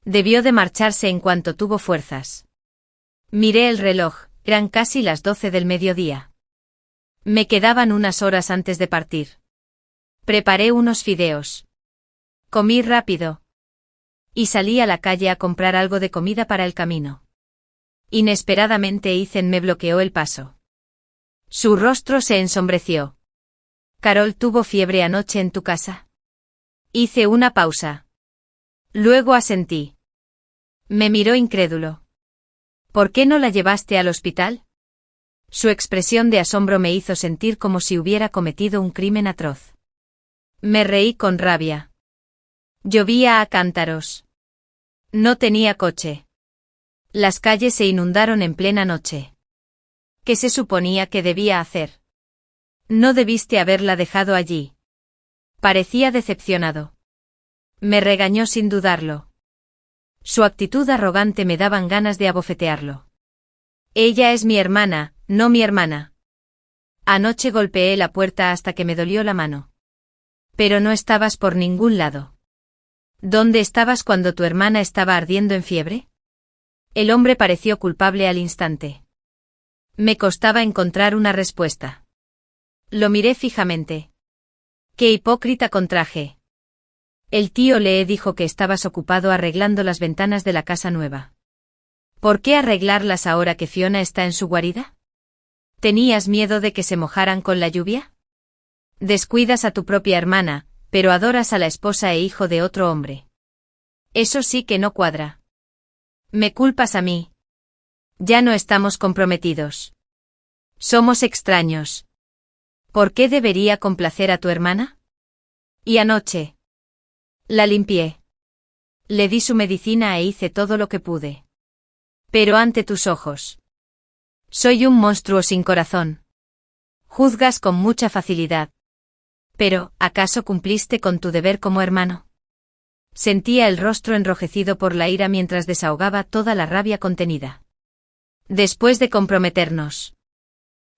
Speaker 1: Debió de marcharse en cuanto tuvo fuerzas. Miré el reloj, eran casi las 12 del mediodía. Me quedaban unas horas antes de partir. Preparé unos fideos. Comí rápido. Y salí a la calle a comprar algo de comida para el camino. Inesperadamente Ethan me bloqueó el paso. Su rostro se ensombreció. ¿Carol tuvo fiebre anoche en tu casa? Hice una pausa. Luego asentí. Me miró incrédulo. ¿Por qué no la llevaste al hospital? Su expresión de asombro me hizo sentir como si hubiera cometido un crimen atroz. Me reí con rabia. Llovía a cántaros. No tenía coche. Las calles se inundaron en plena noche. ¿Qué se suponía que debía hacer? No debiste haberla dejado allí. Parecía decepcionado. Me regañó sin dudarlo. Su actitud arrogante me daban ganas de abofetearlo. Ella es mi hermana, no mi hermana. Anoche golpeé la puerta hasta que me dolió la mano. Pero no estabas por ningún lado. ¿Dónde estabas cuando tu hermana estaba ardiendo en fiebre? El hombre pareció culpable al instante. Me costaba encontrar una respuesta. Lo miré fijamente. ¡Qué hipócrita contraje! El tío Lee dijo que estabas ocupado arreglando las ventanas de la casa nueva. ¿Por qué arreglarlas ahora que Fiona está en su guarida? ¿Tenías miedo de que se mojaran con la lluvia? Descuidas a tu propia hermana, pero adoras a la esposa e hijo de otro hombre. Eso sí que no cuadra. Me culpas a mí. Ya no estamos comprometidos. Somos extraños. ¿Por qué debería complacer a tu hermana? Y anoche. La limpié. Le di su medicina e hice todo lo que pude. Pero ante tus ojos. Soy un monstruo sin corazón. Juzgas con mucha facilidad. Pero, ¿acaso cumpliste con tu deber como hermano? Sentía el rostro enrojecido por la ira mientras desahogaba toda la rabia contenida. Después de comprometernos.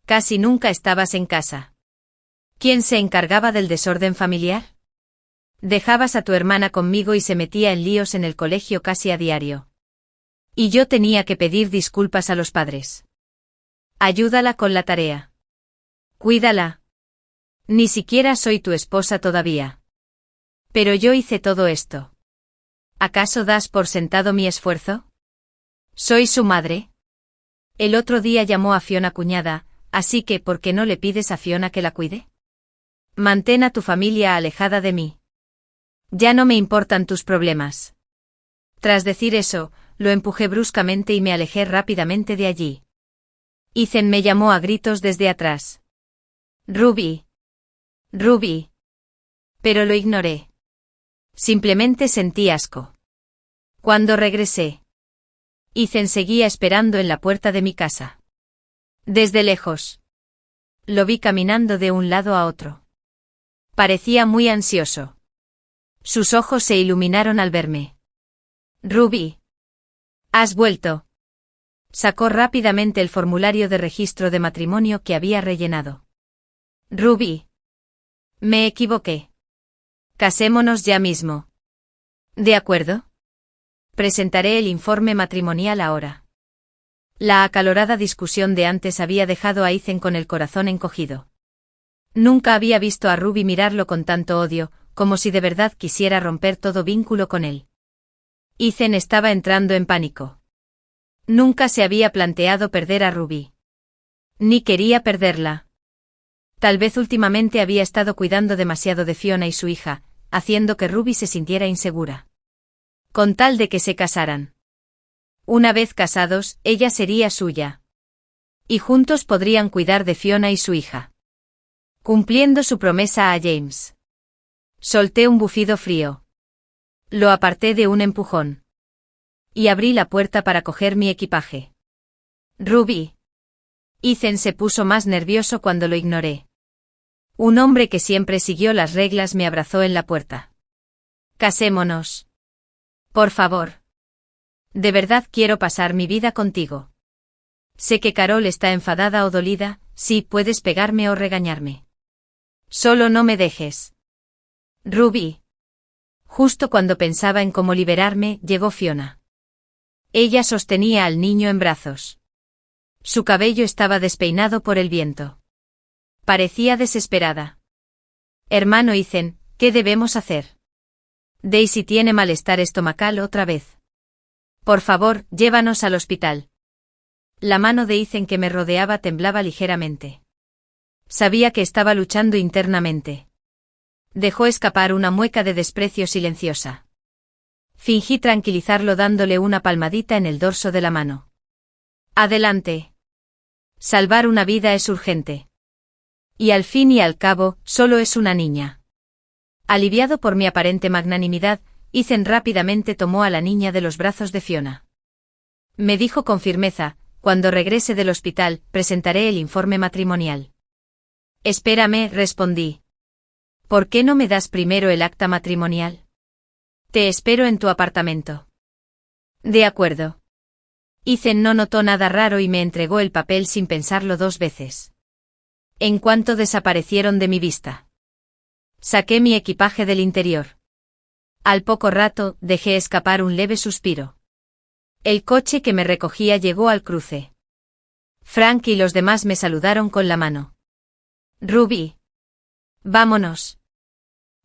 Speaker 1: Casi nunca estabas en casa. ¿Quién se encargaba del desorden familiar? Dejabas a tu hermana conmigo y se metía en líos en el colegio casi a diario. Y yo tenía que pedir disculpas a los padres. Ayúdala con la tarea. Cuídala. Ni siquiera soy tu esposa todavía. Pero yo hice todo esto. ¿Acaso das por sentado mi esfuerzo? ¿Soy su madre? El otro día llamó a Fiona cuñada, así que ¿por qué no le pides a Fiona que la cuide? Mantén a tu familia alejada de mí. Ya no me importan tus problemas. Tras decir eso, lo empujé bruscamente y me alejé rápidamente de allí. Ethan me llamó a gritos desde atrás. Ruby. Ruby. Pero lo ignoré. Simplemente sentí asco. Cuando regresé, Ethan seguía esperando en la puerta de mi casa. Desde lejos. Lo vi caminando de un lado a otro. Parecía muy ansioso. Sus ojos se iluminaron al verme. Ruby. ¿Has vuelto? Sacó rápidamente el formulario de registro de matrimonio que había rellenado. Ruby. Me equivoqué. Casémonos ya mismo. ¿De acuerdo? Presentaré el informe matrimonial ahora. La acalorada discusión de antes había dejado a Ethan con el corazón encogido. Nunca había visto a Ruby mirarlo con tanto odio, como si de verdad quisiera romper todo vínculo con él. Ethan estaba entrando en pánico. Nunca se había planteado perder a Ruby. Ni quería perderla. Tal vez últimamente había estado cuidando demasiado de Fiona y su hija, haciendo que Ruby se sintiera insegura. Con tal de que se casaran. Una vez casados, ella sería suya. Y juntos podrían cuidar de Fiona y su hija. Cumpliendo su promesa a James. Solté un bufido frío. Lo aparté de un empujón. Y abrí la puerta para coger mi equipaje. Ruby. Ethan se puso más nervioso cuando lo ignoré. Un hombre que siempre siguió las reglas me abrazó en la puerta. Casémonos. Por favor. De verdad quiero pasar mi vida contigo. Sé que Carol está enfadada o dolida, sí, puedes pegarme o regañarme. Solo no me dejes. Ruby. Justo cuando pensaba en cómo liberarme, llegó Fiona. Ella sostenía al niño en brazos. Su cabello estaba despeinado por el viento. Parecía desesperada. Hermano Ethan, ¿qué debemos hacer? Daisy tiene malestar estomacal otra vez. Por favor, llévanos al hospital. La mano de Ethan que me rodeaba temblaba ligeramente. Sabía que estaba luchando internamente. Dejó escapar una mueca de desprecio silenciosa. Fingí tranquilizarlo dándole una palmadita en el dorso de la mano. Adelante. Salvar una vida es urgente. Y al fin y al cabo, solo es una niña. Aliviado por mi aparente magnanimidad, Ethan rápidamente tomó a la niña de los brazos de Fiona. Me dijo con firmeza, cuando regrese del hospital, presentaré el informe matrimonial. Espérame, respondí. ¿Por qué no me das primero el acta matrimonial? Te espero en tu apartamento. De acuerdo. Ethan no notó nada raro y me entregó el papel sin pensarlo dos veces. En cuanto desaparecieron de mi vista. Saqué mi equipaje del interior. Al poco rato, dejé escapar un leve suspiro. El coche que me recogía llegó al cruce. Frank y los demás me saludaron con la mano. Ruby. Vámonos.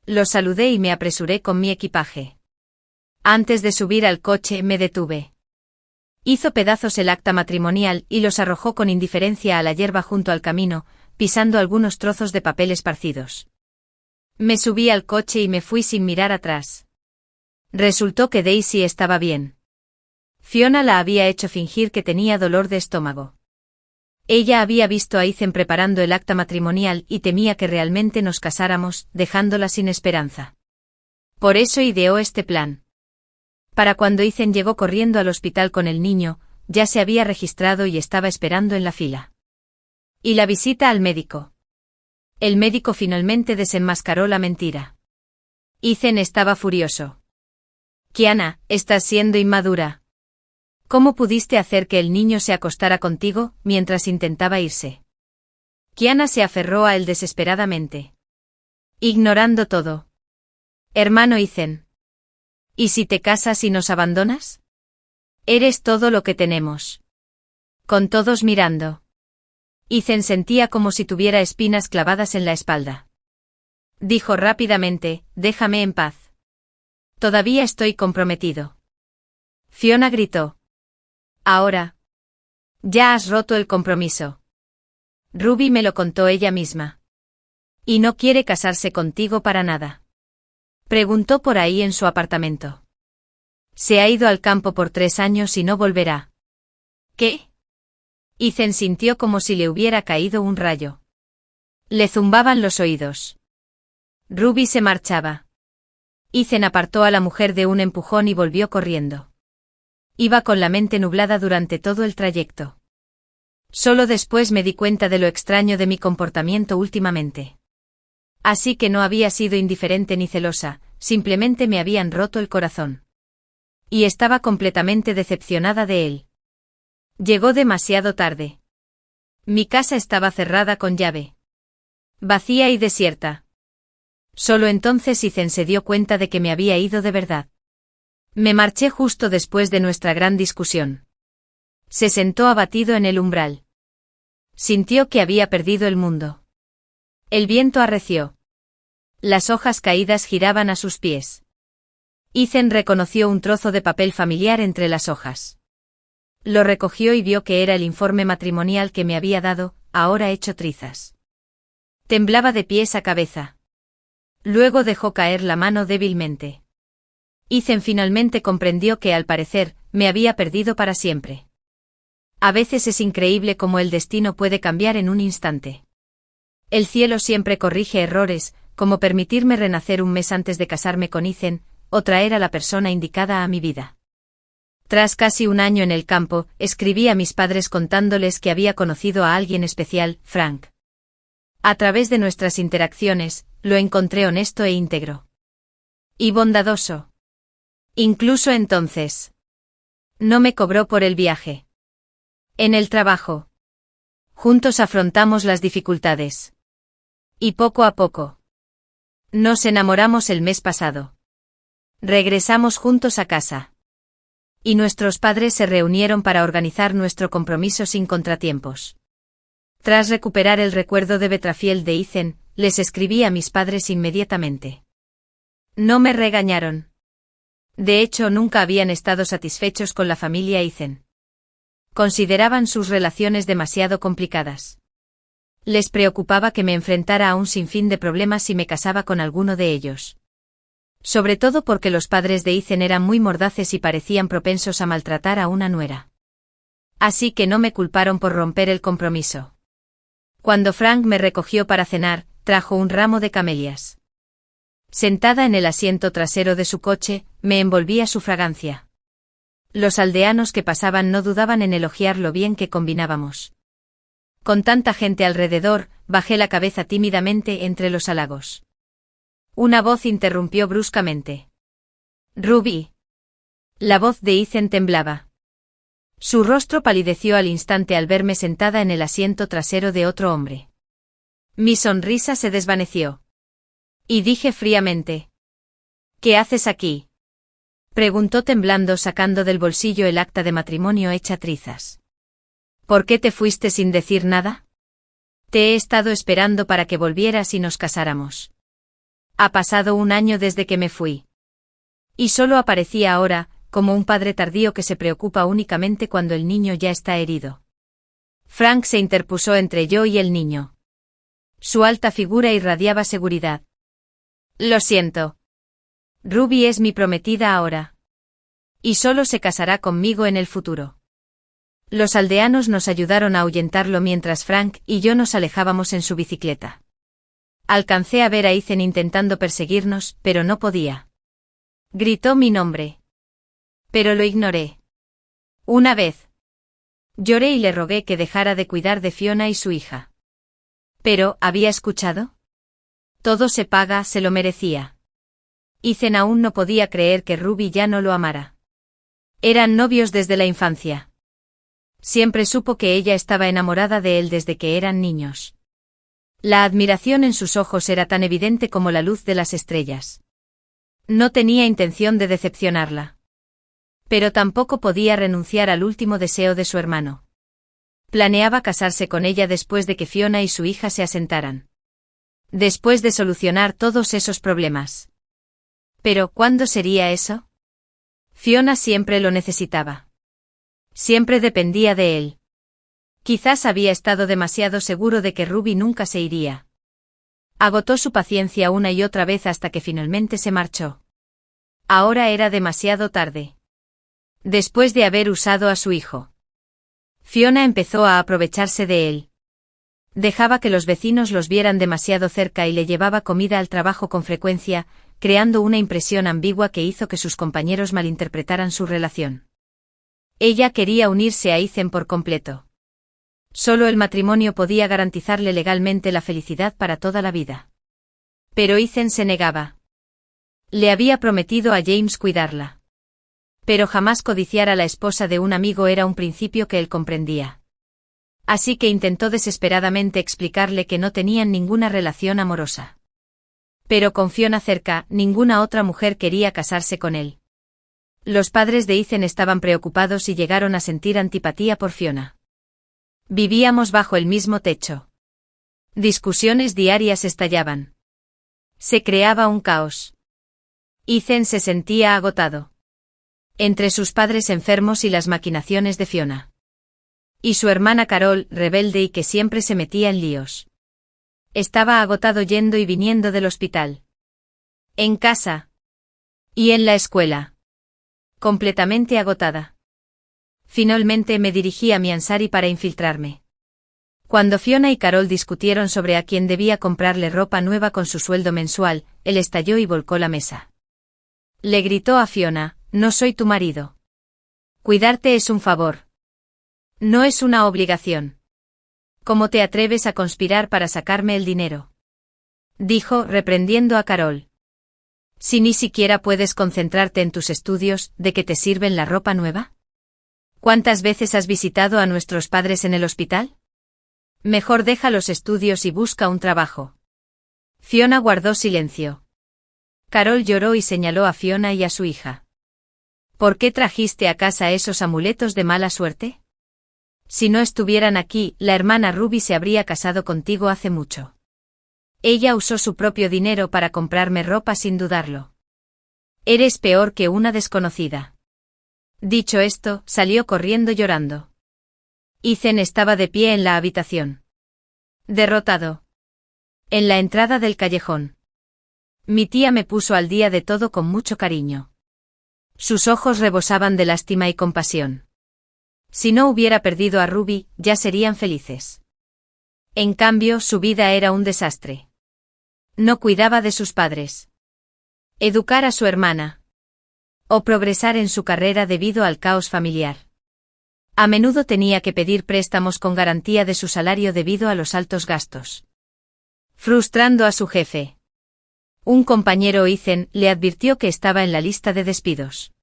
Speaker 1: Los saludé y me apresuré con mi equipaje. Antes de subir al coche me detuve. Hizo pedazos el acta matrimonial y los arrojó con indiferencia a la hierba junto al camino, pisando algunos trozos de papel esparcidos. Me subí al coche y me fui sin mirar atrás. Resultó que Daisy estaba bien. Fiona la había hecho fingir que tenía dolor de estómago. Ella había visto a Ethan preparando el acta matrimonial y temía que realmente nos casáramos, dejándola sin esperanza. Por eso ideó este plan. Para cuando Ethan llegó corriendo al hospital con el niño, ya se había registrado y estaba esperando en la fila. Y la visita al médico. El médico finalmente desenmascaró la mentira. Ethan estaba furioso. Kiana, estás siendo inmadura. ¿Cómo pudiste hacer que el niño se acostara contigo mientras intentaba irse? Kiana se aferró a él desesperadamente. Ignorando todo. Hermano Ethan. ¿Y si te casas y nos abandonas? Eres todo lo que tenemos. Con todos mirando. Ethan sentía como si tuviera espinas clavadas en la espalda. Dijo rápidamente, déjame en paz. Todavía estoy comprometido. Fiona gritó. Ahora. Ya has roto el compromiso. Ruby me lo contó ella misma. ¿Y no quiere casarse contigo para nada? Preguntó por ahí en su apartamento. Se ha ido al campo por 3 años y no volverá. ¿Qué? Ethan sintió como si le hubiera caído un rayo. Le zumbaban los oídos. Ruby se marchaba. Ethan apartó a la mujer de un empujón y volvió corriendo. Iba con la mente nublada durante todo el trayecto. Solo después me di cuenta de lo extraño de mi comportamiento últimamente. Así que no había sido indiferente ni celosa, simplemente me habían roto el corazón. Y estaba completamente decepcionada de él. Llegó demasiado tarde. Mi casa estaba cerrada con llave. Vacía y desierta. Solo entonces Ethan se dio cuenta de que me había ido de verdad. Me marché justo después de nuestra gran discusión. Se sentó abatido en el umbral. Sintió que había perdido el mundo. El viento arreció. Las hojas caídas giraban a sus pies. Ethan reconoció un trozo de papel familiar entre las hojas. Lo recogió y vio que era el informe matrimonial que me había dado, ahora hecho trizas. Temblaba de pies a cabeza. Luego dejó caer la mano débilmente. Ethan finalmente comprendió que, al parecer, me había perdido para siempre. A veces es increíble cómo el destino puede cambiar en un instante. El cielo siempre corrige errores, como permitirme renacer un mes antes de casarme con Ethan, o traer a la persona indicada a mi vida. Tras casi un año en el campo, escribí a mis padres contándoles que había conocido a alguien especial, Frank. A través de nuestras interacciones, lo encontré honesto e íntegro. Y bondadoso. Incluso entonces. No me cobró por el viaje. En el trabajo. Juntos afrontamos las dificultades. Y poco a poco. Nos enamoramos el mes pasado. Regresamos juntos a casa. Y nuestros padres se reunieron para organizar nuestro compromiso sin contratiempos. Tras recuperar el recuerdo de Betrafiel de Ethan, les escribí a mis padres inmediatamente. No me regañaron. De hecho, nunca habían estado satisfechos con la familia Ethan. Consideraban sus relaciones demasiado complicadas. Les preocupaba que me enfrentara a un sinfín de problemas si me casaba con alguno de ellos. Sobre todo porque los padres de Ethan eran muy mordaces y parecían propensos a maltratar a una nuera. Así que no me culparon por romper el compromiso. Cuando Frank me recogió para cenar, trajo un ramo de camelias. Sentada en el asiento trasero de su coche, me envolvía su fragancia. Los aldeanos que pasaban no dudaban en elogiar lo bien que combinábamos. Con tanta gente alrededor, bajé la cabeza tímidamente entre los halagos. Una voz interrumpió bruscamente. Ruby. La voz de Ethan temblaba. Su rostro palideció al instante al verme sentada en el asiento trasero de otro hombre. Mi sonrisa se desvaneció. Y dije fríamente: ¿Qué haces aquí? Preguntó temblando, sacando del bolsillo el acta de matrimonio hecha trizas. ¿Por qué te fuiste sin decir nada? Te he estado esperando para que volvieras y nos casáramos. Ha pasado un año desde que me fui. Y solo aparecía ahora, como un padre tardío que se preocupa únicamente cuando el niño ya está herido. Frank se interpuso entre yo y el niño. Su alta figura irradiaba seguridad. Lo siento. Ruby es mi prometida ahora. Y solo se casará conmigo en el futuro. Los aldeanos nos ayudaron a ahuyentarlo mientras Frank y yo nos alejábamos en su bicicleta. Alcancé a ver a Ethan intentando perseguirnos, pero no podía. Gritó mi nombre. Pero lo ignoré. Una vez. Lloré y le rogué que dejara de cuidar de Fiona y su hija. Pero, ¿había escuchado? Todo se paga, se lo merecía. Ethan aún no podía creer que Ruby ya no lo amara. Eran novios desde la infancia. Siempre supo que ella estaba enamorada de él desde que eran niños. La admiración en sus ojos era tan evidente como la luz de las estrellas. No tenía intención de decepcionarla. Pero tampoco podía renunciar al último deseo de su hermano. Planeaba casarse con ella después de que Fiona y su hija se asentaran. Después de solucionar todos esos problemas. Pero, ¿cuándo sería eso? Fiona siempre lo necesitaba. Siempre dependía de él. Quizás había estado demasiado seguro de que Ruby nunca se iría. Agotó su paciencia una y otra vez hasta que finalmente se marchó. Ahora era demasiado tarde. Después de haber usado a su hijo. Fiona empezó a aprovecharse de él. Dejaba que los vecinos los vieran demasiado cerca y le llevaba comida al trabajo con frecuencia, creando una impresión ambigua que hizo que sus compañeros malinterpretaran su relación. Ella quería unirse a Ethan por completo. Solo el matrimonio podía garantizarle legalmente la felicidad para toda la vida. Pero Ethan se negaba. Le había prometido a James cuidarla. Pero jamás codiciar a la esposa de un amigo era un principio que él comprendía. Así que intentó desesperadamente explicarle que no tenían ninguna relación amorosa. Pero con Fiona cerca, ninguna otra mujer quería casarse con él. Los padres de Ethan estaban preocupados y llegaron a sentir antipatía por Fiona. Vivíamos bajo el mismo techo. Discusiones diarias estallaban. Se creaba un caos. Ethan se sentía agotado. Entre sus padres enfermos y las maquinaciones de Fiona. Y su hermana Carol, rebelde y que siempre se metía en líos. Estaba agotado yendo y viniendo del hospital. En casa. Y en la escuela. Completamente agotada. Finalmente me dirigí a Miansari para infiltrarme. Cuando Fiona y Carol discutieron sobre a quién debía comprarle ropa nueva con su sueldo mensual, él estalló y volcó la mesa. Le gritó a Fiona: «No soy tu marido. Cuidarte es un favor. No es una obligación. ¿Cómo te atreves a conspirar para sacarme el dinero?», dijo, reprendiendo a Carol. «Si ni siquiera puedes concentrarte en tus estudios, ¿de qué te sirven la ropa nueva? ¿Cuántas veces has visitado a nuestros padres en el hospital? Mejor deja los estudios y busca un trabajo». Fiona guardó silencio. Carol lloró y señaló a Fiona y a su hija. «¿Por qué trajiste a casa esos amuletos de mala suerte? Si no estuvieran aquí, la hermana Ruby se habría casado contigo hace mucho. Ella usó su propio dinero para comprarme ropa sin dudarlo. Eres peor que una desconocida». Dicho esto, salió corriendo llorando. Ethan estaba de pie en la habitación. Derrotado. En la entrada del callejón. Mi tía me puso al día de todo con mucho cariño. Sus ojos rebosaban de lástima y compasión. Si no hubiera perdido a Ruby, ya serían felices. En cambio, su vida era un desastre. No cuidaba de sus padres. Educar a su hermana. O progresar en su carrera debido al caos familiar. A menudo tenía que pedir préstamos con garantía de su salario debido a los altos gastos. Frustrando a su jefe. Un compañero Ethan le advirtió que estaba en la lista de despidos.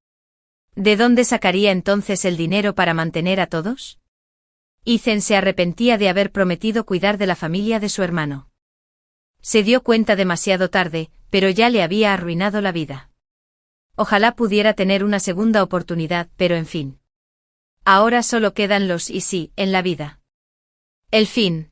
Speaker 1: ¿De dónde sacaría entonces el dinero para mantener a todos? Ethan se arrepentía de haber prometido cuidar de la familia de su hermano. Se dio cuenta demasiado tarde, pero ya le había arruinado la vida. Ojalá pudiera tener una segunda oportunidad, pero en fin. Ahora solo quedan los y sí en la vida. El fin.